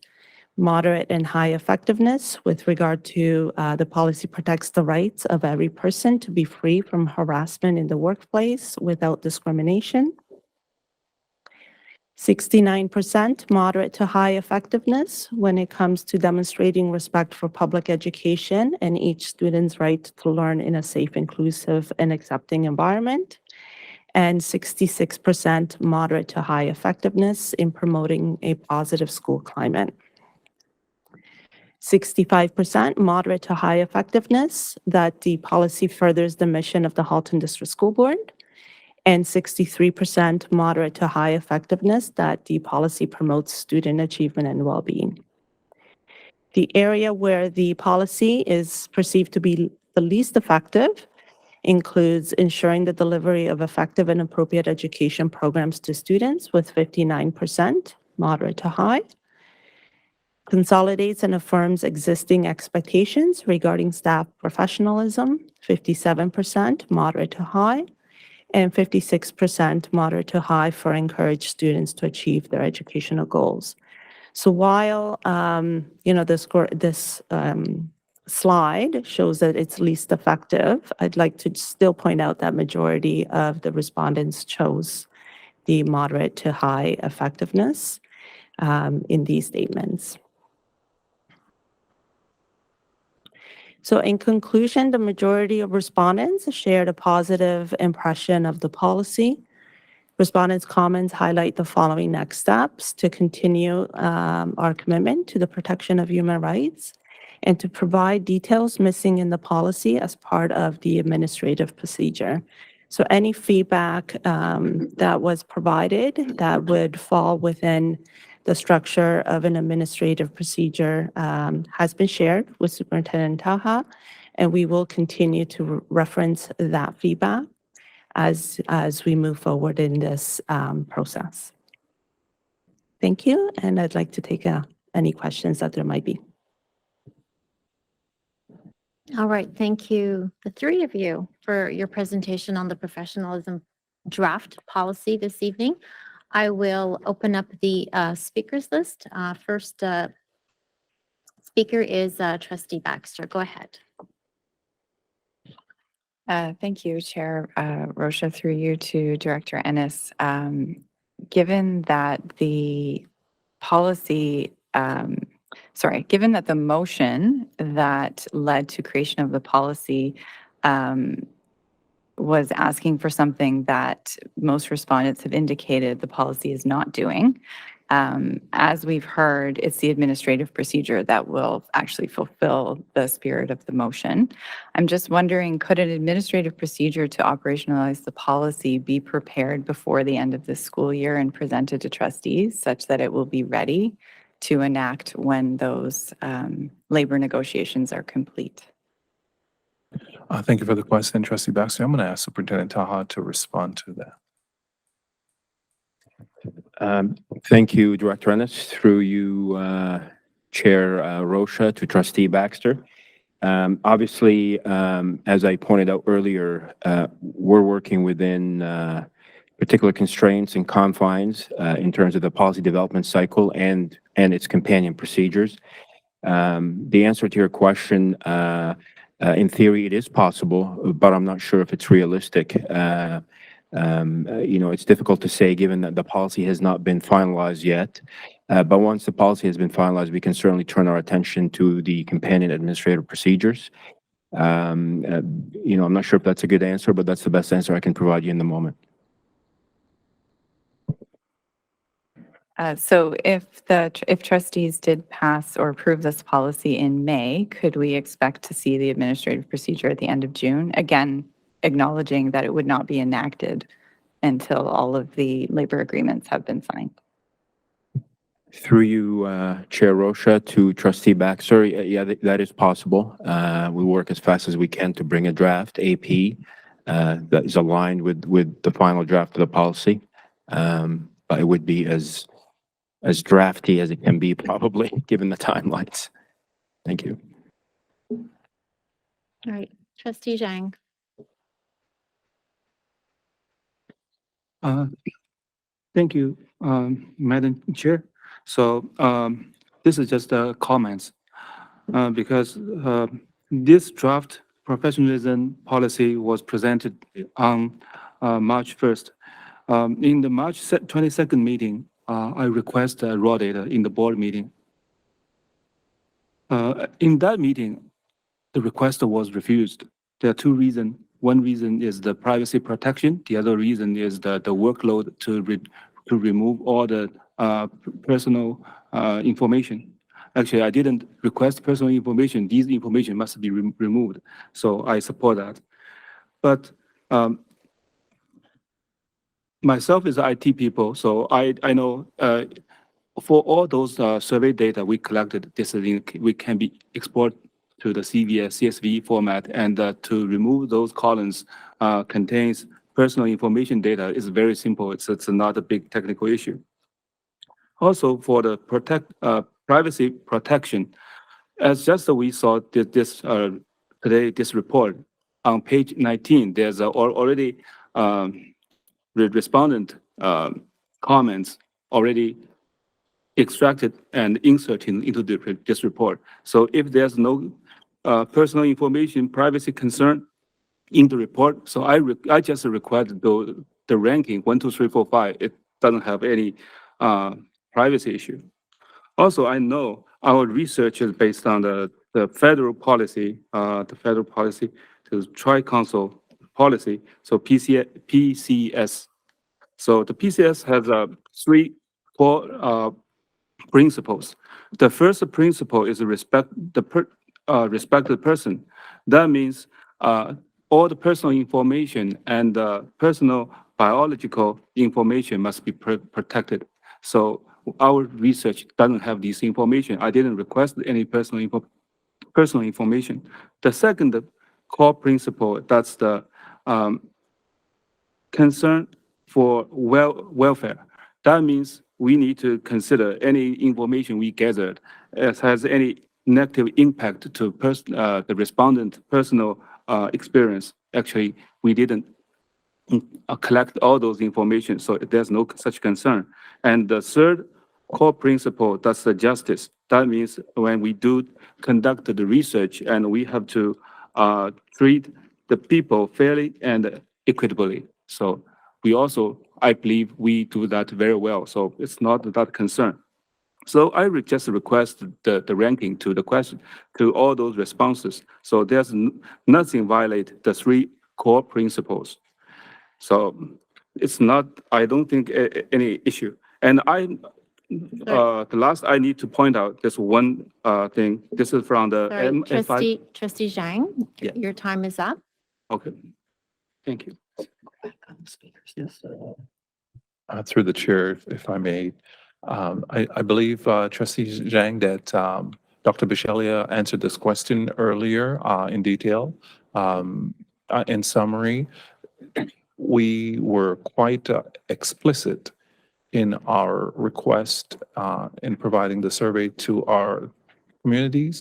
moderate and high effectiveness with regard to the policy protects the rights of every person to be free from harassment in the workplace without discrimination. 69% moderate to high effectiveness when it comes to demonstrating respect for public education and each student's right to learn in a safe, inclusive, and accepting environment. And 66% moderate to high effectiveness in promoting a positive school climate. 65% moderate to high effectiveness that the policy furthers the mission of the Halton District School Board. And 63% moderate to high effectiveness that the policy promotes student achievement and well-being. The area where the policy is perceived to be the least effective includes ensuring the delivery of effective and appropriate education programs to students with 59% moderate to high. Consolidates and affirms existing expectations regarding staff professionalism, 57% moderate to high. And 56% moderate to high for encourage students to achieve their educational goals. So while this slide shows that it's least effective, I'd like to still point out that majority of the respondents chose the moderate to high effectiveness in these statements. So in conclusion, the majority of respondents shared a positive impression of the policy. Respondents' comments highlight the following next steps to continue our commitment to the protection of human rights and to provide details missing in the policy as part of the administrative procedure. So any feedback that was provided that would fall within the structure of an administrative procedure has been shared with Superintendent Taha, and we will continue to reference that feedback as we move forward in this process. Thank you, and I'd like to take any questions that there might be. All right, thank you, the three of you, for your presentation on the professionalism draft policy this evening. I will open up the speakers list. First speaker is Trustee Baxter. Go ahead. Thank you, Chair Rosha, through you to Director Ennis. Given that the policy, given that the motion that led to creation of the policy was asking for something that most respondents have indicated the policy is not doing. As we've heard, it's the administrative procedure that will actually fulfill the spirit of the motion. I'm just wondering, could an administrative procedure to operationalize the policy be prepared before the end of this school year and presented to trustees such that it will be ready to enact when those labor negotiations are complete? Thank you for the question, Trustee Baxter. I'm going to ask Superintendent Taha to respond to that. Thank you, Director Ennis. Through you, Chair Rocha, to Trustee Baxter. Obviously, as I pointed out earlier, we're working within particular constraints and confines in terms of the policy development cycle and its companion procedures. The answer to your question, in theory, it is possible, but I'm not sure if it's realistic. It's difficult to say given that the policy has not been finalized yet. But once the policy has been finalized, we can certainly turn our attention to the companion administrative procedures. I'm not sure if that's a good answer, but that's the best answer I can provide you in the moment. So if trustees did pass or approve this policy in May, could we expect to see the administrative procedure at the end of June? Again, acknowledging that it would not be enacted until all of the labor agreements have been signed. Through you, Chair Rocha, to Trustee Baxter, yeah, that is possible. We work as fast as we can to bring a draft AP that is aligned with the final draft of the policy. But it would be as drafty as it can be, probably, given the timelines. Thank you. All right, Trustee Zhang. Thank you, Madam Chair. So this is just comments because this draft professionalism policy was presented on March 1st. In the March 22nd meeting, I requested raw data in the board meeting. In that meeting, the request was refused. There are two reasons. One reason is the privacy protection. The other reason is the workload to remove all the personal information. Actually, I didn't request personal information. These information must be removed. So I support that. But myself is IT people, so I know for all those survey data we collected, we can be exported to the CSV format, and to remove those columns contains personal information data is very simple. It's not a big technical issue. Also, for the privacy protection, as just we saw this today, this report on page 19, there's already respondent comments already extracted and inserted into this report. So if there's no personal information privacy concern in the report, so I just requested the ranking 1, 2, 3, 4, 5. It doesn't have any privacy issue. Also, I know our research is based on the federal policy, the Tri-Council policy, so PCS. So the PCS has 3 core principles. The first principle is respect the person. That means all the personal information and personal biological information must be protected. So our research doesn't have this information. I didn't request any personal information. The second core principle, that's the concern for welfare. That means we need to consider any information we gathered as has any negative impact to the respondent personal experience. Actually, we didn't collect all those information, so there's no such concern. And the third core principle, that's the justice. That means when we do conduct the research, and we have to treat the people fairly and equitably. So we also, I believe, we do that very well. So it's not that concern. So I just request the ranking to the question, to all those responses. So there's nothing violate the 3 core principles. So it's not, I don't think any issue. And the last I need to point out, just one thing. This is from the Sorry, MFI. Trustee Zhang, Yeah. your time is up. Okay, thank you. Through the chair, if I may, I believe trustee Zhang that Dr. Bishelia answered this question earlier in detail. In summary, we were quite explicit in our request in providing the survey to our communities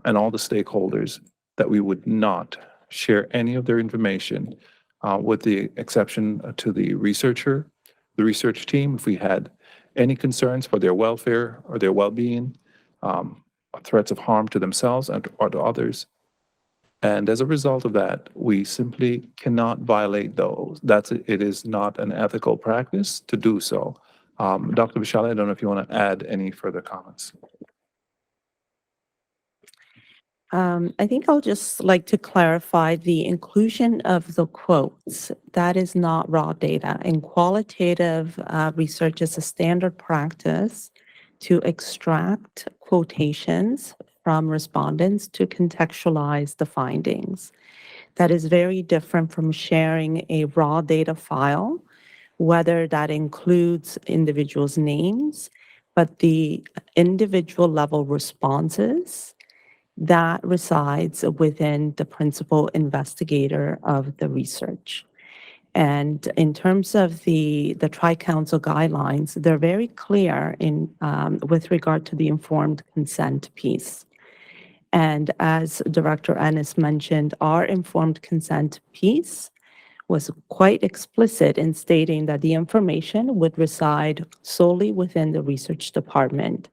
and all the stakeholders that we would not share any of their information with the exception to the researcher, the research team, if we had any concerns for their welfare or their well-being, threats of harm to themselves and or to others. And as a result of that, we simply cannot violate those. It is not an ethical practice to do so. Dr. Bishali, I don't know if you want to add any further comments. I think I'll just like to clarify the inclusion of the quotes. That is not raw data. In qualitative research, it's a standard practice to extract quotations from respondents to contextualize the findings. That is very different from sharing a raw data file, whether that includes individuals' names, but the individual level responses that resides within the principal investigator of the research. And in terms of the Tri-Council guidelines, they're very clear in with regard to the informed consent piece. And as Director Ennis mentioned, our informed consent piece was quite explicit in stating that the information would reside solely within the research department,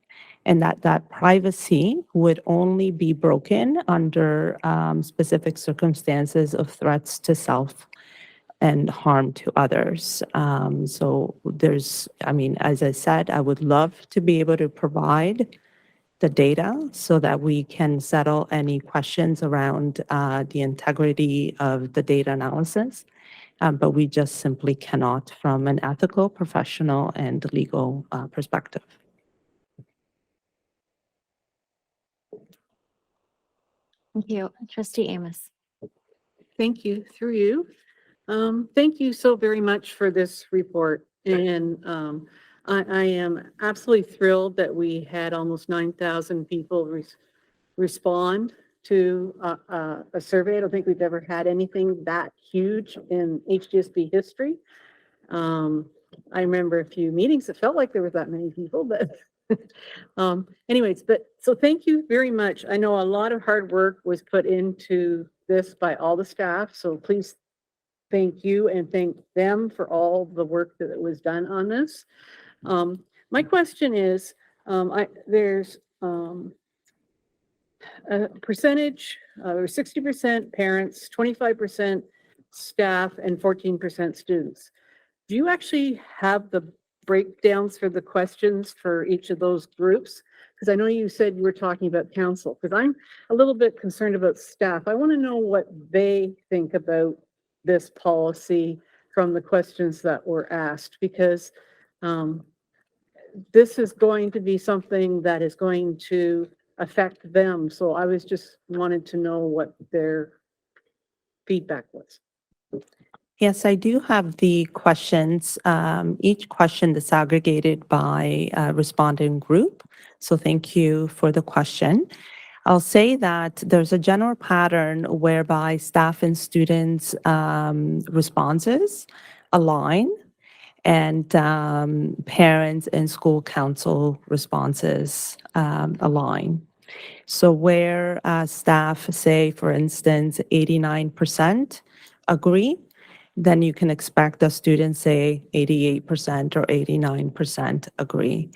and that privacy would only be broken under specific circumstances of threats to self and harm to others. So there's, I mean, as I said, I would love to be able to provide the data so that we can settle any questions around the integrity of the data analysis. But we just simply cannot from an ethical, professional, and legal perspective. Thank you. Trustee Amos. Thank you, through you. Thank you so very much for this report. And I am absolutely thrilled that we had almost 9,000 people respond to a survey. I don't think we've ever had anything that huge in HDSB history. I remember a few meetings, it felt like there was that many people, but anyways, so thank you very much. I know a lot of hard work was put into this by all the staff, so please thank you and thank them for all the work that was done on this. My question is, there's a percentage, or 60% parents, 25% staff, and 14% students. Do you actually have the breakdowns for the questions for each of those groups? Because I know you said you were talking about council, because I'm a little bit concerned about staff. I want to know what they think about this policy from the questions that were asked, because this is going to be something that is going to affect them. So I was just wanted to know what their feedback was. Yes, I do have the questions. Each question is aggregated by respondent group. So thank you for the question. I'll say that there's a general pattern whereby staff and students' responses align, and parents and school council responses align. So where staff say, for instance, 89% agree, then you can expect the students say 88% or 89% agree.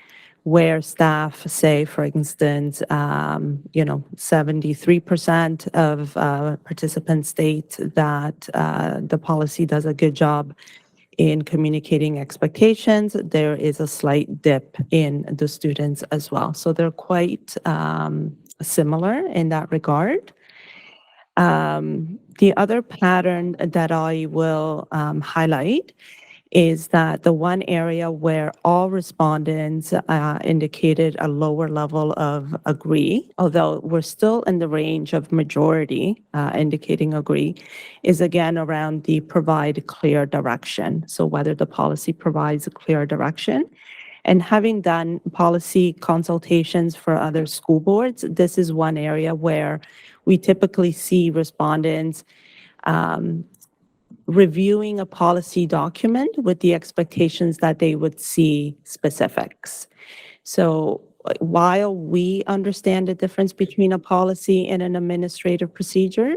Where staff say, for instance, 73% of participants state that the policy does a good job in communicating expectations, there is a slight dip in the students as well. So they're quite similar in that regard. The other pattern that I will highlight is that the one area where all respondents indicated a lower level of agree, although we're still in the range of majority indicating agree, is again around the provide clear direction. So whether the policy provides a clear direction. And having done policy consultations for other school boards, this is one area where we typically see respondents reviewing a policy document with the expectations that they would see specifics. So while we understand the difference between a policy and an administrative procedure,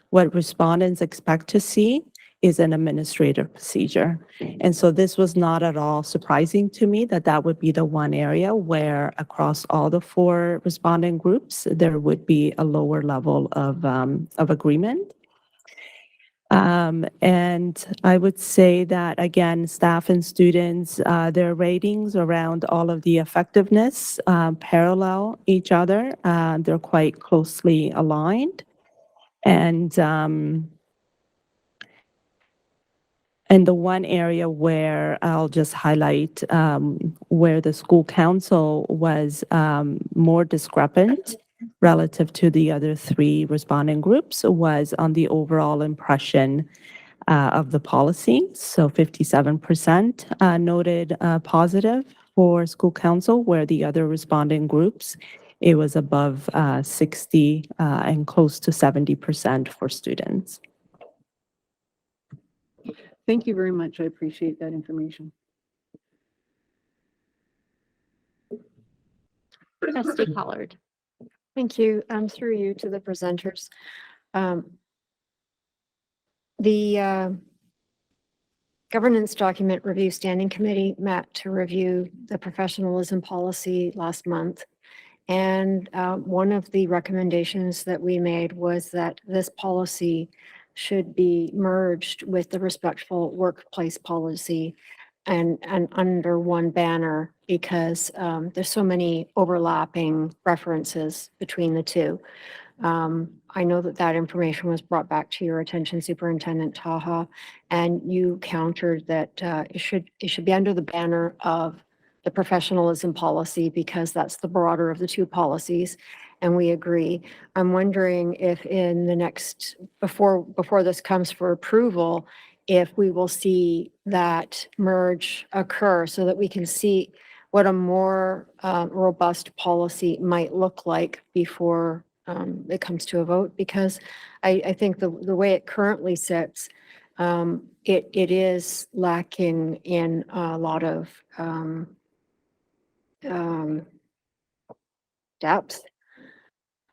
what respondents expect to see is an administrative procedure. And so this was not at all surprising to me that that would be the one area where across all the 4 respondent groups, there would be a lower level of agreement. And I would say that, again, staff and students, their ratings around all of the effectiveness parallel each other. They're quite closely aligned. And the one area where I'll just highlight where the school council was more discrepant relative to the other 3 responding groups was on the overall impression of the policy. So 57% noted positive for school council, where the other responding groups, it was above 60 and close to 70% for students. Thank you very much. I appreciate that information. Trustee Collard. Thank you. Through you to the presenters. The Governance Document Review Standing Committee met to review the professionalism policy last month. And one of the recommendations that we made was that this policy should be merged with the respectful workplace policy and under one banner, because there's so many overlapping references between the two. I know that that information was brought back to your attention, Superintendent Taha, and you countered that it should be under the banner of the professionalism policy, because that's the broader of the 2 policies, and we agree. I'm wondering if in the next, before this comes for approval, if we will see that merge occur so that we can see what a more robust policy might look like before it comes to a vote, because I think the way it currently sits, it is lacking in a lot of depth.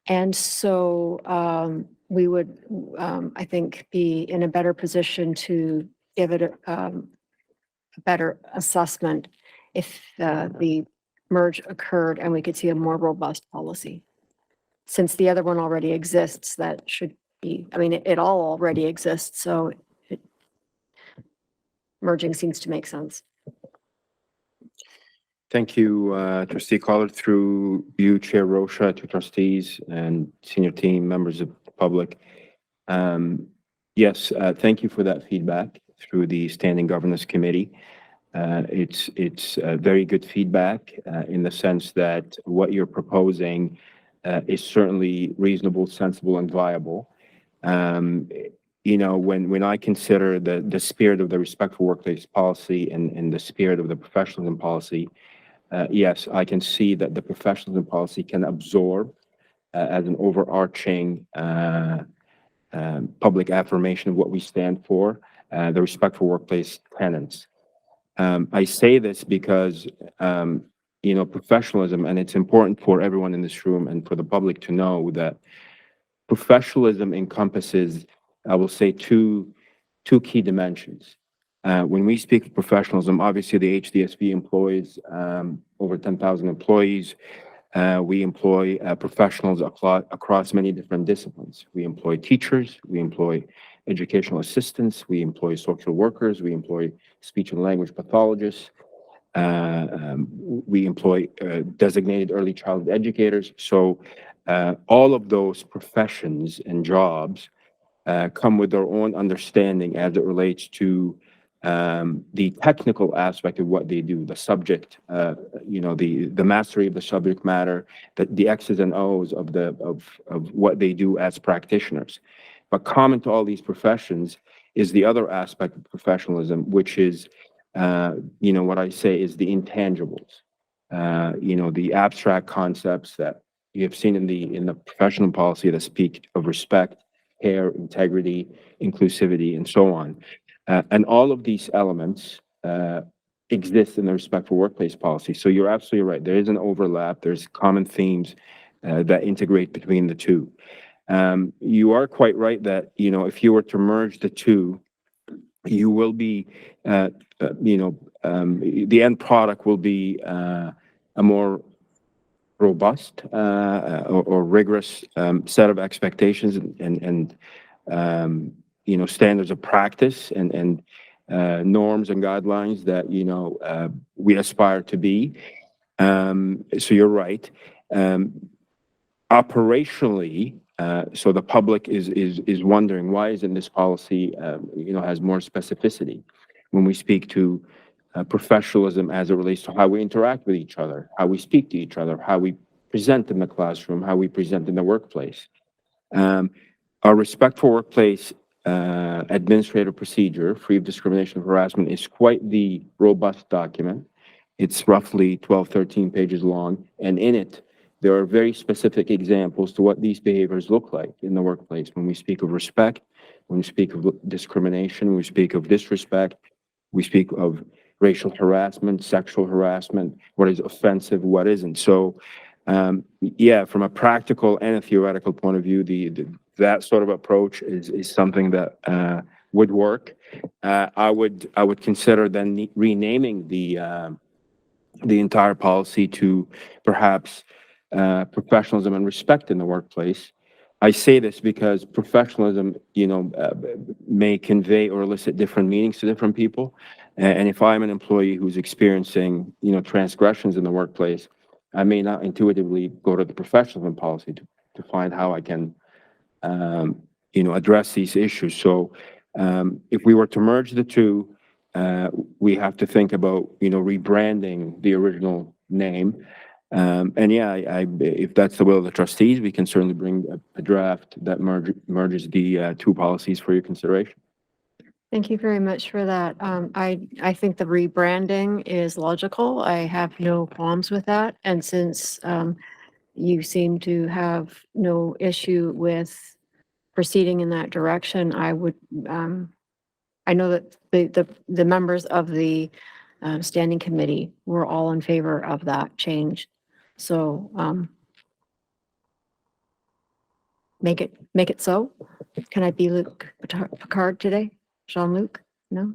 And so we would, I think, be in a better position to give it a better assessment if the merge occurred and we could see a more robust policy. Since the other one already exists, that should be, I mean, it all already exists, so merging seems to make sense. Thank you, Trustee Collard, through you, Chair Rocha, to trustees and senior team members of the public. Yes, thank you for that feedback through the Standing Governance Committee. It's very good feedback in the sense that what you're proposing is certainly reasonable, sensible, and viable. You know, when I consider the spirit of the respectful workplace policy and the spirit of the professionalism policy, yes, I can see that the professionalism policy can absorb as an overarching public affirmation of what we stand for, the respectful workplace tenets. I say this because, you know, professionalism, and it's important for everyone in this room and for the public to know that professionalism encompasses, I will say, two key dimensions. When we speak of professionalism, obviously the HDSB employs over 10,000 employees. We employ professionals across many different disciplines. We employ teachers, we employ educational assistants, we employ social workers, we employ speech and language pathologists, we employ designated early childhood educators. So all of those professions and jobs come with their own understanding as it relates to the technical aspect of what they do, the subject, the mastery of the subject matter, the X's and O's of what they do as practitioners. But common to all these professions is the other aspect of professionalism, which is, what I say is the intangibles. The abstract concepts that you have seen in the professional policy that speak of respect, care, integrity, inclusivity, and so on. And all of these elements exist in the respectful workplace policy. So you're absolutely right. There is an overlap. There's common themes that integrate between the two. You are quite right that, if you were to merge the two, you will be, the end product will be a more robust or rigorous set of expectations and standards of practice and norms and guidelines that, we aspire to be. So you're right. Operationally, so the public is wondering, why isn't this policy, has more specificity when we speak to professionalism as it relates to how we interact with each other, how we speak to each other, how we present in the classroom, how we present in the workplace. Our respectful workplace administrative procedure, free of discrimination and harassment, is quite the robust document. It's roughly 12, 13 pages long, and in it, there are very specific examples to what these behaviors look like in the workplace. When we speak of respect, when we speak of discrimination, when we speak of disrespect, we speak of racial harassment, sexual harassment, what is offensive, what isn't. So, from a practical and a theoretical point of view, that sort of approach is something that would work. I would consider then renaming the entire policy to perhaps professionalism and respect in the workplace. I say this because professionalism, may convey or elicit different meanings to different people. And if I'm an employee who's experiencing, transgressions in the workplace, I may not intuitively go to the professionalism policy to find how I can, address these issues. So if we were to merge the two, we have to think about, rebranding the original name. If that's the will of the trustees, we can certainly bring a draft that merges the two policies for your consideration. Thank you very much for that. I think the rebranding is logical. I have no qualms with that. And since you seem to have no issue with proceeding in that direction, I would, I know that the members of the standing committee were all in favor of that change. So make it so. Can I be Luc Picard today? Jean-Luc? No?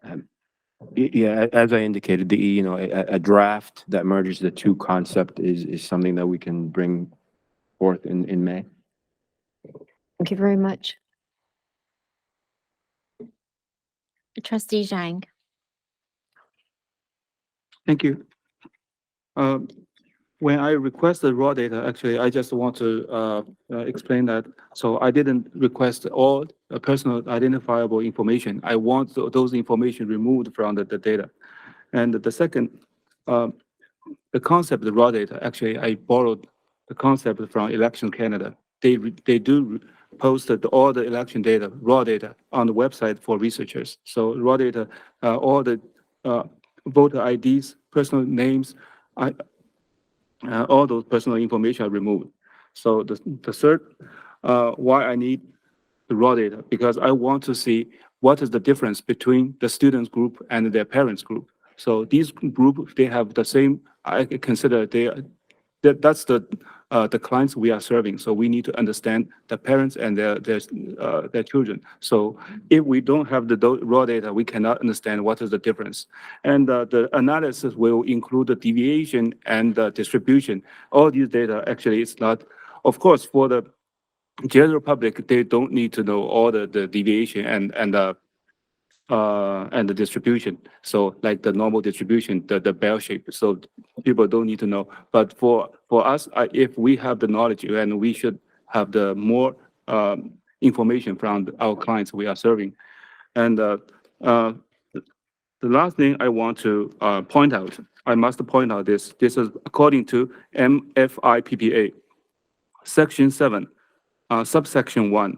As I indicated, a draft that merges the two concepts is something that we can bring forth in May. Thank you very much. Trustee Zhang. Thank you. When I request the raw data, actually, I just want to explain that. So I didn't request all personal identifiable information. I want those information removed from the data. And the second, the concept of the raw data, actually, I borrowed the concept from Election Canada. They do post all the election data, raw data, on the website for researchers. So raw data, all the voter IDs, personal names, all those personal information are removed. So the third, why I need the raw data, because I want to see what is the difference between the students group and their parents group. So these group, they have the same, I consider that's the clients we are serving. So we need to understand the parents and their children. So if we don't have the raw data, we cannot understand what is the difference. And the analysis will include the deviation and the distribution. All these data actually is not, of course, for the general public, they don't need to know all the deviation and the distribution. So like the normal distribution, the bell shape. So people don't need to know. But for us, if we have the knowledge, and we should have the more information from our clients we are serving. And the last thing I want to point out, I must point out this is according to MFIPPA, Section 7, subsection 1.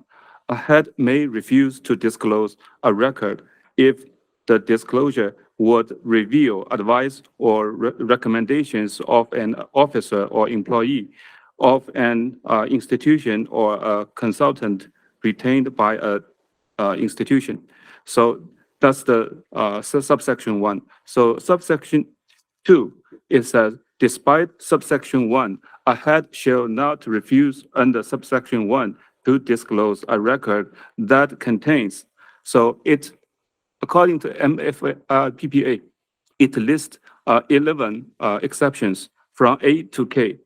A head may refuse to disclose a record if the disclosure would reveal advice or recommendations of an officer or employee of an institution or a consultant retained by a institution. So that's the subsection 1. So subsection 2, it says, despite subsection 1, a head shall not refuse under subsection 1 to disclose a record that contains. So it, according to MFPPA, it lists 11 exceptions from A to K.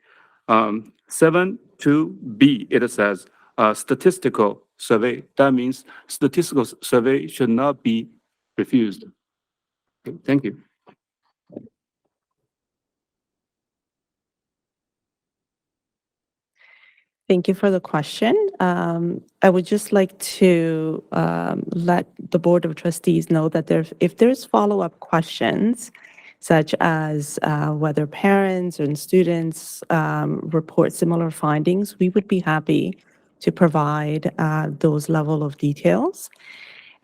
7 to B, it says statistical survey. That means statistical survey should not be refused. Okay, thank you. Thank you for the question. I would just like to let the Board of Trustees know that if there's follow-up questions, such as whether parents and students report similar findings, we would be happy to provide those level of details.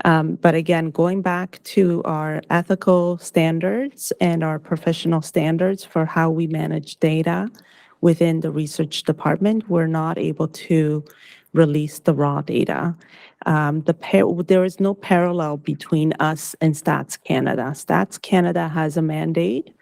But again, going back to our ethical standards and our professional standards for how we manage data within the research department, we're not able to release the raw data. There is no parallel between us and Stats Canada. Stats Canada has a mandate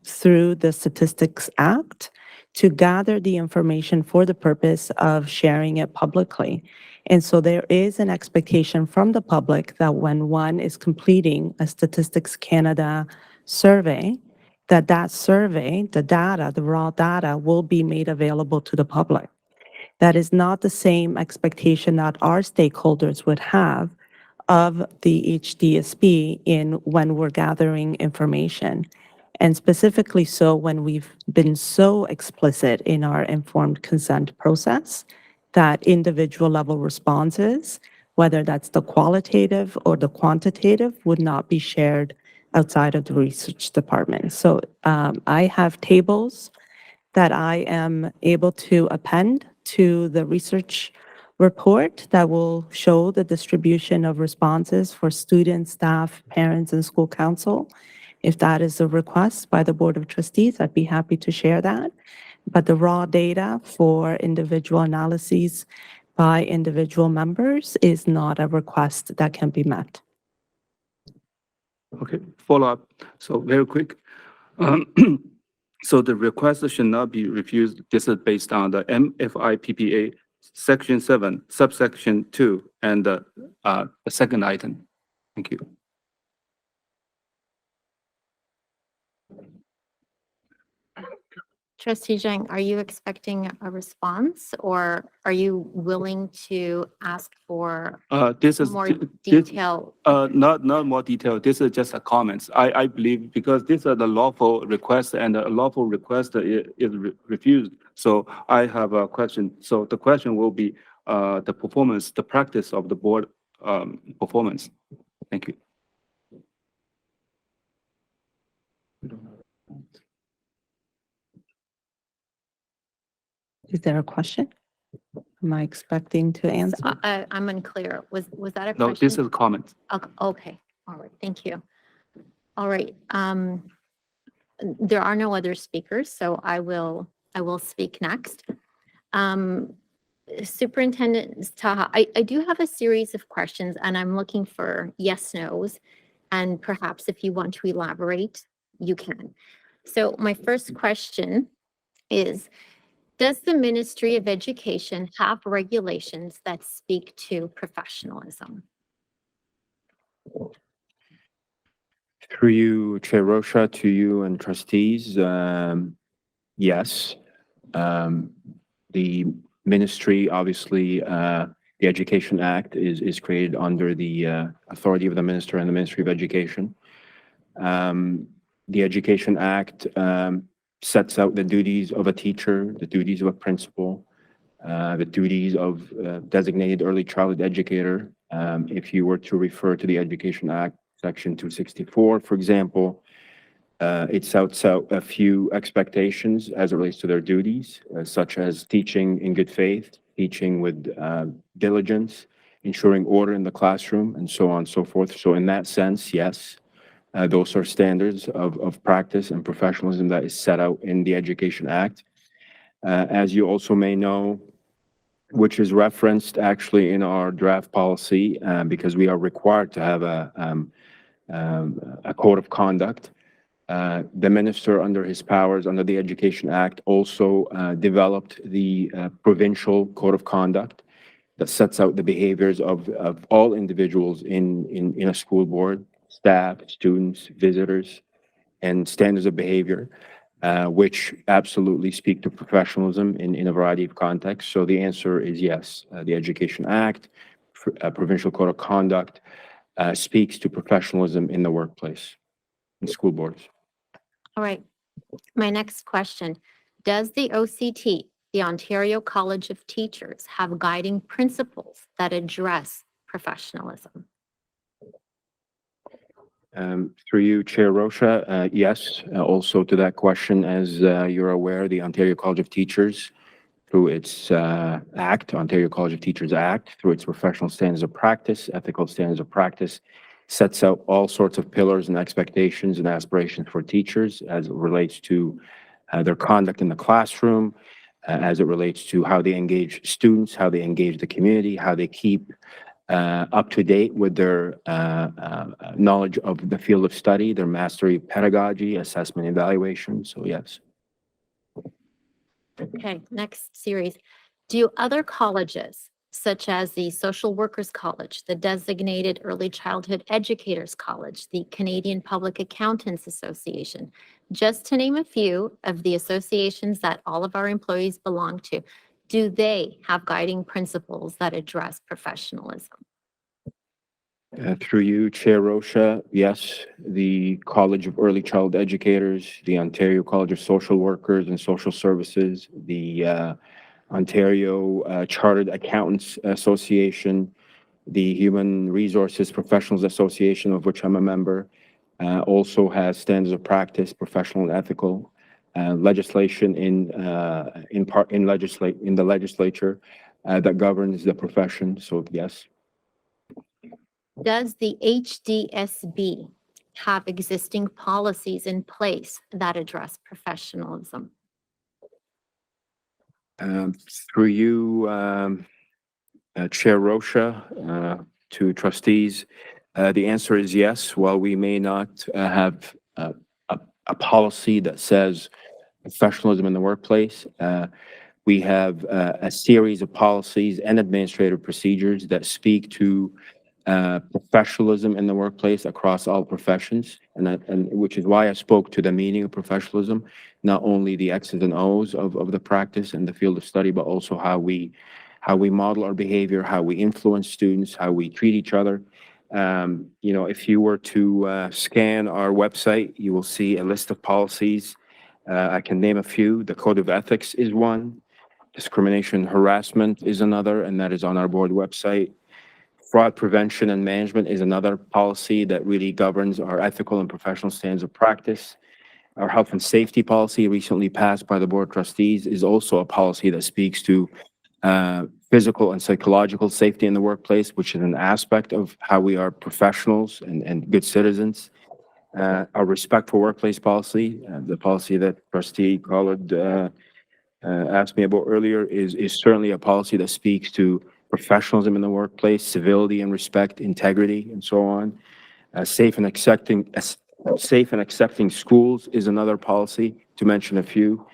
through the Statistics Act to gather the information for the purpose of sharing it publicly. And so there is an expectation from the public that when one is completing a Statistics Canada survey, that survey, the data, the raw data, will be made available to the public. That is not the same expectation that our stakeholders would have of the HDSB when we're gathering information. And specifically so when we've been so explicit in our informed consent process that individual level responses, whether that's the qualitative or the quantitative, would not be shared outside of the research department. So I have tables that I am able to append to the research report that will show the distribution of responses for students, staff, parents, and school council. If that is a request by the Board of Trustees, I'd be happy to share that. But the raw data for individual analyses by individual members is not a request that can be met. Okay, follow up. So very quick. So the request should not be refused. This is based on the MFIPPA Section 7, subsection 2, and the second item. Thank you. Trustee Zhang, are you expecting a response or are you willing to ask for This is more detail? Not more detail. This is just a comments. I believe because these are the lawful request and the lawful request is refused. So I have a question. So the question will be the performance, the practice of the board performance. Thank you. Is there a question? Am I expecting to answer? I'm unclear. Was that a No, question? this is a comment. Okay, all right, thank you. All right, there are no other speakers, so I will speak next. Superintendent Taha, I do have a series of questions and I'm looking for yes, nos, and perhaps if you want to elaborate, you can. So my first question is, does the Ministry of Education have regulations that speak to professionalism? Through you, Chair Rocha, to you and trustees, yes. The ministry, obviously, the Education Act is created under the authority of the minister and the Ministry of Education. The Education Act sets out the duties of a teacher, the duties of a principal, the duties of designated early childhood educator. If you were to refer to the Education Act, Section 264, for example, it sets out a few expectations as it relates to their duties, such as teaching in good faith, teaching with diligence, ensuring order in the classroom, and so on and so forth. So in that sense, yes, those are standards of practice and professionalism that is set out in the Education Act. As you also may know, which is referenced actually in our draft policy, because we are required to have a code of conduct. The minister, under his powers, under the Education Act, also developed the provincial code of conduct that sets out the behaviors of all individuals in a school board, staff, students, visitors, and standards of behavior, which absolutely speak to professionalism in a variety of contexts. So the answer is yes. The Education Act, provincial code of conduct, speaks to professionalism in the workplace, in school boards. All right. My next question, does the OCT, the Ontario College of Teachers, have guiding principles that address professionalism? Through you, Chair Rocha, yes. Also to that question, as you're aware, the Ontario College of Teachers, through its Act, Ontario College of Teachers Act, through its professional standards of practice, ethical standards of practice, sets out all sorts of pillars and expectations and aspirations for teachers as it relates to their conduct in the classroom, as it relates to how they engage students, how they engage the community, how they keep up to date with their knowledge of the field of study, their mastery of pedagogy, assessment, evaluation. So yes. Okay, next series. Do other colleges, such as the Social Workers College, the Designated Early Childhood Educators College, the Canadian Public Accountants Association, just to name a few of the associations that all of our employees belong to, do they have guiding principles that address professionalism? Through you, Chair Rocha, yes, the College of Early Child Educators, the Ontario College of Social Workers and Social Services, the Ontario Chartered Accountants Association, the Human Resources Professionals Association, of which I'm a member, also has standards of practice, professional and ethical, legislation in the legislature that governs the profession. So yes. Does the HDSB have existing policies in place that address professionalism? Through you, Chair Rocha, to trustees, the answer is yes. While we may not have a policy that says professionalism in the workplace, we have a series of policies and administrative procedures that speak to professionalism in the workplace across all professions, and which is why I spoke to the meaning of professionalism, not only the X's and O's of the practice and the field of study, but also how we model our behavior, how we influence students, how we treat each other. You know, if you were to scan our website, you will see a list of policies. I can name a few. The Code of Ethics is one. Discrimination, harassment is another, and that is on our board website. Fraud prevention and management is another policy that really governs our ethical and professional standards of practice. Our health and safety policy, recently passed by the Board of Trustees, is also a policy that speaks to physical and psychological safety in the workplace, which is an aspect of how we are professionals and good citizens. Our respect for workplace policy, the policy that Trustee Collard asked me about earlier, is certainly a policy that speaks to professionalism in the workplace, civility and respect, integrity, and so on. Safe and accepting schools is another policy, to mention a few.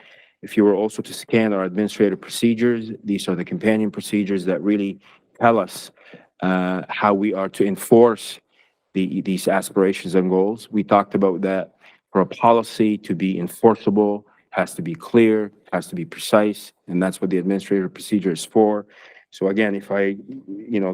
If you were also to scan our administrative procedures, these are the companion procedures that really tell us how we are to enforce these aspirations and goals. We talked about that for a policy to be enforceable, has to be clear, has to be precise, and that's what the administrative procedure is for. So again, if I,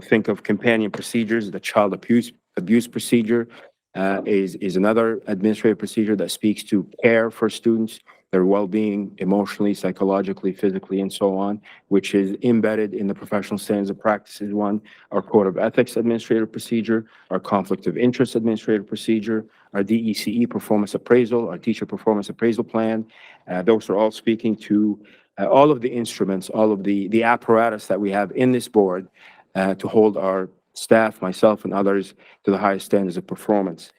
think of companion procedures, the child abuse procedure, is another administrative procedure that speaks to care for students, their well-being, emotionally, psychologically, physically, and so on, which is embedded in the professional standards of practices one, our code of ethics administrative procedure, our conflict of interest administrative procedure, our DECE performance appraisal, our teacher performance appraisal plan. Those are all speaking to all of the instruments, all of the apparatus that we have in this board to hold our staff, myself, and others to the highest standards of performance.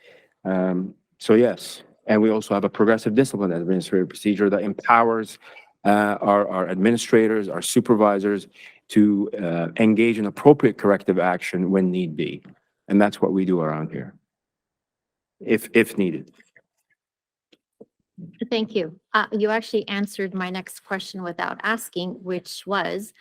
So yes, and we also have a progressive discipline administrative procedure that empowers our administrators, our supervisors to engage in appropriate corrective action when need be. And that's what we do around here, if needed. Thank you. You actually answered my next question without asking, which was,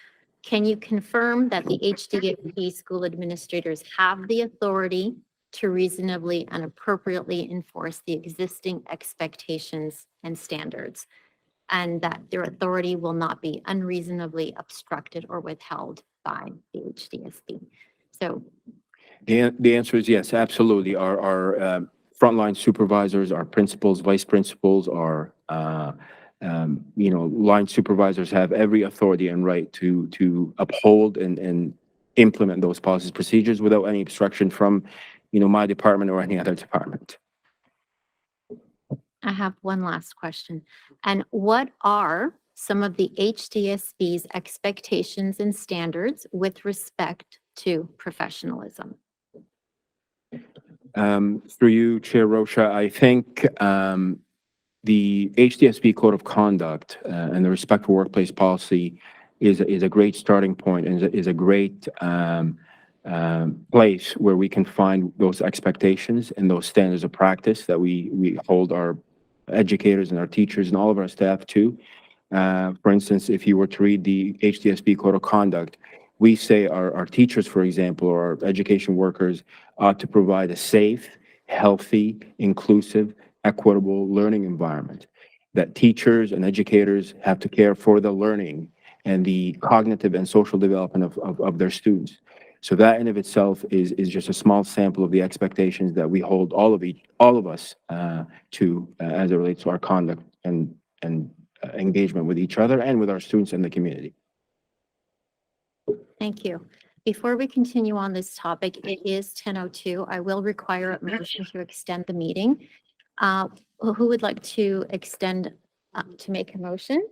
can you confirm that the HDFP school administrators have the authority to reasonably and appropriately enforce the existing expectations and standards, and that their authority will not be unreasonably obstructed or withheld by the HDSB? So The answer is yes, absolutely. Our frontline supervisors, our principals, vice principals, our line supervisors have every authority and right to uphold and implement those policies, procedures without any obstruction from, my department or any other department. I have one last question. And what are some of the HDSB's expectations and standards with respect to professionalism? Through you, Chair Rocha, I think the HDSB Code of Conduct and the Respectful Workplace Policy is a great starting point and is a great place where we can find those expectations and those standards of practice that we hold our educators and our teachers and all of our staff to. For instance, if you were to read the HDSB Code of Conduct, we say our teachers, for example, or our education workers ought to provide a safe, healthy, inclusive, equitable learning environment. That teachers and educators have to care for the learning and the cognitive and social development of their students. So that in of itself is just a small sample of the expectations that we hold all of us to as it relates to our conduct and engagement with each other and with our students and the community. Thank you. Before we continue on this topic, it is 10:02. I will require a motion to extend the meeting. Who would like to extend, to make a motion?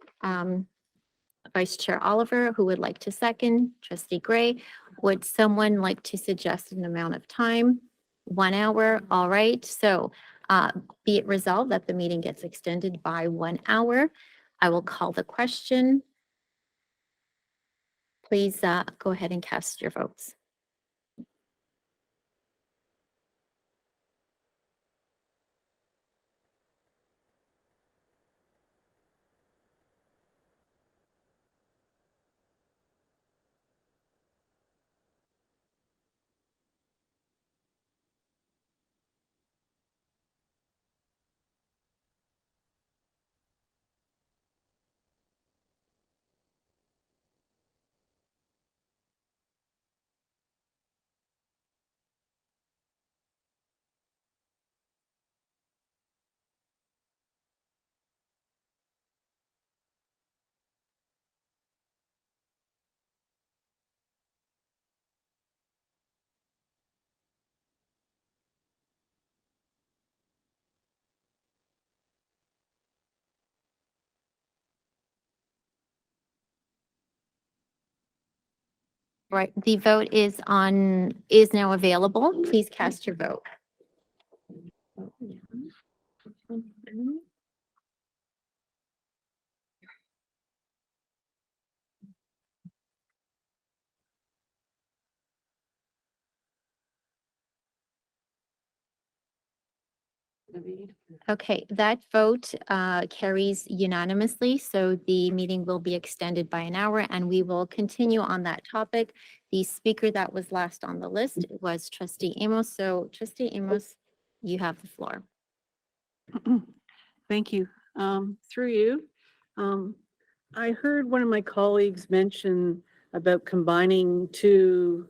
Vice Chair Oliver, who would like to second? Trustee Gray, would someone like to suggest an amount of time? 1 hour, all right. So be it resolved that the meeting gets extended by 1 hour. I will call the question. Please go ahead and cast your votes. Right, the vote is now available. Please cast your vote. Okay, that vote carries unanimously, so the meeting will be extended by 1 hour and we will continue on that topic. The speaker that was last on the list was Trustee Amos. So Trustee Amos, you have the floor. Thank you. Through you, I heard one of my colleagues mention about combining two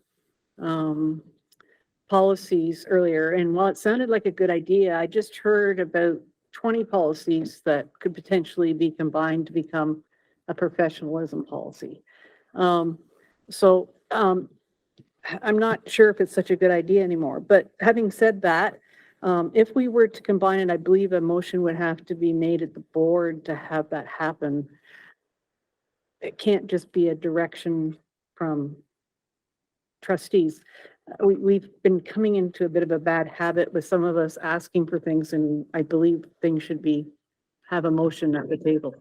policies earlier, and while it sounded like a good idea, I just heard about 20 policies that could potentially be combined to become a professionalism policy. So I'm not sure if it's such a good idea anymore, but having said that, if we were to combine it, I believe a motion would have to be made at the board to have that happen. It can't just be a direction from trustees. We've been coming into a bit of a bad habit with some of us asking for things, and I believe things should have a motion at the table.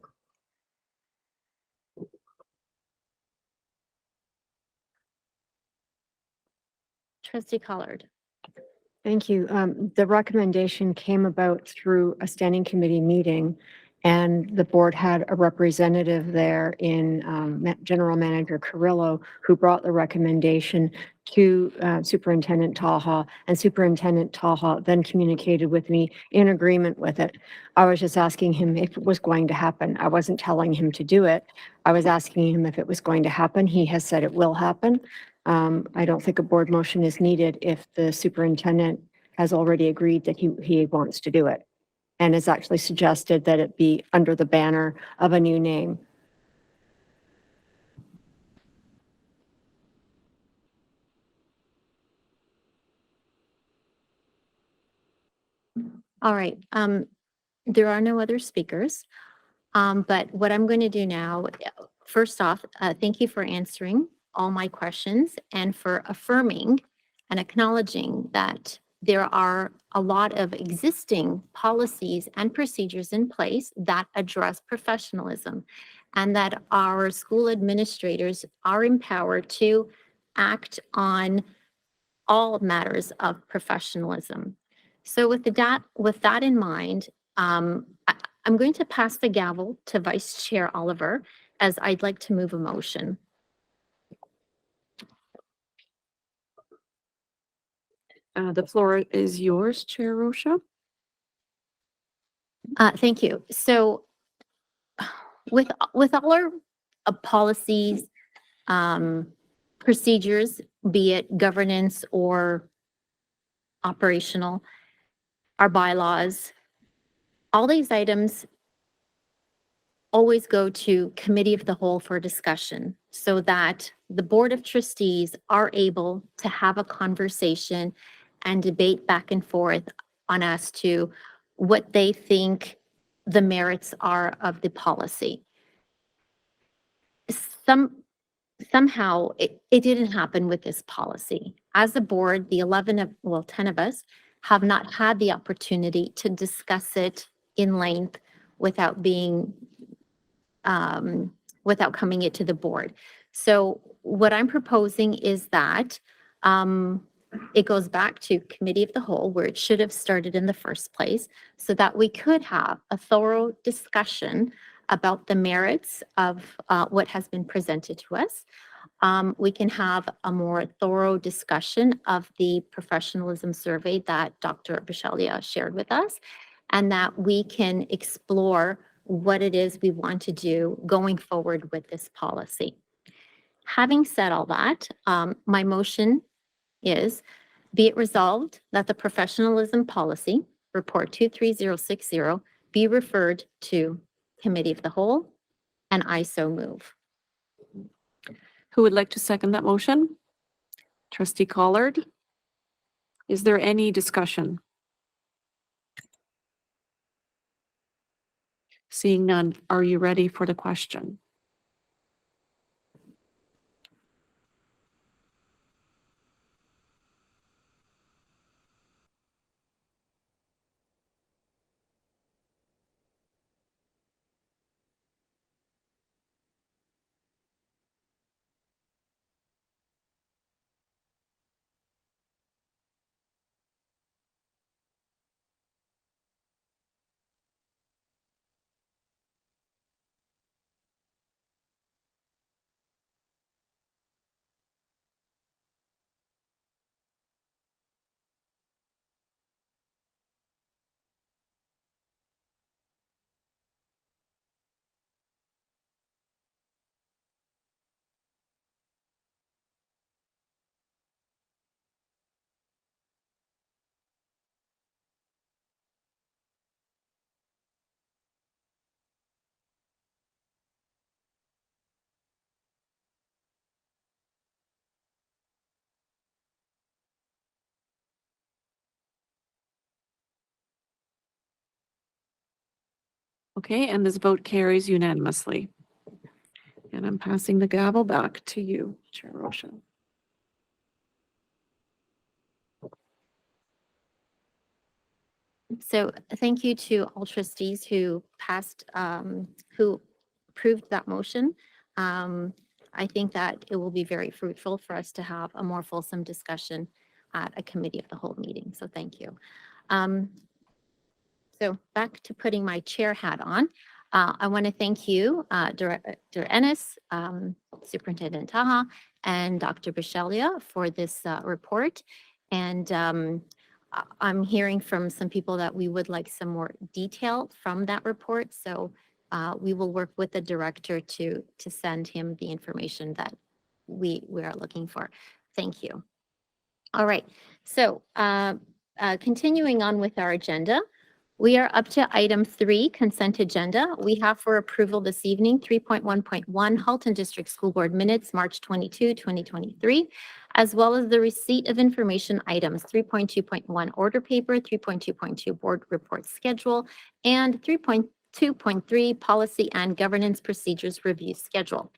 Trustee Collard. Thank you. The recommendation came about through a standing committee meeting, and the board had a representative there in General Manager Carrillo, who brought the recommendation to Superintendent Taha, and Superintendent Taha then communicated with me in agreement with it. I was just asking him if it was going to happen. I wasn't telling him to do it. I was asking him if it was going to happen. He has said it will happen. I don't think a board motion is needed if the superintendent has already agreed that he wants to do it, and has actually suggested that it be under the banner of a new name. All right, there are no other speakers. But what I'm going to do now, first off, thank you for answering all my questions and for affirming and acknowledging that there are a lot of existing policies and procedures in place that address professionalism, and that our school administrators are empowered to act on all matters of professionalism. So with that in mind, I'm going to pass the gavel to Vice Chair Oliver, as I'd like to move a motion. The floor is yours, Chair Rosha. Thank you. So with all our policies, procedures, be it governance or operational, our bylaws, all these items always go to committee of the whole for discussion, so that the Board of Trustees are able to have a conversation and debate back and forth on as to what they think the merits are of the policy. Somehow it didn't happen with this policy. As a board, the 10 of us have not had the opportunity to discuss it in length without coming it to the board. So what I'm proposing is that it goes back to committee of the whole, where it should have started in the first place, so that we could have a thorough discussion about the merits of what has been presented to us. We can have a more thorough discussion of the professionalism survey that Dr. Bishalia shared with us, and that we can explore what it is we want to do going forward with this policy. Having said all that, my motion is, be it resolved that the professionalism policy, report 23060, be referred to committee of the whole, and I so move. Who would like to second that motion? Trustee Collard. Is there any discussion? Seeing none, are you ready for the question? Okay, and this vote carries unanimously. And I'm passing the gavel back to you, Chair Rocha. So thank you to all trustees who who approved that motion. I think that it will be very fruitful for us to have a more fulsome discussion at a committee of the whole meeting. So thank you. So back to putting my chair hat on. I want to thank you, Director Ennis, Superintendent Taha, and Dr. Bishalia for this report. And I'm hearing from some people that we would like some more detail from that report. So we will work with the director to send him the information that we are looking for. Thank you. All right. So continuing on with our agenda, we are up to item 3, consent agenda. We have for approval this evening 3.1.1 Halton District School Board minutes, March 22, 2023, as well as the receipt of information items 3.2.1 order paper, 3.2.2 board report schedule, and 3.2.3 policy and governance procedures review schedule.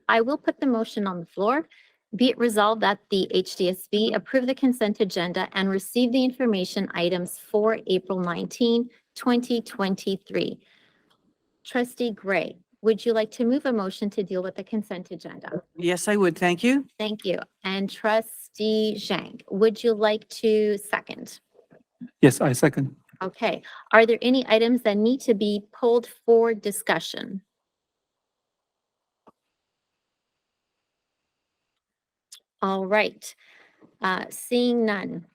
I will put the motion on the floor. Be it resolved that the HDSB approve the consent agenda and receive the information items for April 19, 2023. Trustee Gray, would you like to move a motion to deal with the consent agenda? Yes, I would. Thank you. Thank you. And Trustee Zhang, would you like to second? Yes, I second. Okay. Are there any items that need to be pulled for discussion? All right. Seeing none.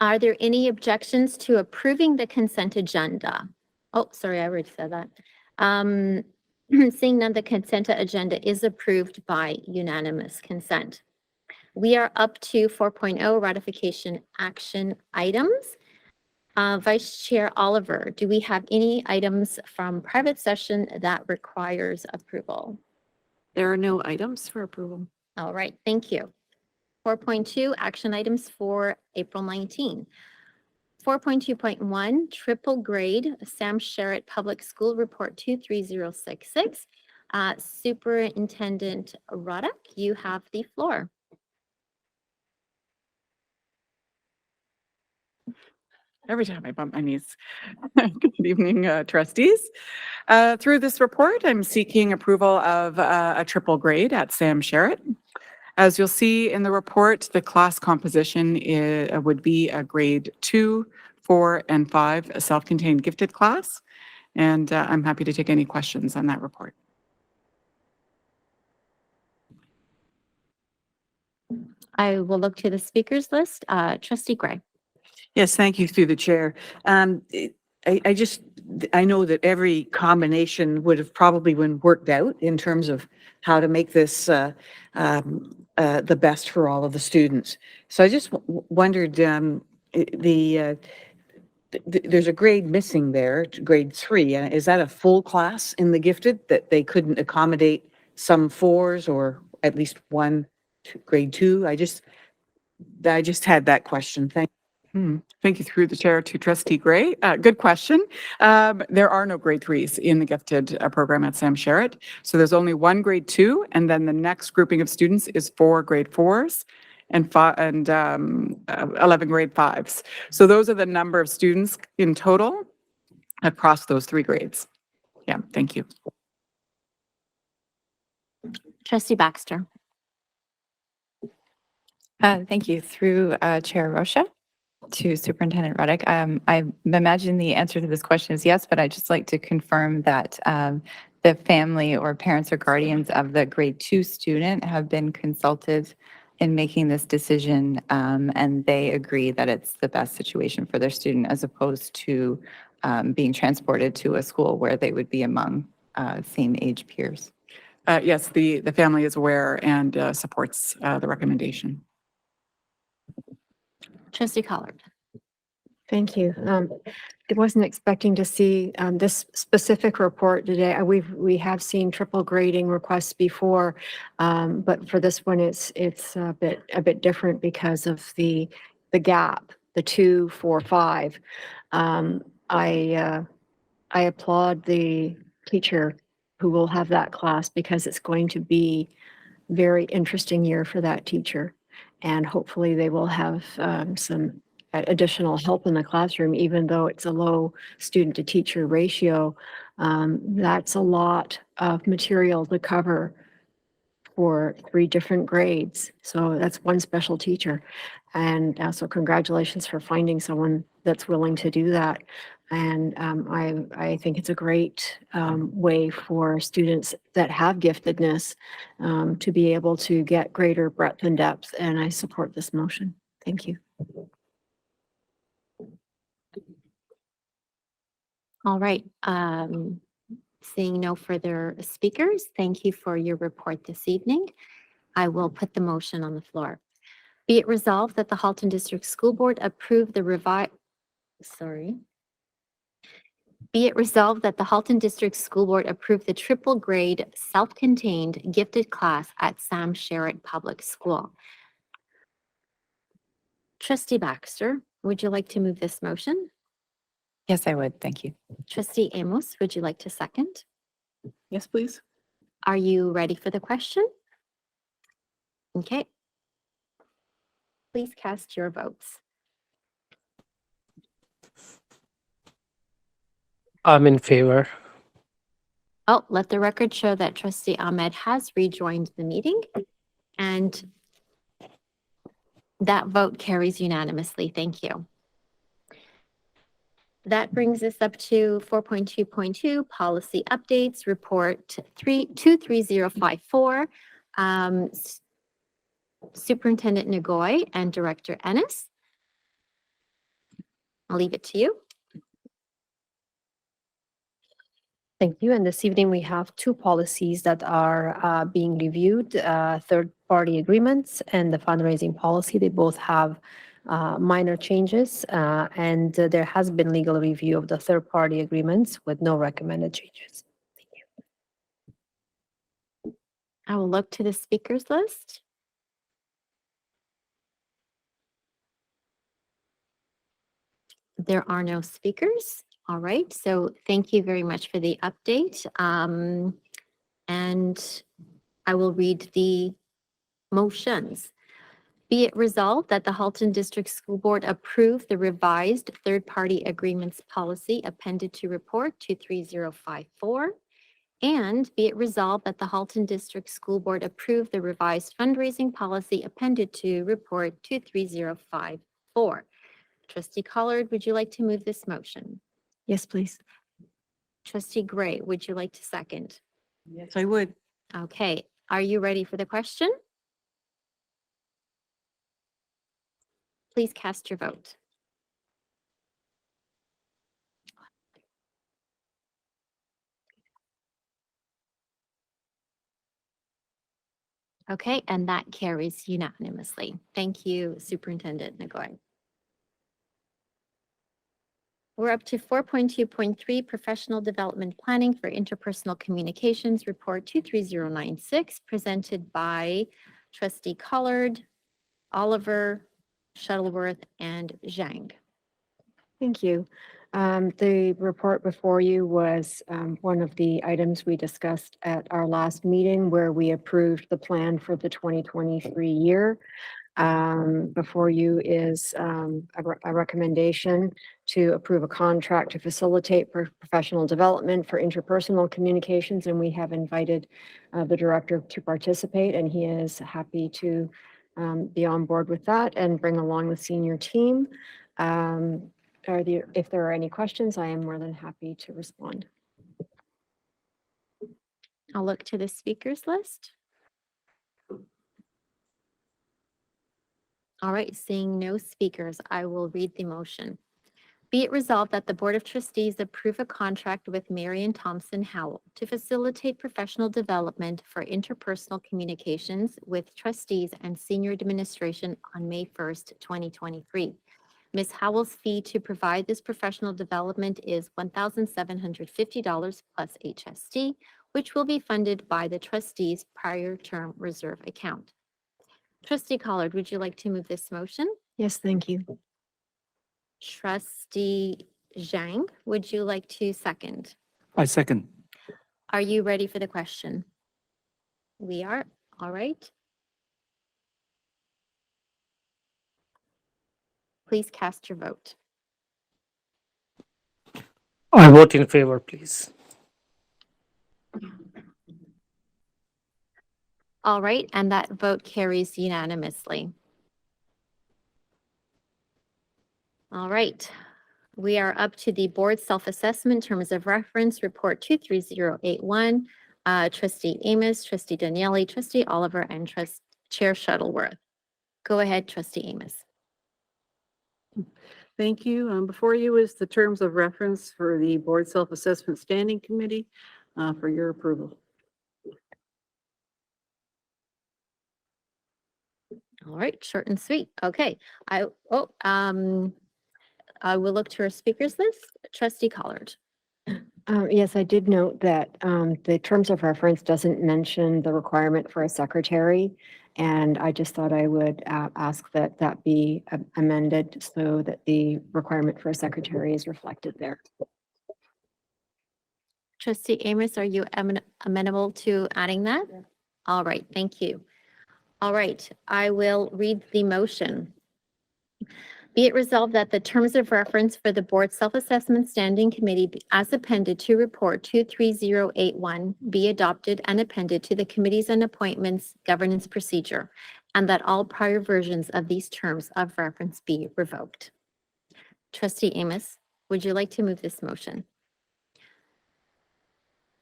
Are there any objections to approving the consent agenda? Oh, sorry, I already said that. Seeing none, the consent agenda is approved by unanimous consent. We are up to 4.0 ratification action items. Vice Chair Oliver, do we have any items from private session that requires approval? There are no items for approval. All right, thank you. 4.2 action items for April 19. 4.2.1 triple grade Sam Sherritt Public School Report 23066. Superintendent Ruddock, you have the floor. Every time I bump my knees. Good evening, trustees. Through this report, I'm seeking approval of a triple grade at Sam Sherritt. As you'll see in the report, the class composition would be a grade 2, 4, and 5, a self-contained gifted class. And I'm happy to take any questions on that report. I will look to the speakers list. Trustee Gray. Yes, thank you through the chair. I know that every combination would have probably been worked out in terms of how to make this the best for all of the students. So I just wondered, there's a grade missing there, grade 3. Is that a full class in the gifted that they couldn't accommodate some 4s or at least one grade 2? I just had that question. Thank you. Thank you through the chair to Trustee Gray. Good question. There are no grade 3s in the gifted program at Sam Sherritt. So there's only one grade 2, and then the next grouping of students is 4 grade 4s and 11 grade 5s. So those are the number of students in total across those 3 grades. Yeah, thank you. Trustee Baxter. Thank you. Through Chair Rocha to Superintendent Ruddock. I imagine the answer to this question is yes, but I'd just like to confirm that the family or parents or guardians of the grade 2 student have been consulted in making this decision, and they agree that it's the best situation for their student as opposed to being transported to a school where they would be among same age peers. Yes, the family is aware and supports the recommendation. Trustee Collard. Thank you. I wasn't expecting to see this specific report today. We have seen triple grading requests before, but for this one, it's a bit different because of the gap, the 2, 4, 5. I applaud the teacher who will have that class because it's going to be very interesting year for that teacher. And hopefully they will have some additional help in the classroom, even though it's a low student to teacher ratio. That's a lot of material to cover for 3 different grades. So that's one special teacher. And so congratulations for finding someone that's willing to do that. And I think it's a great way for students that have giftedness to be able to get greater breadth and depth. And I support this motion. Thank you. All right. Seeing no further speakers, thank you for your report this evening. I will put the motion on the floor. Be it resolved that the Halton District School Board approve the Be it resolved that the Halton District School Board approve the triple grade self-contained gifted class at Sam Sherritt Public School. Trustee Baxter, would you like to move this motion? Yes, I would. Thank you. Trustee Amos, would you like to second? Yes, please. Are you ready for the question? Okay. Please cast your votes. I'm in favor. Oh, let the record show that Trustee Ahmed has rejoined the meeting, and that vote carries unanimously. Thank you. That brings us up to 4.2.2 policy updates, report 23054. Superintendent Nagoy and Director Ennis. I'll leave it to you. Thank you. And this evening, we have 2 policies that are being reviewed, third-party agreements and the fundraising policy. They both have minor changes, and there has been legal review of the third-party agreements with no recommended changes. I will look to the speakers list. There are no speakers. All right, so thank you very much for the update. And I will read the motions. Be it resolved that the Halton District School Board approve the revised third-party agreements policy appended to report 23054. And be it resolved that the Halton District School Board approve the revised fundraising policy appended to report 23054. Trustee Collard, would you like to move this motion? Yes, please. Trustee Gray, would you like to second? Yes, I would. Okay, are you ready for the question? Please cast your vote. Okay, and that carries unanimously. Thank you, Superintendent Nagoy. We're up to 4.2.3, Professional Development Planning for Interpersonal Communications, Report 23096, presented by Trustee Collard, Oliver, Shuttleworth, and Zhang. Thank you. The report before you was one of the items we discussed at our last meeting where we approved the plan for the 2023 year. Before you is a recommendation to approve a contract to facilitate professional development for interpersonal communications, and we have invited the director to participate, and he is happy to be on board with that and bring along the senior team. If there are any questions, I am more than happy to respond. I'll look to the speakers list. All right, seeing no speakers, I will read the motion. Be it resolved that the Board of Trustees approve a contract with Marion Thompson Howell to facilitate professional development for interpersonal communications with trustees and senior administration on May 1st, 2023. Ms. Howell's fee to provide this professional development is $1,750 plus HST, which will be funded by the trustees' prior term reserve account. Trustee Collard, would you like to move this motion? Yes, thank you. Trustee Zhang, would you like to second? I second. Are you ready for the question? We are. All right. Please cast your vote. I vote in favor, please. All right, and that vote carries unanimously. All right, we are up to the board self-assessment terms of reference report 23081. Trustee Amos, Trustee Daniele, Trustee Oliver, and Chair Shuttleworth. Go ahead, Trustee Amos. Thank you. Before you is the terms of reference for the Board Self-Assessment Standing Committee for your approval. All right, short and sweet. Okay, I will look to our speakers list. Trustee Collard. Yes, I did note that the terms of reference doesn't mention the requirement for a secretary. And I just thought I would ask that that be amended so that the requirement for a secretary is reflected there. Trustee Amos, are you amenable to adding that? All right, thank you. All right, I will read the motion. Be it resolved that the terms of reference for the Board Self-Assessment Standing Committee as appended to Report 23081 be adopted and appended to the Committees and Appointments Governance Procedure, and that all prior versions of these terms of reference be revoked. Trustee Amos, would you like to move this motion?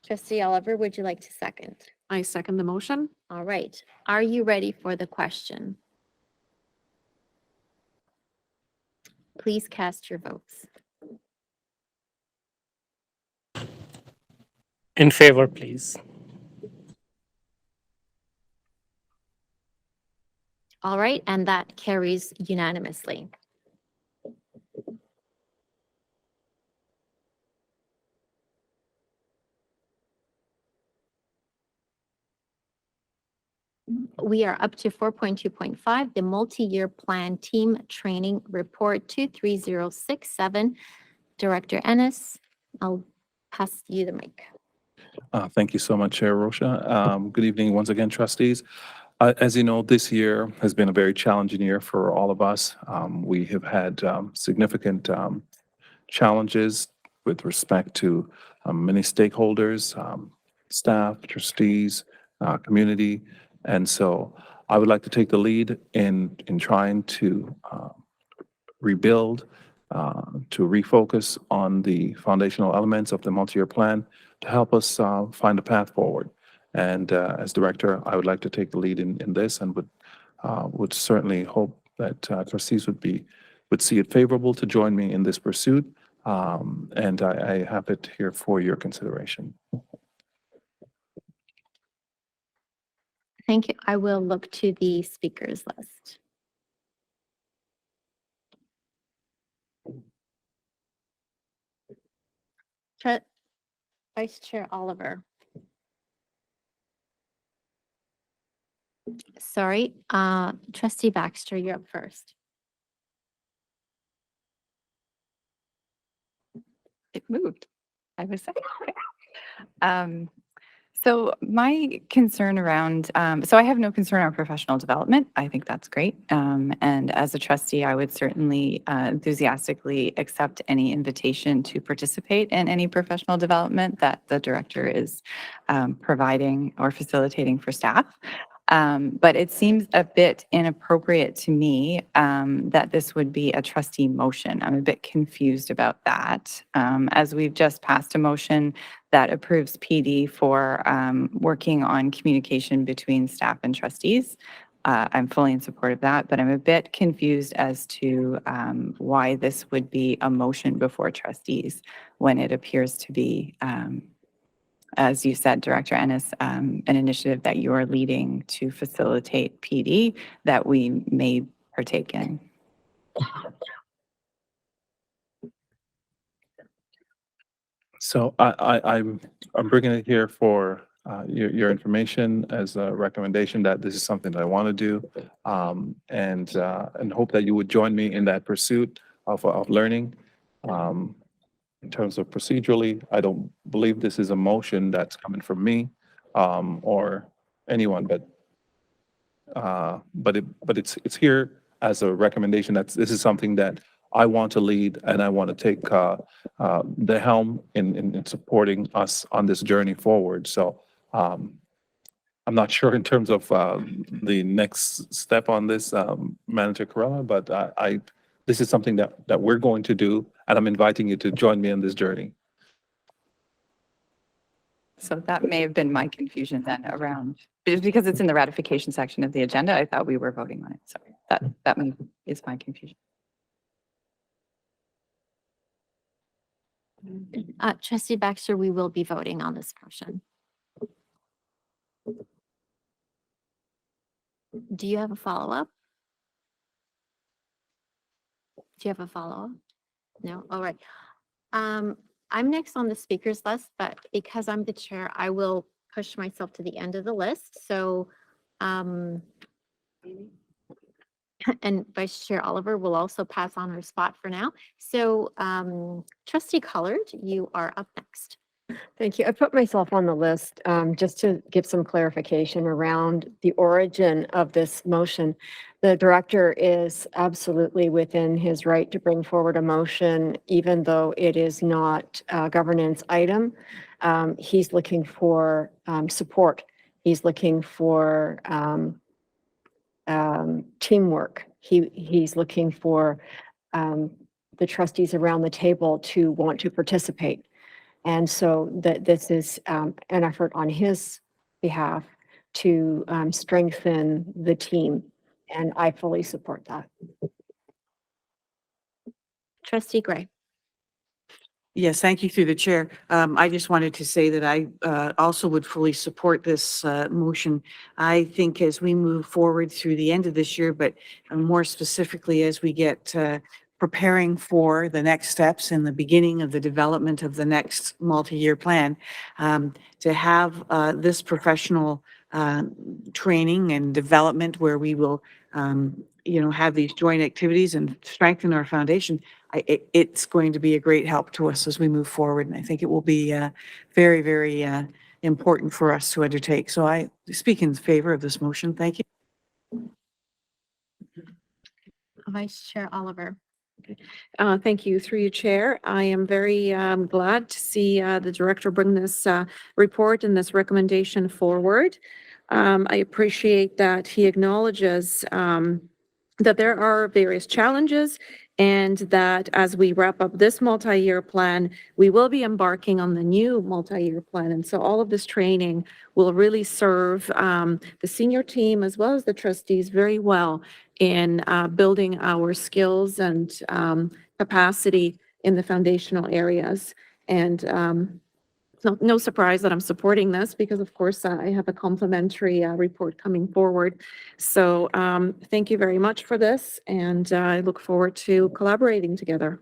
Trustee Oliver, would you like to second? I second the motion. All right. Are you ready for the question? Please cast your votes. In favor, please. All right, and that carries unanimously. We are up to 4.2.5, the multi-year plan team training report 23067. Director Ennis, I'll pass you the mic. Thank you so much, Chair Rocha. Good evening once again, trustees. As you know, this year has been a very challenging year for all of us. We have had significant challenges with respect to many stakeholders, staff, trustees, community. And so I would like to take the lead in trying to rebuild, to refocus on the foundational elements of the multi-year plan to help us find a path forward. And as director, I would like to take the lead in this and would certainly hope that trustees would see it favorable to join me in this pursuit. And I have it here for your consideration. Thank you. I will look to the speakers list. Vice Chair Oliver. Sorry, Trustee Baxter, you're up first. It moved. I was saying. So my concern around, so I have no concern around professional development. I think that's great. And as a trustee, I would certainly enthusiastically accept any invitation to participate in any professional development that the director is providing or facilitating for staff. But it seems a bit inappropriate to me that this would be a trustee motion. I'm a bit confused about that. As we've just passed a motion that approves PD for working on communication between staff and trustees. I'm fully in support of that, but I'm a bit confused as to why this would be a motion before trustees when it appears to be, as you said, Director Ennis, an initiative that you are leading to facilitate PD that we may partake in. So I'm bringing it here for your information as a recommendation that this is something that I want to do, and hope that you would join me in that pursuit of learning. in terms of procedurally, I don't believe this is a motion that's coming from me, or anyone, but it's here as a recommendation. This is something that I want to lead, and I want to take, the helm in supporting us on this journey forward. So, I'm not sure in terms of, the next step on this, Manager Corella, but this is something that we're going to do, and I'm inviting you to join me on this journey. So that may have been my confusion then around, just because it's in the ratification section of the agenda, I thought we were voting on it. Sorry, that is my confusion. Trustee Baxter, we will be voting on this motion. Do you have a follow-up? Do you have a follow-up? No? All right. I'm next on the speakers list, but because I'm the chair, I will push myself to the end of the list. So, and Vice Chair Oliver will also pass on her spot for now. So, Trustee Collard, you are up next. Thank you. I put myself on the list just to give some clarification around the origin of this motion. The director is absolutely within his right to bring forward a motion, even though it is not a governance item. He's looking for support. He's looking for teamwork. He's looking for the trustees around the table to want to participate. And so this is an effort on his behalf to strengthen the team, and I fully support that. Trustee Gray. Yes, thank you through the chair. I just wanted to say that I also would fully support this motion. I think as we move forward through the end of this year, but more specifically as we get preparing for the next steps in the beginning of the development of the next multi-year plan, to have this professional training and development where we will, have these joint activities and strengthen our foundation. It's going to be a great help to us as we move forward, and I think it will be very, very important for us to undertake. So I speak in favor of this motion. Thank you. Vice Chair Oliver. Thank you. Through you, Chair. I am very glad to see the director bring this report and this recommendation forward. I appreciate that he acknowledges that there are various challenges, and that as we wrap up this multi-year plan, we will be embarking on the new multi-year plan. And so all of this training will really serve the senior team as well as the trustees very well in building our skills and capacity in the foundational areas. And no surprise that I'm supporting this because, of course, I have a complimentary report coming forward. So thank you very much for this, and I look forward to collaborating together.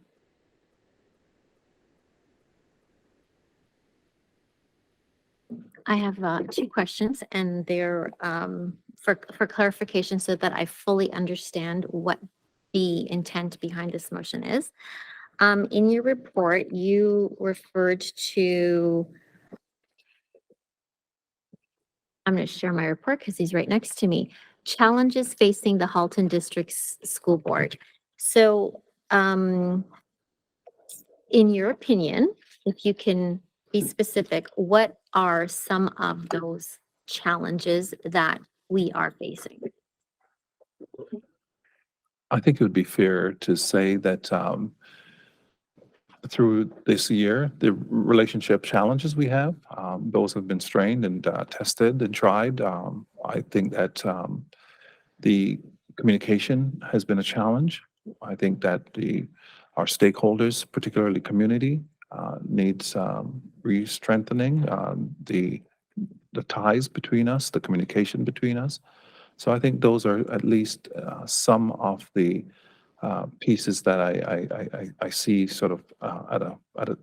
I have two questions, and they're for clarification so that I fully understand what the intent behind this motion is. In your report, you referred to, I'm going to share my report because he's right next to me, challenges facing the Halton District School Board. So in your opinion, if you can be specific, what are some of those challenges that we are facing? I think it would be fair to say that, through this year, the relationship challenges we have, those have been strained and tested and tried. I think that the communication has been a challenge. I think that our stakeholders, particularly community, needs re-strengthening, the ties between us, the communication between us. So I think those are at least some of the pieces that I see sort of at a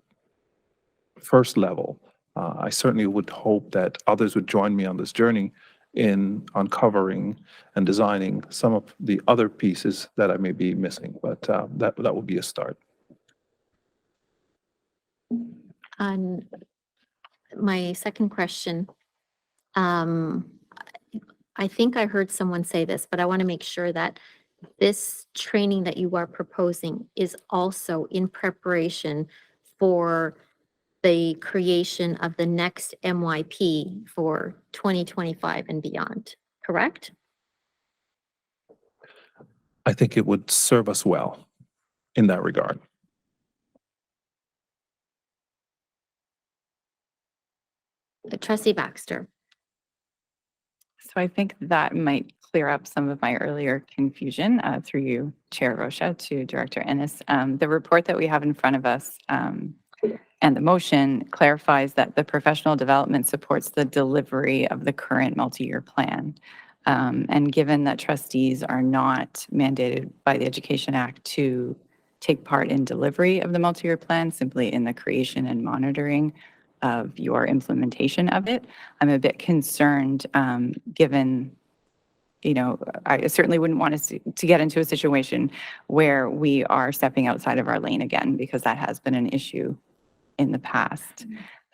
first level. I certainly would hope that others would join me on this journey in uncovering and designing some of the other pieces that I may be missing, but that would be a start. On my second question, um, I think I heard someone say this, but I want to make sure that this training that you are proposing is also in preparation for the creation of the next MYP for 2025 and beyond, correct? I think it would serve us well in that regard. Trustee Baxter. So I think that might clear up some of my earlier confusion through you, Chair Rocha, to Director Ennis. The report that we have in front of us and the motion clarifies that the professional development supports the delivery of the current multi-year plan. And given that trustees are not mandated by the Education Act to take part in delivery of the multi-year plan, simply in the creation and monitoring of your implementation of it, I'm a bit concerned, given, I certainly wouldn't want us to get into a situation where we are stepping outside of our lane again, because that has been an issue in the past.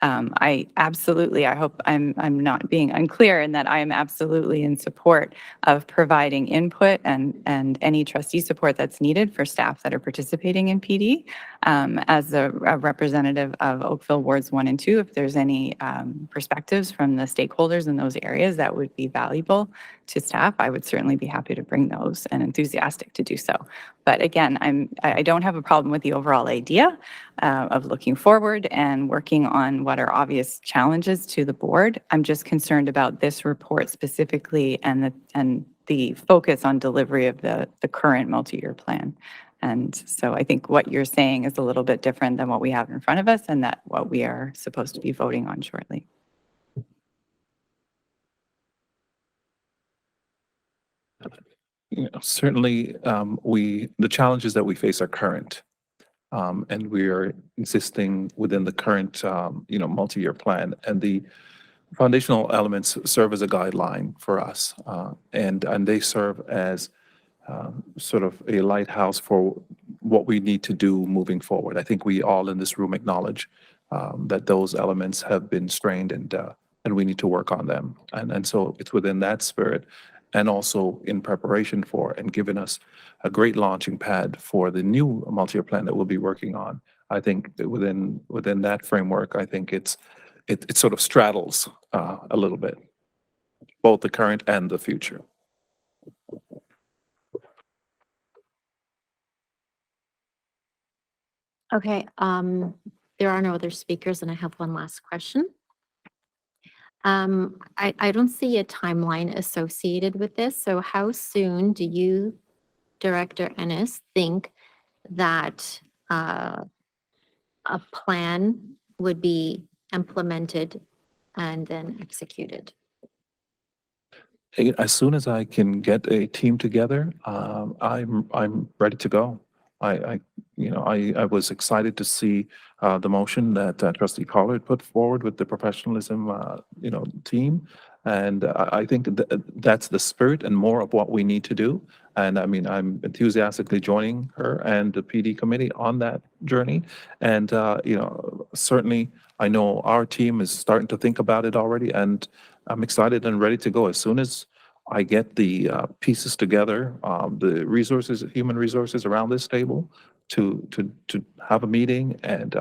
I hope I'm not being unclear in that I am absolutely in support of providing input and any trustee support that's needed for staff that are participating in PD. As a representative of Oakville Wards 1 and 2, if there's any perspectives from the stakeholders in those areas that would be valuable to staff, I would certainly be happy to bring those and enthusiastic to do so. But again, I don't have a problem with the overall idea of looking forward and working on what are obvious challenges to the board. I'm just concerned about this report specifically and the focus on delivery of the current multi-year plan. And so I think what you're saying is a little bit different than what we have in front of us and that what we are supposed to be voting on shortly. Certainly, the challenges that we face are current. And we are existing within the current, multi-year plan. And the foundational elements serve as a guideline for us. And they serve as sort of a lighthouse for what we need to do moving forward. I think we all in this room acknowledge that those elements have been strained and we need to work on them. And so it's within that spirit and also in preparation for and giving us a great launching pad for the new multi-year plan that we'll be working on. I think that within that framework, I think it sort of straddles a little bit, both the current and the future. Okay, there are no other speakers and I have one last question. I don't see a timeline associated with this. So how soon do you, Director Ennis, think that a plan would be implemented and then executed? As soon as I can get a team together, I'm ready to go. I was excited to see the motion that Trustee Collard put forward with the professionalism, team. And I think that's the spirit and more of what we need to do. And I mean, I'm enthusiastically joining her and the PD committee on that journey. And, certainly I know our team is starting to think about it already, and I'm excited and ready to go as soon as I get the pieces together, the resources, human resources around this table to have a meeting and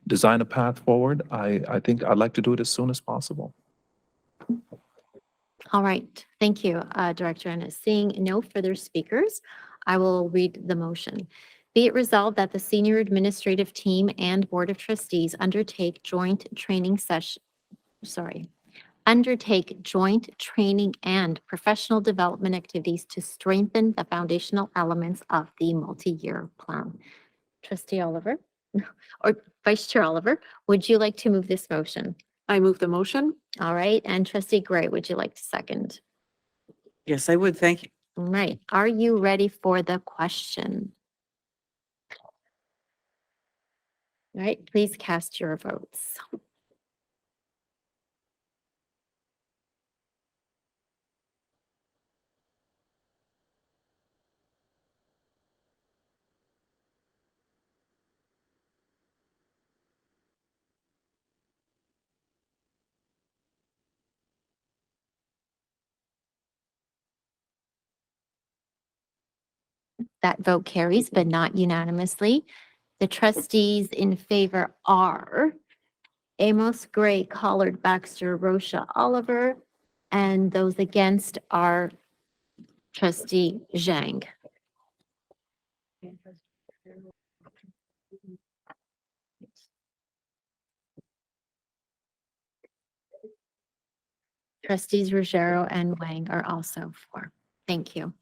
design a path forward. I think I'd like to do it as soon as possible. All right, thank you, Director Ennis. Seeing no further speakers, I will read the motion. Be it resolved that the senior administrative team and Board of Trustees undertake joint training and professional development activities to strengthen the foundational elements of the multi-year plan. Trustee Oliver, or Vice Chair Oliver, would you like to move this motion? I move the motion. All right, and Trustee Gray, would you like to second? Yes, I would. Thank you. All right, are you ready for the question? All right, please cast your votes. That vote carries, but not unanimously. The trustees in favor are Amos, Gray, Collard, Baxter, Rocha, Oliver, and those against are trustee Zhang. Trustees Ruggiero and Wang are also for. Thank you.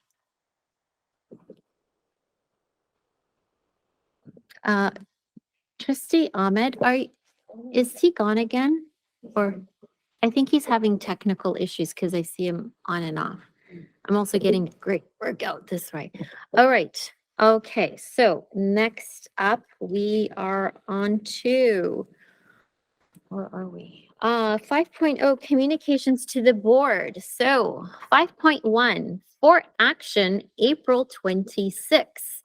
Trustee Ahmed, is he gone again? Or I think he's having technical issues because I see him on and off. I'm also getting great workout this way. All right. Okay. So next up, we are on to, where are we? 5.0 communications to the board. So 5.1 for action, April 26th.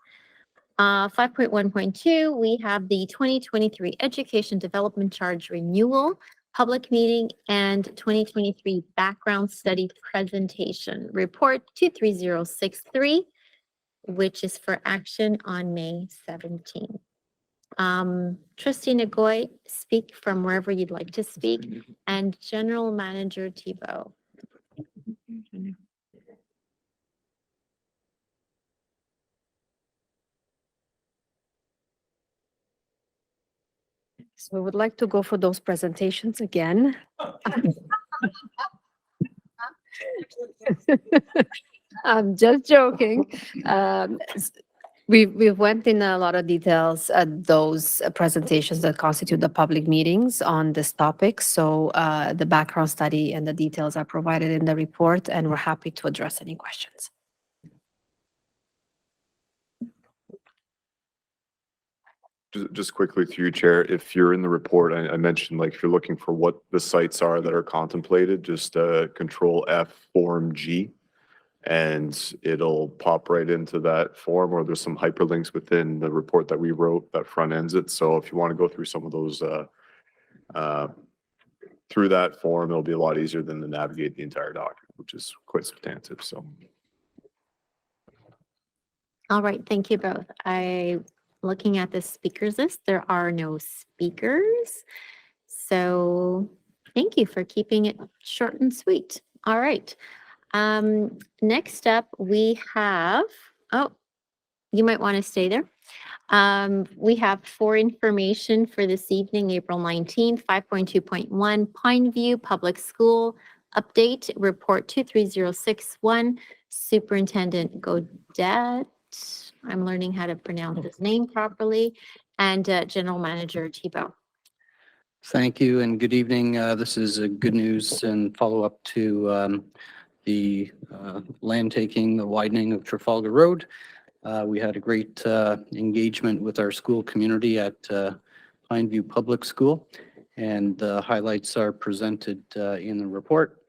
5.1.2, we have the 2023 Education Development Charge Renewal, public meeting, and 2023 background study presentation, report 23063, which is for action on May 17th. Trustee Nagoy, speak from wherever you'd like to speak, and General Manager Thibault. So we would like to go for those presentations again. I'm just joking. We've went in a lot of details at those presentations that constitute the public meetings on this topic. So the background study and the details are provided in the report, and we're happy to address any questions. Just quickly through you, Chair, if you're in the report, I mentioned like if you're looking for what the sites are that are contemplated, just Control F Form G, and it'll pop right into that form, or there's some hyperlinks within the report that we wrote that front ends it. So if you want to go through some of those through that form, it'll be a lot easier than to navigate the entire document, which is quite substantive. So. All right, thank you both. Looking at the speakers list, there are no speakers. So thank you for keeping it short and sweet. All right. Next up, we have, you might want to stay there. We have for information for this evening, April 19th, 5.2.1 Pineview Public School Update Report 23061, Superintendent Godet. I'm learning how to pronounce his name properly, and General Manager Thibault. Thank you and good evening. This is good news and follow up to the land taking, the widening of Trafalgar Road. We had a great engagement with our school community at Pineview Public School, and the highlights are presented in the report.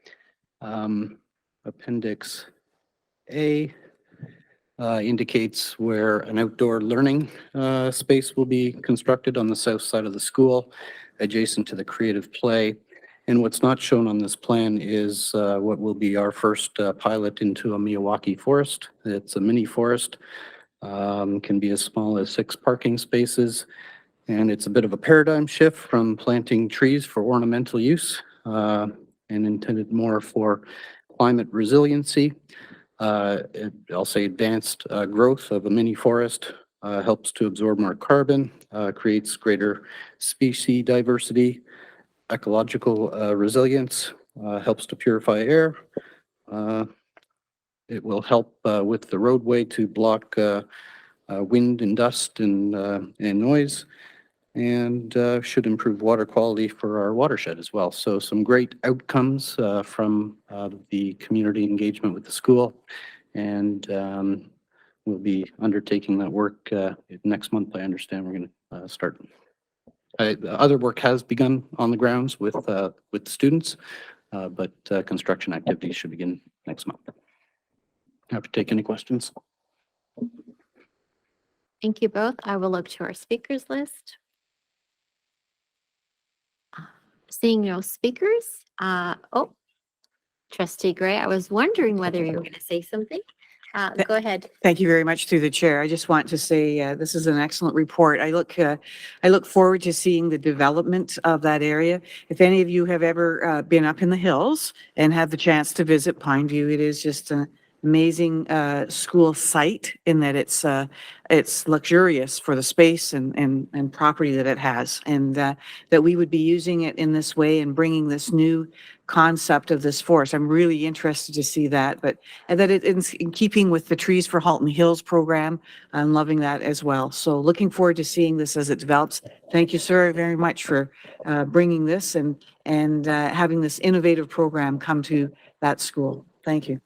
Appendix A indicates where an outdoor learning space will be constructed on the south side of the school, adjacent to the creative play. And what's not shown on this plan is what will be our first pilot into a Miyawaki forest. It's a mini forest, can be as small as 6 parking spaces. And it's a bit of a paradigm shift from planting trees for ornamental use and intended more for climate resiliency. I'll say advanced growth of a mini forest helps to absorb more carbon, creates greater species diversity, ecological resilience, helps to purify air. It will help with the roadway to block wind and dust and noise, and should improve water quality for our watershed as well. So some great outcomes from the community engagement with the school, and we'll be undertaking that work next month. I understand we're going to start. Other work has begun on the grounds with students, but construction activities should begin next month. Happy to take any questions. Thank you both. I will look to our speakers list. Seeing no speakers. Trustee Gray, I was wondering whether you were going to say something. Go ahead. Thank you very much through the chair. I just want to say, this is an excellent report. I look forward to seeing the development of that area. If any of you have ever been up in the hills and had the chance to visit Pineview, it is just an amazing school site in that it's luxurious for the space and property that it has. And that we would be using it in this way and bringing this new concept of this forest. I'm really interested to see that, and that it's in keeping with the Trees for Halton Hills program. I'm loving that as well. So looking forward to seeing this as it develops. Thank you, sir, very much for bringing this and having this innovative program come to that school. Thank you.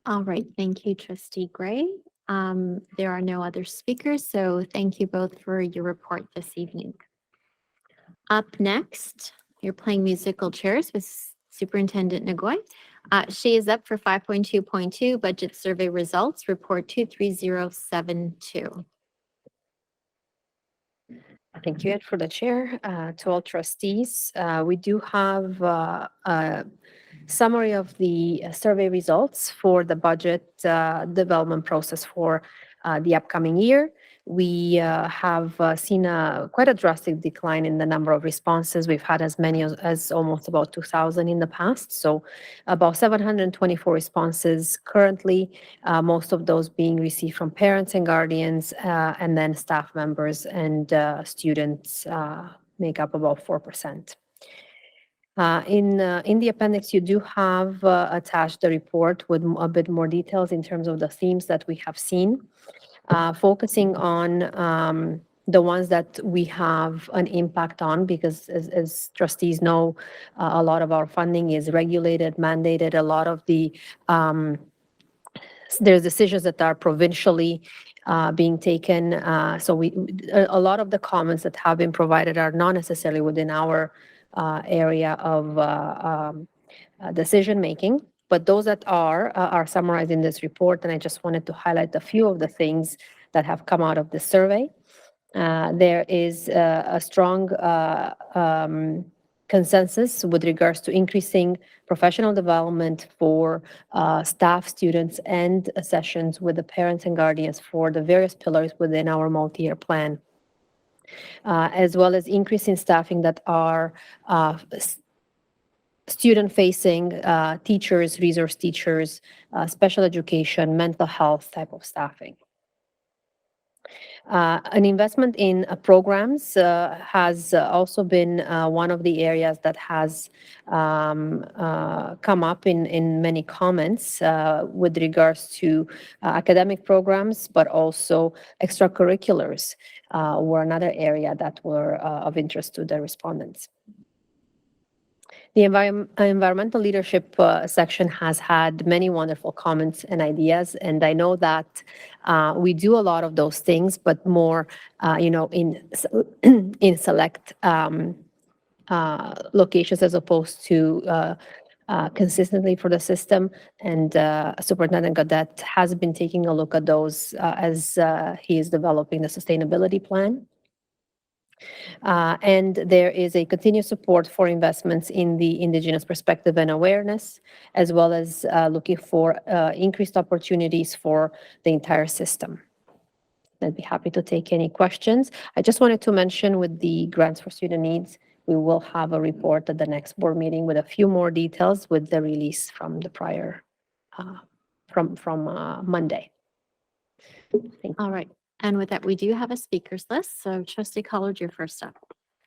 All right, thank you, Trustee Gray. There are no other speakers, so thank you both for your report this evening. Up next, you're playing musical chairs with Superintendent Nagoy. She is up for 5.2.2 Budget Survey Results, Report 23072. Thank you, Ed, for the chair. To all trustees, we do have a summary of the survey results for the budget development process for the upcoming year. We have seen quite a drastic decline in the number of responses. We've had as many as almost about 2,000 in the past. So about 724 responses currently, most of those being received from parents and guardians, and then staff members and students make up about 4%. In the appendix, you do have attached the report with a bit more details in terms of the themes that we have seen, focusing on the ones that we have an impact on, because as trustees know, a lot of our funding is regulated, mandated. A lot of the there's decisions that are provincially being taken. So a lot of the comments that have been provided are not necessarily within our area of decision making, but those that are summarized in this report. And I just wanted to highlight a few of the things that have come out of the survey. There is a strong consensus with regards to increasing professional development for staff, students, and sessions with the parents and guardians for the various pillars within our multi-year plan, as well as increasing staffing that are student-facing, teachers, resource teachers, special education, mental health type of staffing. An investment in programs has also been one of the areas that has come up in many comments with regards to academic programs, but also extracurriculars were another area that were of interest to the respondents. The environmental leadership section has had many wonderful comments and ideas, and I know that we do a lot of those things, but more, in select locations as opposed to consistently for the system. And Superintendent Gaudette has been taking a look at those as he is developing the sustainability plan. And there is a continued support for investments in the Indigenous perspective and awareness, as well as looking for increased opportunities for the entire system. I'd be happy to take any questions. I just wanted to mention with the grants for student needs, we will have a report at the next board meeting with a few more details with the release from the prior, from Monday. All right. And with that, we do have a speakers list. So Trustee Collard, you're first up.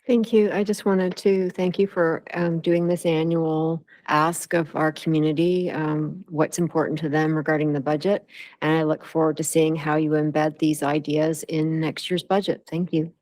Thank you. I just wanted to thank you for doing this annual ask of our community, what's important to them regarding the budget. And I look forward to seeing how you embed these ideas in next year's budget. Thank you.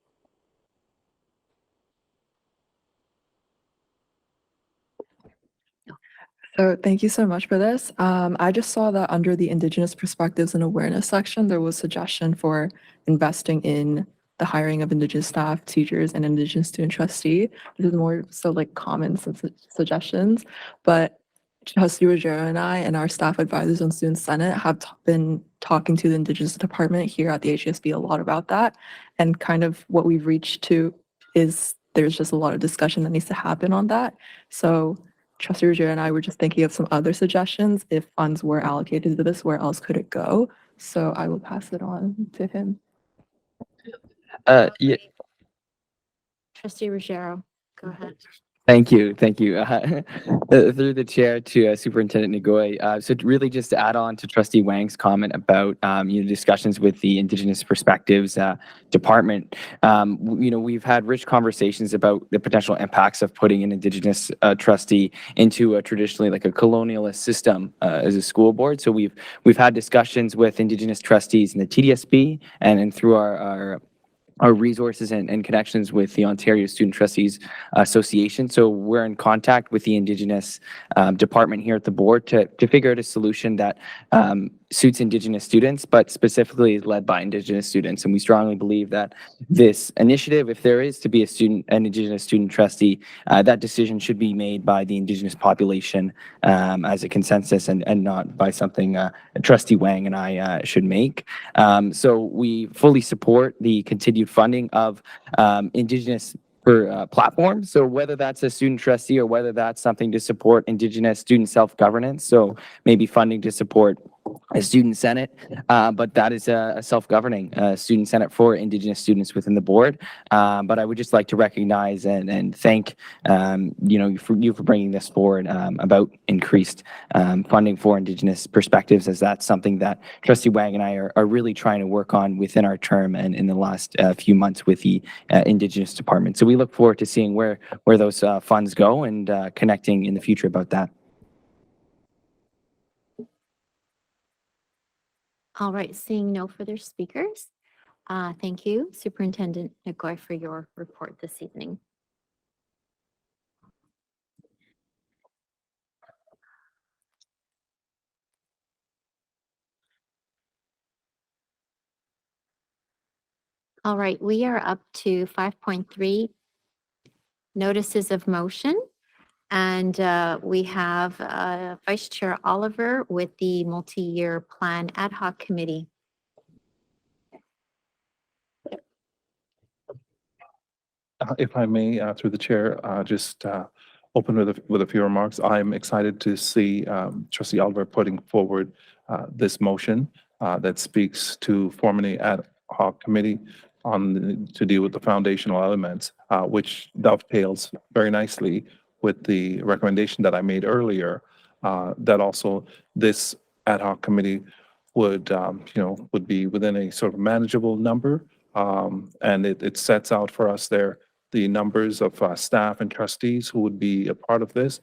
So thank you so much for this. I just saw that under the Indigenous Perspectives and Awareness section, there was suggestion for investing in the hiring of Indigenous staff, teachers, and Indigenous student trustee. This is more so like comments and suggestions, but Trustee Ruggiero and I and our staff advisors on Student Senate have been talking to the Indigenous department here at the HSB a lot about that. And kind of what we've reached to is there's just a lot of discussion that needs to happen on that. So Trustee Ruggiero and I were just thinking of some other suggestions. If funds were allocated to this, where else could it go? So I will pass it on to him. Yeah, Trustee Ruggiero, go ahead. thank you. Thank you. Through the chair to Superintendent Ngoy. So really just to add on to Trustee Wang's comment about, discussions with the Indigenous Perspectives Department. We've had rich conversations about the potential impacts of putting an Indigenous trustee into a traditionally like a colonialist system as a school board. So we've had discussions with Indigenous trustees in the TDSB and through our resources and connections with the Ontario Student Trustees Association. So we're in contact with the Indigenous department here at the board to figure out a solution that suits Indigenous students, but specifically is led by Indigenous students. And we strongly believe that this initiative, if there is to be an Indigenous student trustee, that decision should be made by the Indigenous population as a consensus and not by something Trustee Wang and I should make. So we fully support the continued funding of Indigenous platforms. So whether that's a student trustee or whether that's something to support Indigenous student self-governance. So maybe funding to support a student senate, but that is a self-governing student senate for Indigenous students within the board. But I would just like to recognize and thank for bringing this forward about increased funding for Indigenous perspectives, as that's something that Trustee Wang and I are really trying to work on within our term and in the last few months with the Indigenous department. So we look forward to seeing where those funds go and connecting in the future about that. All right, seeing no further speakers. Thank you, Superintendent Ngoy, for your report this evening. All right, we are up to 5.3 notices of motion. And we have Vice Chair Oliver with the Multi-Year Plan Ad Hoc Committee. If I may, through the chair, just open with a few remarks. I'm excited to see Trustee Oliver putting forward this motion that speaks to forming an ad hoc committee to deal with the foundational elements, which dovetails very nicely with the recommendation that I made earlier, that also this ad hoc committee would be within a sort of manageable number. And it sets out for us there the numbers of staff and trustees who would be a part of this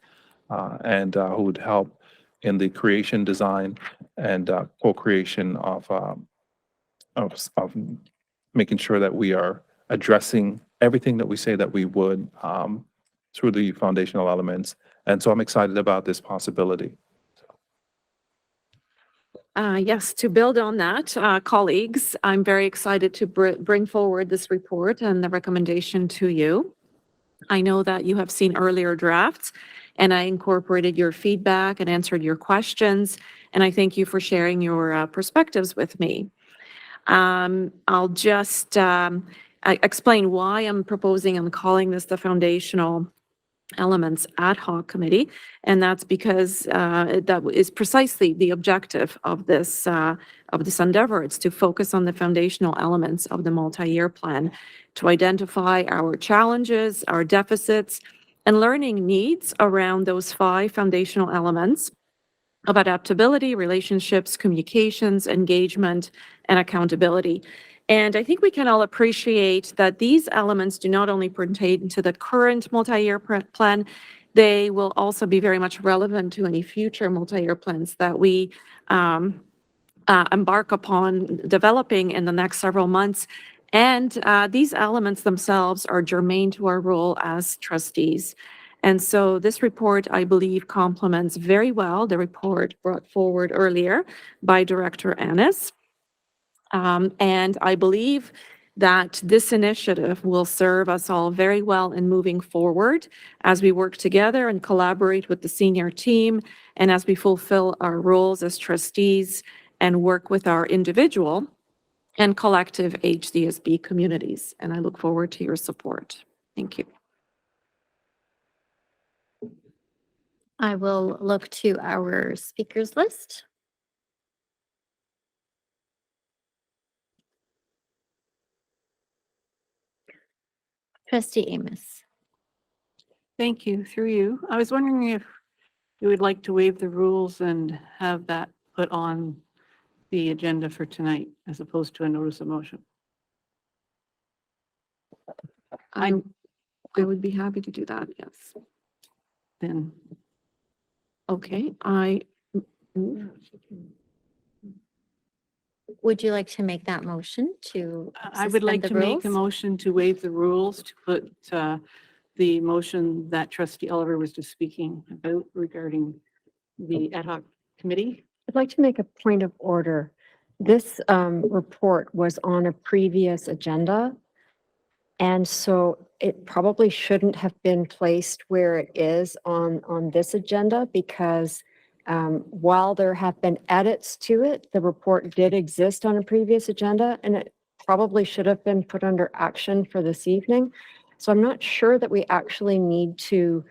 and who would help in the creation, design, and co-creation of making sure that we are addressing everything that we say that we would through the foundational elements. And so I'm excited about this possibility. Yes, to build on that, colleagues, I'm very excited to bring forward this report and the recommendation to you. I know that you have seen earlier drafts, and I incorporated your feedback and answered your questions, and I thank you for sharing your perspectives with me. I'll just explain why I'm proposing and calling this the Foundational Elements Ad Hoc Committee, and that's because that is precisely the objective of this endeavor. It's to focus on the foundational elements of the multi-year plan, to identify our challenges, our deficits, and learning needs around those 5 foundational elements of adaptability, relationships, communications, engagement, and accountability. And I think we can all appreciate that these elements do not only pertain to the current multi-year plan, they will also be very much relevant to any future multi-year plans that we embark upon developing in the next several months. And these elements themselves are germane to our role as trustees. And so this report, I believe, complements very well the report brought forward earlier by Director Annis. And I believe that this initiative will serve us all very well in moving forward as we work together and collaborate with the senior team, and as we fulfill our roles as trustees and work with our individual and collective HDSB communities. And I look forward to your support. Thank you. I will look to our speakers list. Trustee Amos. Thank you, through you. I was wondering if you would like to waive the rules and have that put on the agenda for tonight as opposed to a notice of motion. I would be happy to do that, yes. Then Okay, Would you like to make that motion to I would like suspend the to make a rules? motion to waive the rules to put the motion that trustee Oliver was just speaking about regarding the ad hoc committee. I'd like to make a point of order. This report was on a previous agenda. And so it probably shouldn't have been placed where it is on this agenda because while there have been edits to it, the report did exist on a previous agenda and it probably should have been put under action for this evening. So I'm not sure that we actually need to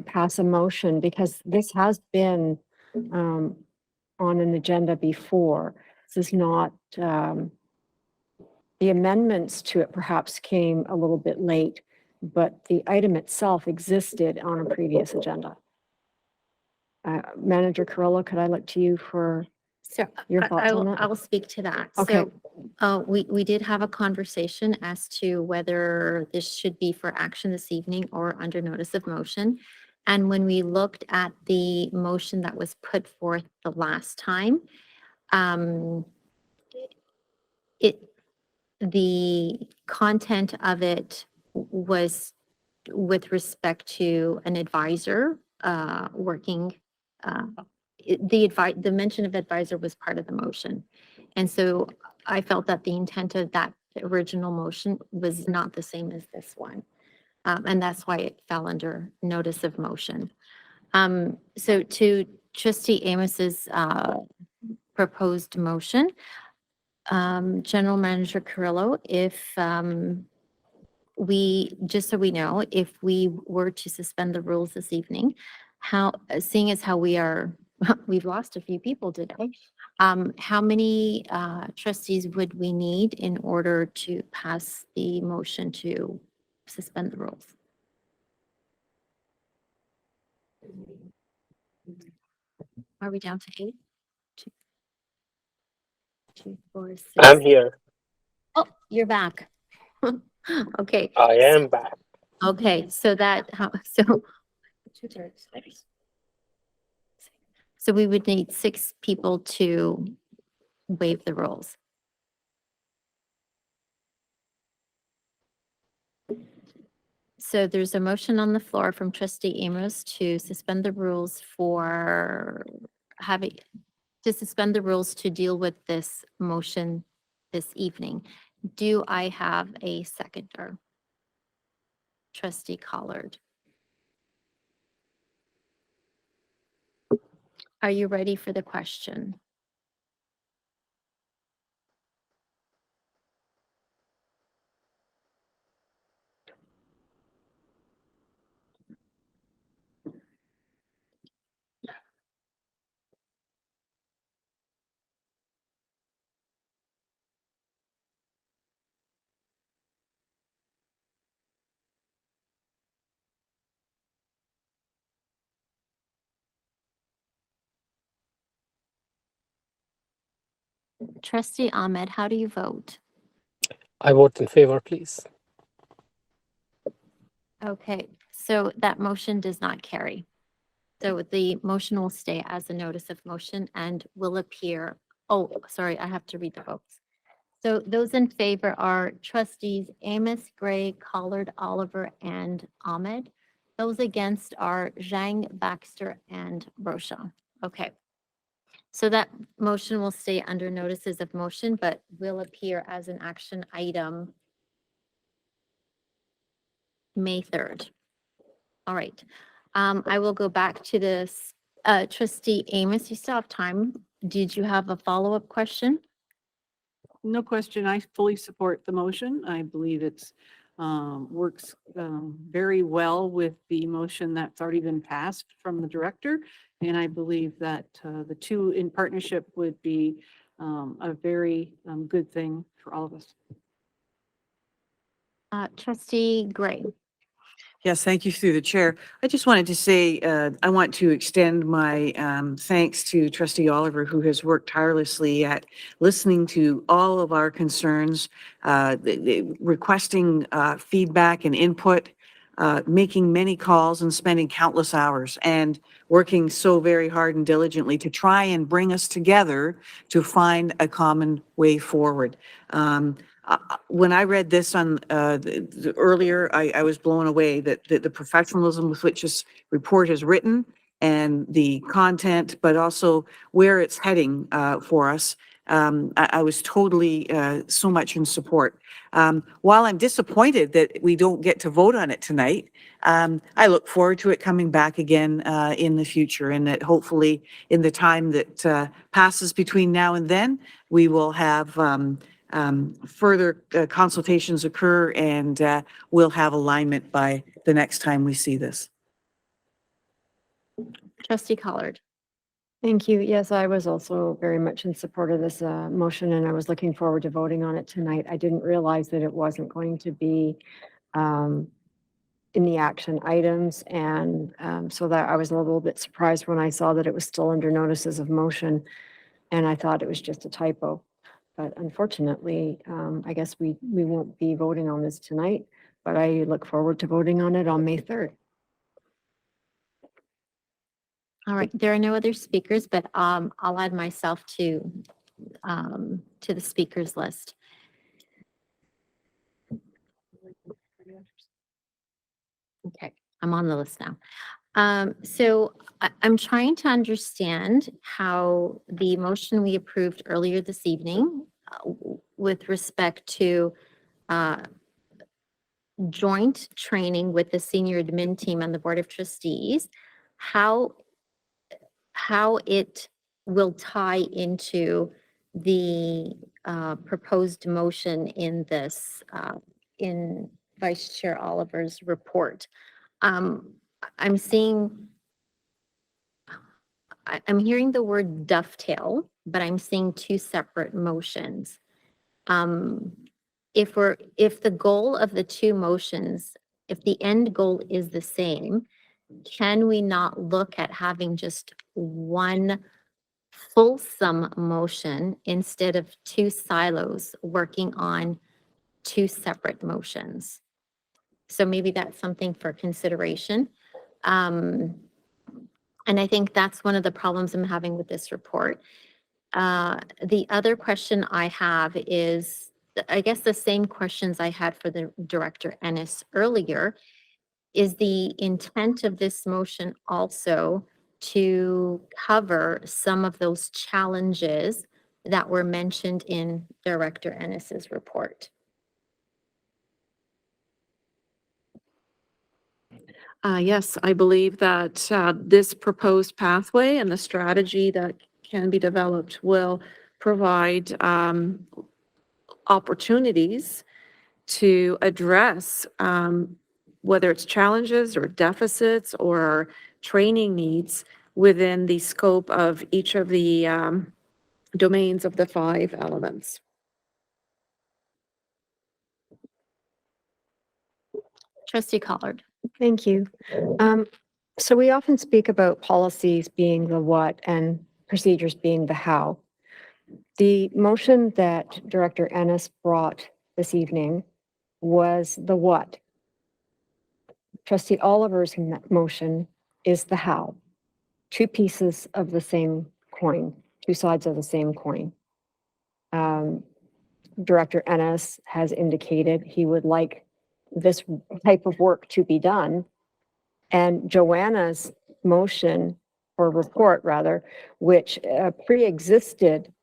pass a motion because this has been on an agenda before. This is not, the amendments to it perhaps came a little bit late, but the item itself existed on a previous agenda. Manager Carrillo, could I look to you for So your thoughts I on will, that? I will speak to that. Okay. So we did have a conversation as to whether this should be for action this evening or under notice of motion. And when we looked at the motion that was put forth the last time, the content of it was with respect to an advisor working, the mention of advisor was part of the motion. And so I felt that the intent of that original motion was not the same as this one. And that's why it fell under notice of motion. So to Trustee Amos's proposed motion, General Manager Carrillo, if just so we know, if we were to suspend the rules this evening, seeing as how we've lost a few people today, how many trustees would we need in order to pass the motion to suspend the rules? Are we down to 8? 2, 4, 6. I'm here. Oh, you're back. Okay. I am back. Okay, so 2/3. So we would need 6 people to waive the rules. So there's a motion on the floor from Trustee Amos to suspend the rules to deal with this motion this evening. Do I have a seconder? Trustee Collard. Are you ready for the question? Trustee Ahmed, how do you vote? I vote in favor, please. Okay, so that motion does not carry. So the motion will stay as a notice of motion and will appear, oh, sorry, I have to read the votes. So those in favor are trustees Amos, Gray, Collard, Oliver, and Ahmed. Those against are Zhang, Baxter, and Rocha. Okay. So that motion will stay under notices of motion, but will appear as an action item May 3rd. All right. I will go back to this. Trustee Amos, you still have time. Did you have a follow-up question? no question, I fully support the motion. I believe it's works very well with the motion that's already been passed from the director. And I believe that the two in partnership would be a very good thing for all of us. Trustee Gray. Yes, thank you through the chair. I just wanted to say, I want to extend my thanks to Trustee Oliver, who has worked tirelessly at listening to all of our concerns, requesting feedback and input, making many calls and spending countless hours and working so very hard and diligently to try and bring us together to find a common way forward. When I read this on earlier, I was blown away that the professionalism with which this report is written and the content, but also where it's heading for us. I was totally so much in support. While I'm disappointed that we don't get to vote on it tonight, I look forward to it coming back again in the future, and that hopefully in the time that passes between now and then, we will have further consultations occur, and we'll have alignment by the next time we see this. Trustee Collard. Thank you. Yes, I was also very much in support of this motion, and I was looking forward to voting on it tonight. I didn't realize that it wasn't going to be in the action items, and so that I was a little bit surprised when I saw that it was still under notices of motion, and I thought it was just a typo. But unfortunately, I guess we won't be voting on this tonight, but I look forward to voting on it on May 3rd. All right, there are no other speakers, but I'll add myself to the speakers list. Okay, I'm on the list now. So I'm trying to understand how the motion we approved earlier this evening with respect to joint training with the senior admin team and the Board of Trustees, how it will tie into the proposed motion in this, in Vice Chair Oliver's report. I'm hearing the word dovetail, but I'm seeing two separate motions. If the goal of the two motions, if the end goal is the same, can we not look at having just one fulsome motion instead of two silos working on two separate motions? So maybe that's something for consideration. And I think that's one of the problems I'm having with this report. The other question I have is, I guess the same questions I had for the Director Ennis earlier. Is the intent of this motion also to cover some of those challenges that were mentioned in Director Ennis's report? Yes, I believe that this proposed pathway and the strategy that can be developed will provide opportunities to address whether it's challenges or deficits or training needs within the scope of each of the domains of the 5 elements. Trustee Collard. Thank you. So we often speak about policies being the what and procedures being the how. The motion that Director Ennis brought this evening was the what. Trustee Oliver's motion is the how. Two pieces of the same coin, two sides of the same coin. Director Ennis has indicated he would like this type of work to be done. And Joanna's motion, or report rather, which pre-existed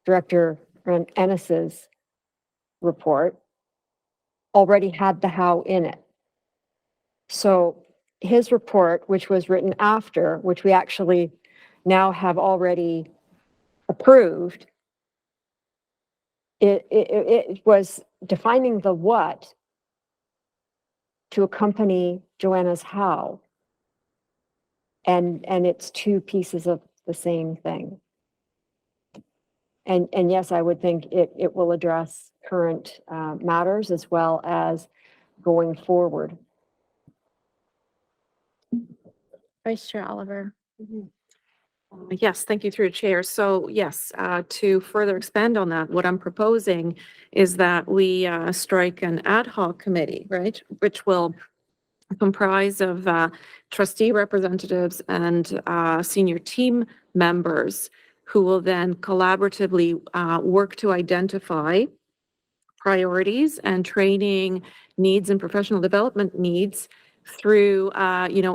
Director Ennis's report, already had the how in it. So his report, which was written after, which we actually now have already approved, it was defining the what to accompany Joanna's how. And it's two pieces of the same thing. And yes, I would think it will address current matters as well as going forward. Vice Chair Oliver. Yes, thank you through the chair. So yes, to further expand on that, what I'm proposing is that we strike an ad hoc committee, right? Which will comprise of trustee representatives and senior team members who will then collaboratively work to identify priorities and training needs and professional development needs through,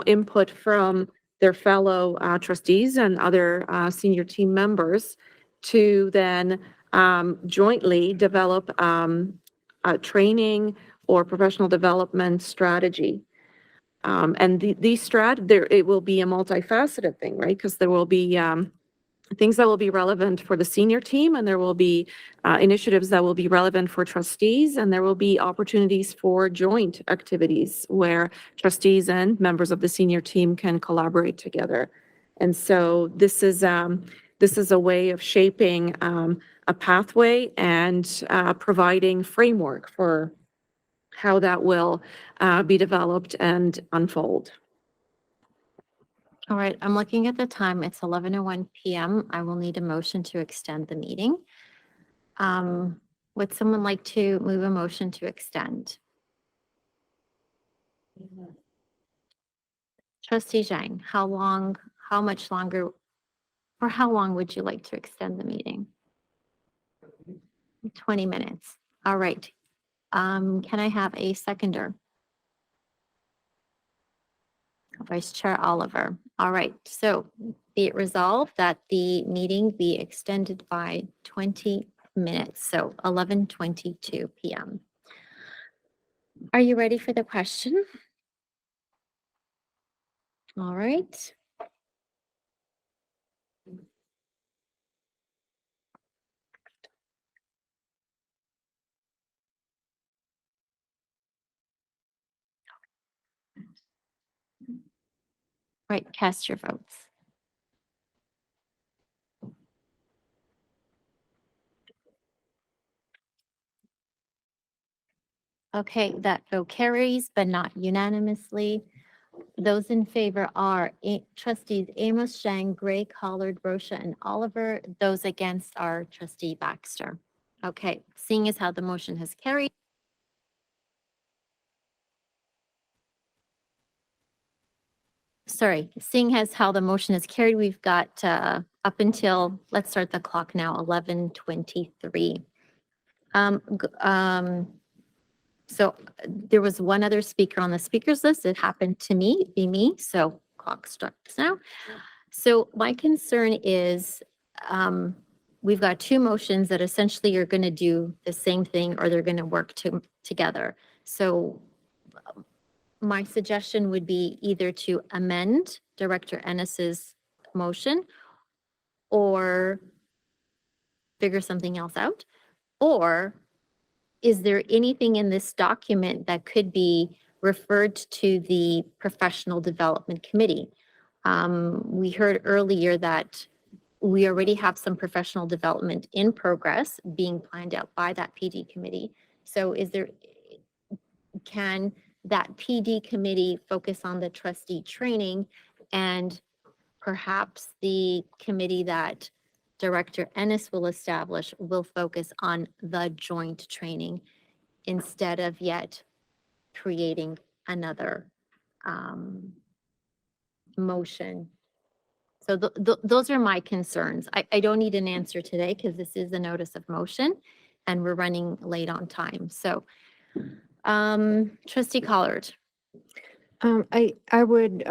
input from their fellow trustees and other senior team members to then jointly develop a training or professional development strategy. And it will be a multifaceted thing, right? Because there will be things that will be relevant for the senior team, and there will be initiatives that will be relevant for trustees, and there will be opportunities for joint activities where trustees and members of the senior team can collaborate together. And so this is a way of shaping a pathway and providing framework for how that will be developed and unfold. All right, I'm looking at the time. It's 11:01 PM. I will need a motion to extend the meeting. Would someone like to move a motion to extend? Trustee Zhang, how much longer, or how long would you like to extend the meeting? 20 minutes. All right. Can I have a seconder? Vice Chair Oliver. All right, so be it resolved that the meeting be extended by 20 minutes, so 11:22 PM. Are you ready for the question? All right. Right, cast your votes. Okay, that vote carries, but not unanimously. Those in favor are trustees Amos, Zhang, Gray, Collard, Rocha, and Oliver. Those against are trustee Baxter. Okay, seeing as how the motion has carried. Sorry, seeing as how the motion is carried, we've got up until, let's start the clock now, 11:23. So there was one other speaker on the speakers list. It happened to be me, so clock starts now. So my concern is we've got two motions that essentially are going to do the same thing, or they're going to work together. So my suggestion would be either to amend Director Ennis's motion or figure something else out. Or is there anything in this document that could be referred to the Professional Development Committee? We heard earlier that we already have some professional development in progress being planned out by that PD committee. So can that PD committee focus on the trustee training, and perhaps the committee that Director Ennis will establish will focus on the joint training instead of yet creating another motion? So those are my concerns. I don't need an answer today because this is a notice of motion and we're running late on time. So Trustee Collard. I would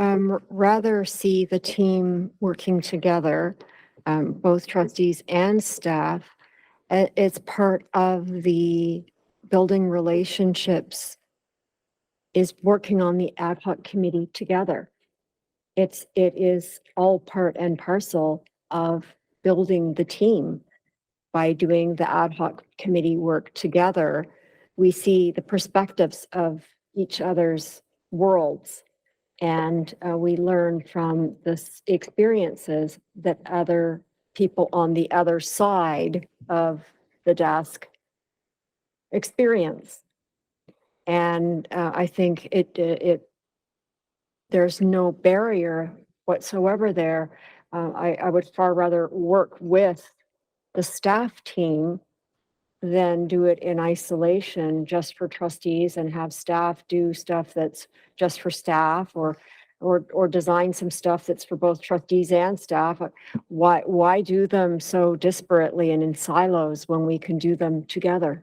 rather see the team working together, both trustees and staff. It's part of the building relationships is working on the ad hoc committee together. It is all part and parcel of building the team. By doing the ad hoc committee work together, we see the perspectives of each other's worlds. And we learn from the experiences that other people on the other side of the desk experience. And I think there's no barrier whatsoever there. I would far rather work with the staff team than do it in isolation just for trustees and have staff do stuff that's just for staff or design some stuff that's for both trustees and staff. Why do them so disparately and in silos when we can do them together?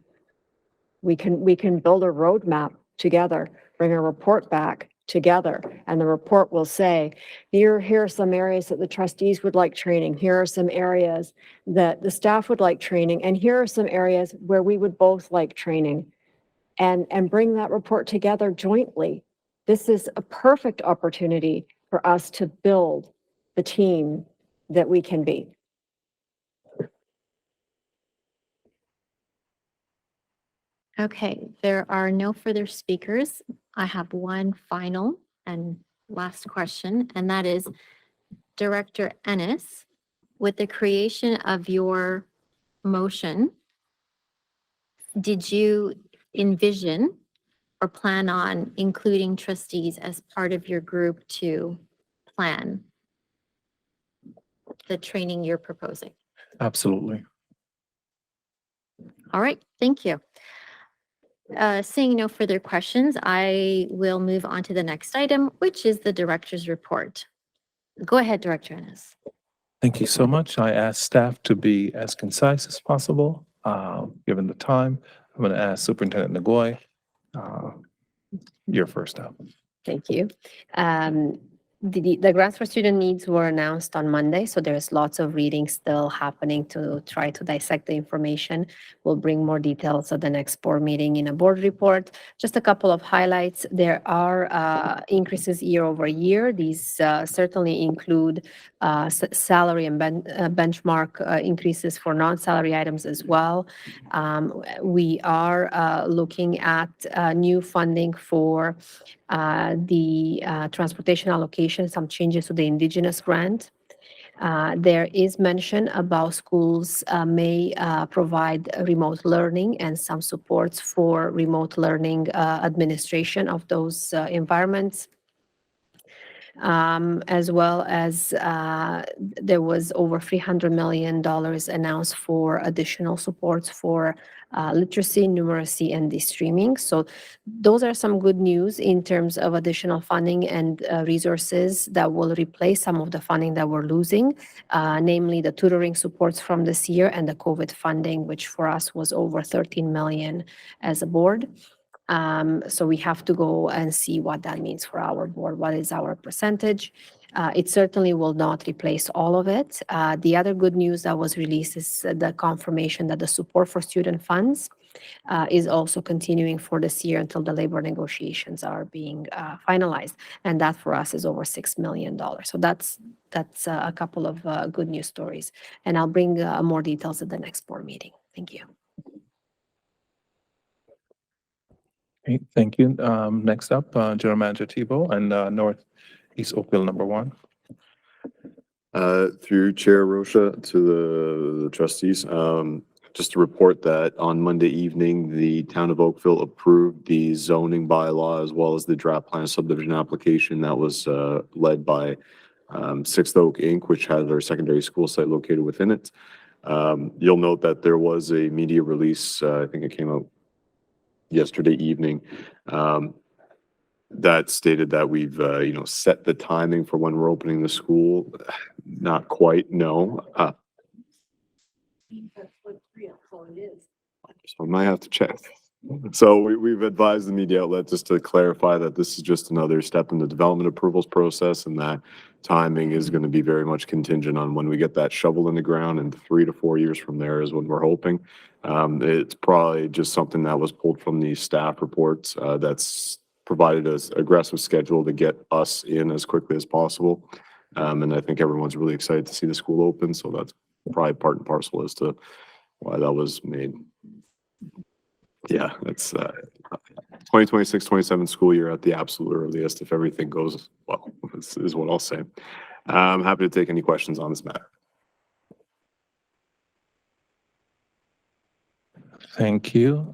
We can build a roadmap together, bring a report back together, and the report will say, here are some areas that the trustees would like training. Here are some areas that the staff would like training. And here are some areas where we would both like training, and bring that report together jointly. This is a perfect opportunity for us to build the team that we can be. Okay, there are no further speakers. I have one final and last question, and that is Director Ennis, with the creation of your motion, did you envision or plan on including trustees as part of your group to plan the training you're proposing? Absolutely. All right, thank you. Seeing no further questions, I will move on to the next item, which is the director's report. Go ahead, Director Ennis. Thank you so much. I asked staff to be as concise as possible, given the time. I'm going to ask Superintendent Nagoy, you're first up. Thank you. The grants for student needs were announced on Monday, so there's lots of reading still happening to try to dissect the information. We'll bring more details at the next board meeting in a board report. Just a couple of highlights. There are increases year over year. These certainly include salary and benchmark increases for non-salary items as well. We are looking at new funding for the transportation allocation, some changes to the Indigenous grant. There is mention about schools may provide remote learning and some supports for remote learning administration of those environments. As well as there was over $300 million announced for additional supports for literacy, numeracy, and de-streaming. So those are some good news in terms of additional funding and resources that will replace some of the funding that we're losing, namely the tutoring supports from this year and the COVID funding, which for us was over $13 million as a board. So we have to go and see what that means for our board. What is our percentage? It certainly will not replace all of it. The other good news that was released is the confirmation that the support for student funds is also continuing for this year until the labor negotiations are being finalized. And that for us is over $6 million. So that's a couple of good news stories. And I'll bring more details at the next board meeting. Thank you. Okay, thank you. Next up, General Manager Thibault and Northeast Oakville #1. Through Chair Rocha to the trustees, just to report that on Monday evening, the town of Oakville approved the zoning bylaw as well as the draft plan subdivision application that was led by Sixth Oak Inc., which has our secondary school site located within it. You'll note that there was a media release, I think it came out yesterday evening, that stated that we've, set the timing for when we're opening the school. Not quite, no. So I might have to check. So we've advised the media outlet just to clarify that this is just another step in the development approvals process, and that timing is going to be very much contingent on when we get that shovel in the ground, and 3 to 4 years from there is when we're hoping. It's probably just something that was pulled from the staff reports that's provided us aggressive schedule to get us in as quickly as possible. And I think everyone's really excited to see the school open. So that's probably part and parcel as to why that was made. Yeah, it's 2026, 27 school year at the absolute earliest, if everything goes well, is what I'll say. I'm happy to take any questions on this matter. Thank you.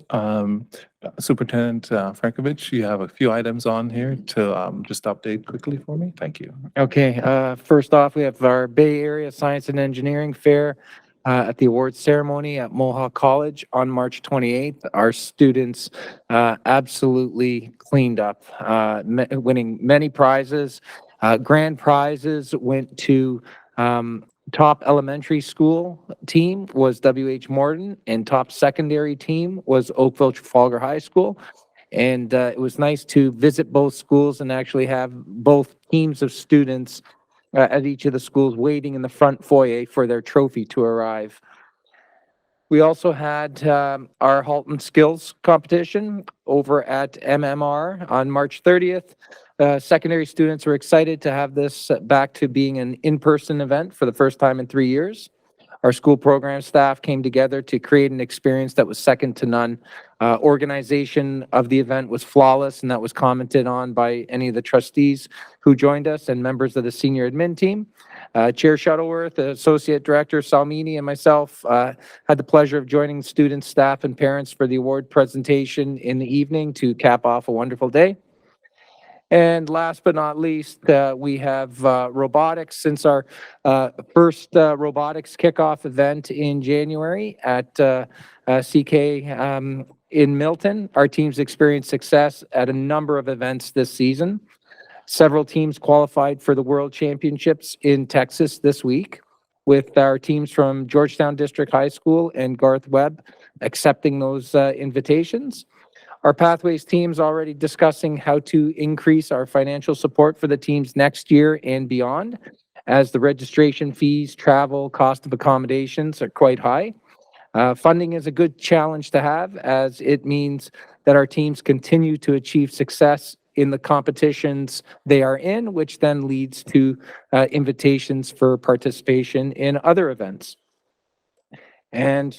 Superintendent Frankovich, you have a few items on here to just update quickly for me. Thank you. Okay, first off, we have our Bay Area Science and Engineering Fair at the awards ceremony at Mohawk College on March 28th. Our students absolutely cleaned up, winning many prizes. Grand prizes went to top elementary school team was W.H. Morton, and top secondary team was Oakville Trafalgar High School. And it was nice to visit both schools and actually have both teams of students at each of the schools waiting in the front foyer for their trophy to arrive. We also had our Halton Skills competition over at MMR on March 30th. Secondary students were excited to have this back to being an in-person event for the first time in 3 years. Our school program staff came together to create an experience that was second to none. Organization of the event was flawless, and that was commented on by any of the trustees who joined us and members of the senior admin team. Chair Shuttleworth, Associate Director Salmini, and myself had the pleasure of joining students, staff, and parents for the award presentation in the evening to cap off a wonderful day. And last but not least, we have robotics. Since our first robotics kickoff event in January at CK in Milton, our teams experienced success at a number of events this season. Several teams qualified for the World Championships in Texas this week, with our teams from Georgetown District High School and Garth Webb accepting those invitations. Our Pathways team's already discussing how to increase our financial support for the teams next year and beyond, as the registration fees, travel, cost of accommodations are quite high. Funding is a good challenge to have, as it means that our teams continue to achieve success in the competitions they are in, which then leads to invitations for participation in other events. And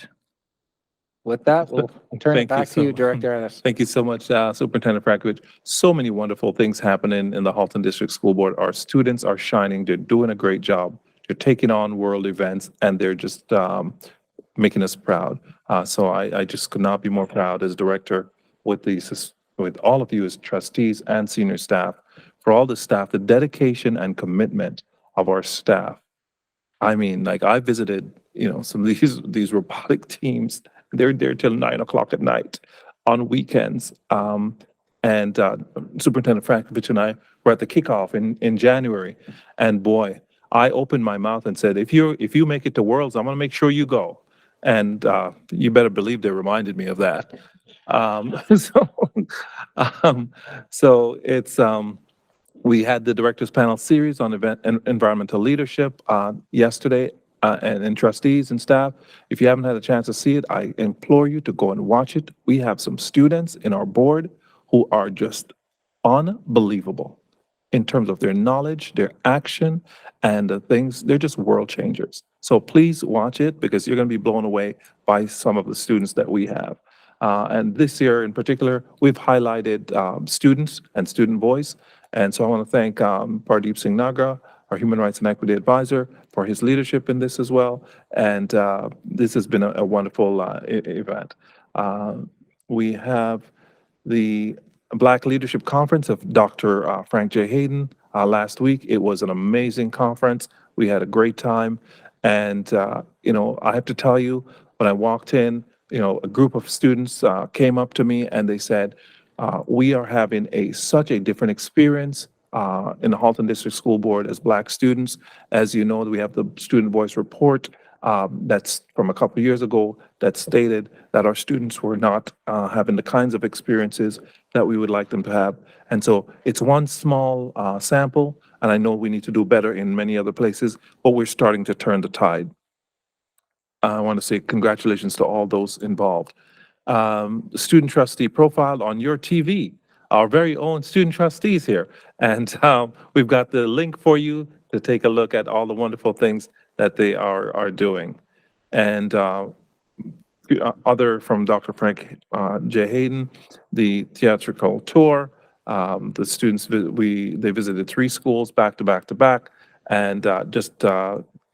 with that, we'll turn it Thank you back so to you, much. Director Ennis. Thank you so much, Superintendent Frankovich. So many wonderful things happening in the Halton District School Board. Our students are shining. They're doing a great job. They're taking on world events, and they're just making us proud. So I just could not be more proud as director with all of you as trustees and senior staff, for all the staff, the dedication and commitment of our staff. I mean, like, I visited, some of these robotic teams. They're there till 9 o'clock at night on weekends. And Superintendent Frankovich and I were at the kickoff in January. And boy, I opened my mouth and said, if you make it to Worlds, I'm gonna make sure you go. And you better believe they reminded me of that. So it's, we had the Directors Panel Series on environmental leadership yesterday, and trustees and staff. If you haven't had a chance to see it, I implore you to go and watch it. We have some students in our board who are just unbelievable in terms of their knowledge, their action, and the things. They're just world changers. So please watch it, because you're going to be blown away by some of the students that we have. And this year in particular, we've highlighted students and student voice. And so I want to thank Pardeep Singh Nagra, our Human Rights and Equity Advisor, for his leadership in this as well. And this has been a wonderful event. We have the Black Leadership Conference of Dr. Frank J. Hayden last week. It was an amazing conference. We had a great time. And, I have to tell you, when I walked in, a group of students came up to me and they said, we are having such a different experience in the Halton District School Board as Black students. As you know, we have the Student Voice Report that's from a couple of years ago that stated that our students were not having the kinds of experiences that we would like them to have. And so it's one small sample, and I know we need to do better in many other places, but we're starting to turn the tide. I want to say congratulations to all those involved. Student trustee profile on your TV, our very own student trustees here. And we've got the link for you to take a look at all the wonderful things that they are doing. And other from Dr. Frank J. Hayden, the theatrical tour. The students, they visited 3 schools back to back to back. And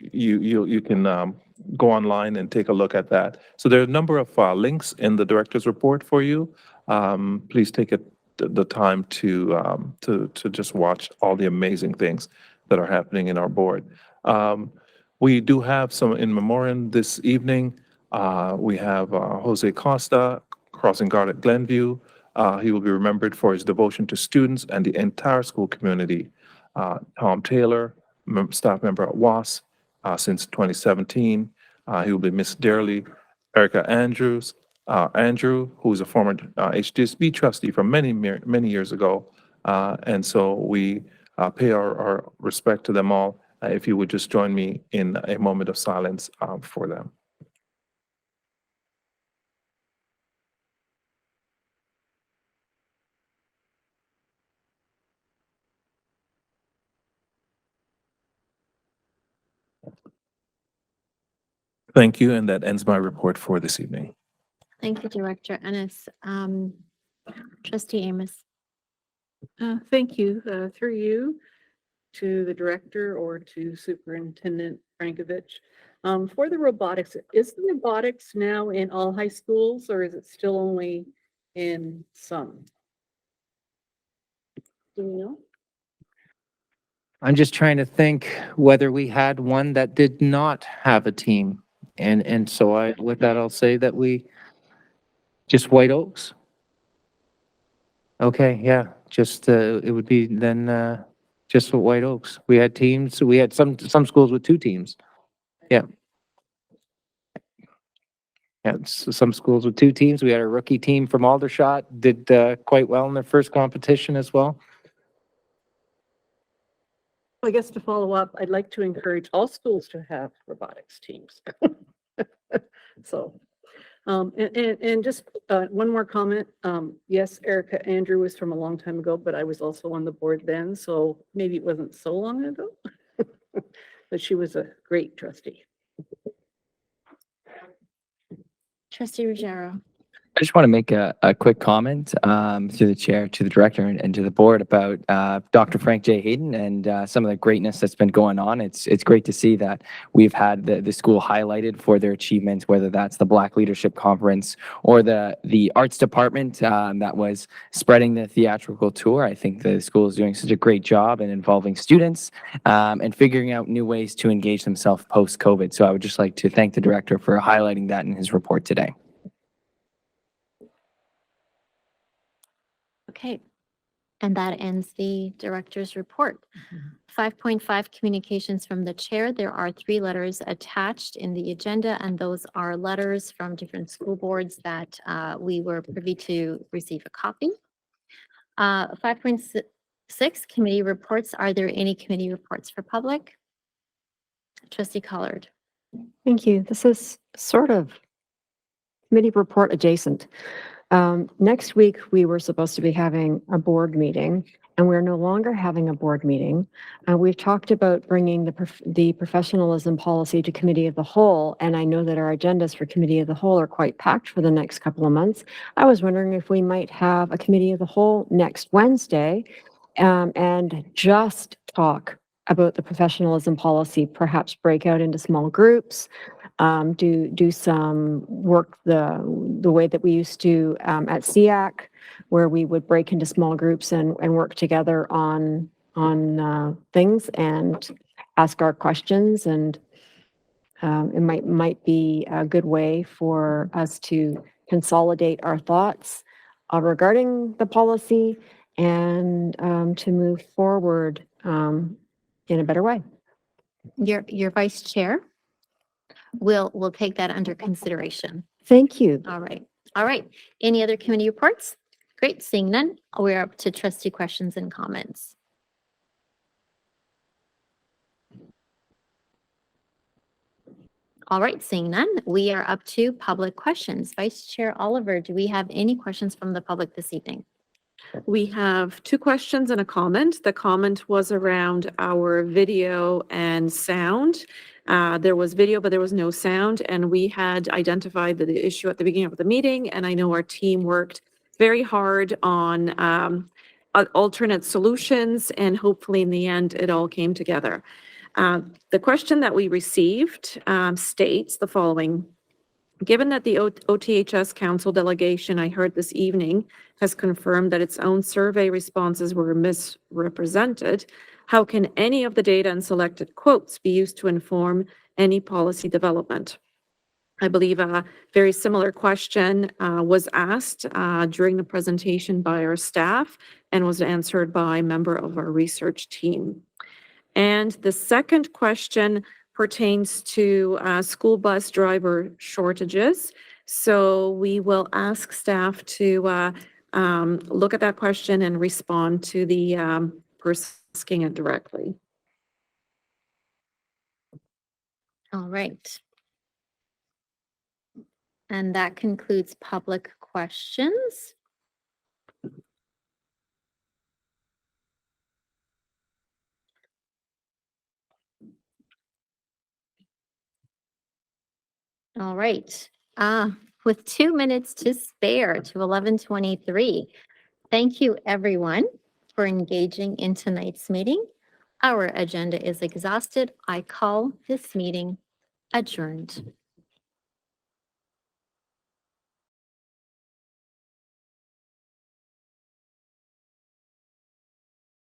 you can go online and take a look at that. So there are a number of links in the director's report for you. Please take the time to just watch all the amazing things that are happening in our board. We do have some in memoriam this evening. We have Jose Costa, crossing guard at Glenview. He will be remembered for his devotion to students and the entire school community. Tom Taylor, staff member at WAS since 2017. He will be missed dearly. Erica Andrews, Andrew, who is a former HDSB trustee from many years ago. And so we pay our respect to them all. If you would just join me in a moment of silence for them. Thank you, and that ends my report for this evening. Thank you, Director Ennis. Trustee Amos. Thank you, through you to the director or to Superintendent Frankovich. For the robotics, is the robotics now in all high schools or is it still only in some? Do you know? I'm just trying to think whether we had one that did not have a team. And so with that, I'll say that just White Oaks. Okay, yeah, just, it would be then, just for White Oaks. We had teams, we had some schools with 2 teams. Yeah. Yeah, some schools with 2 teams. We had a rookie team from Aldershot, did quite well in their first competition as well. I guess to follow up, I'd like to encourage all schools to have robotics teams. So, and just one more comment. Yes, Erica Andrew was from a long time ago, but I was also on the board then, so maybe it wasn't so long ago. But she was a great trustee. Trustee Ruggiero. I just want to make a quick comment through the chair to the director and to the board about Dr. Frank J. Hayden and some of the greatness that's been going on. It's great to see that we've had the school highlighted for their achievements, whether that's the Black Leadership Conference or the arts department that was spreading the theatrical tour. I think the school is doing such a great job in involving students and figuring out new ways to engage themselves post-COVID. So I would just like to thank the director for highlighting that in his report today. Okay, and that ends the director's report. 5.5 communications from the chair. There are 3 letters attached in the agenda, and those are letters from different school boards that we were privy to receive a copy. 5.6 committee reports. Are there any committee reports for public? Trustee Collard. Thank you. This is sort of committee report adjacent. Next week, we were supposed to be having a board meeting, and we're no longer having a board meeting. We've talked about bringing the professionalism policy to committee of the whole, and I know that our agendas for committee of the whole are quite packed for the next couple of months. I was wondering if we might have a committee of the whole next Wednesday and just talk about the professionalism policy, perhaps break out into small groups, do some work the way that we used to at SEAC, where we would break into small groups and work together on things and ask our questions. And it might be a good way for us to consolidate our thoughts regarding the policy and to move forward in a better way. Your vice chair. We'll take that under consideration. Thank you. All right. All right. Any other committee reports? Great. Seeing none, we're up to trustee questions and comments. All right. Seeing none, we are up to public questions. Vice Chair Oliver, do we have any questions from the public this evening? We have 2 questions and a comment. The comment was around our video and sound. There was video, but there was no sound, and we had identified the issue at the beginning of the meeting, and I know our team worked very hard on alternate solutions, and hopefully in the end, it all came together. The question that we received states the following. Given that the OTHS Council delegation I heard this evening has confirmed that its own survey responses were misrepresented, how can any of the data and selected quotes be used to inform any policy development? I believe a very similar question was asked during the presentation by our staff and was answered by a member of our research team. And the second question pertains to school bus driver shortages. So we will ask staff to look at that question and respond to the person asking it directly. All right. And that concludes public questions. All right. With 2 minutes to spare to 11:23, thank you everyone for engaging in tonight's meeting. Our agenda is exhausted. I call this meeting adjourned.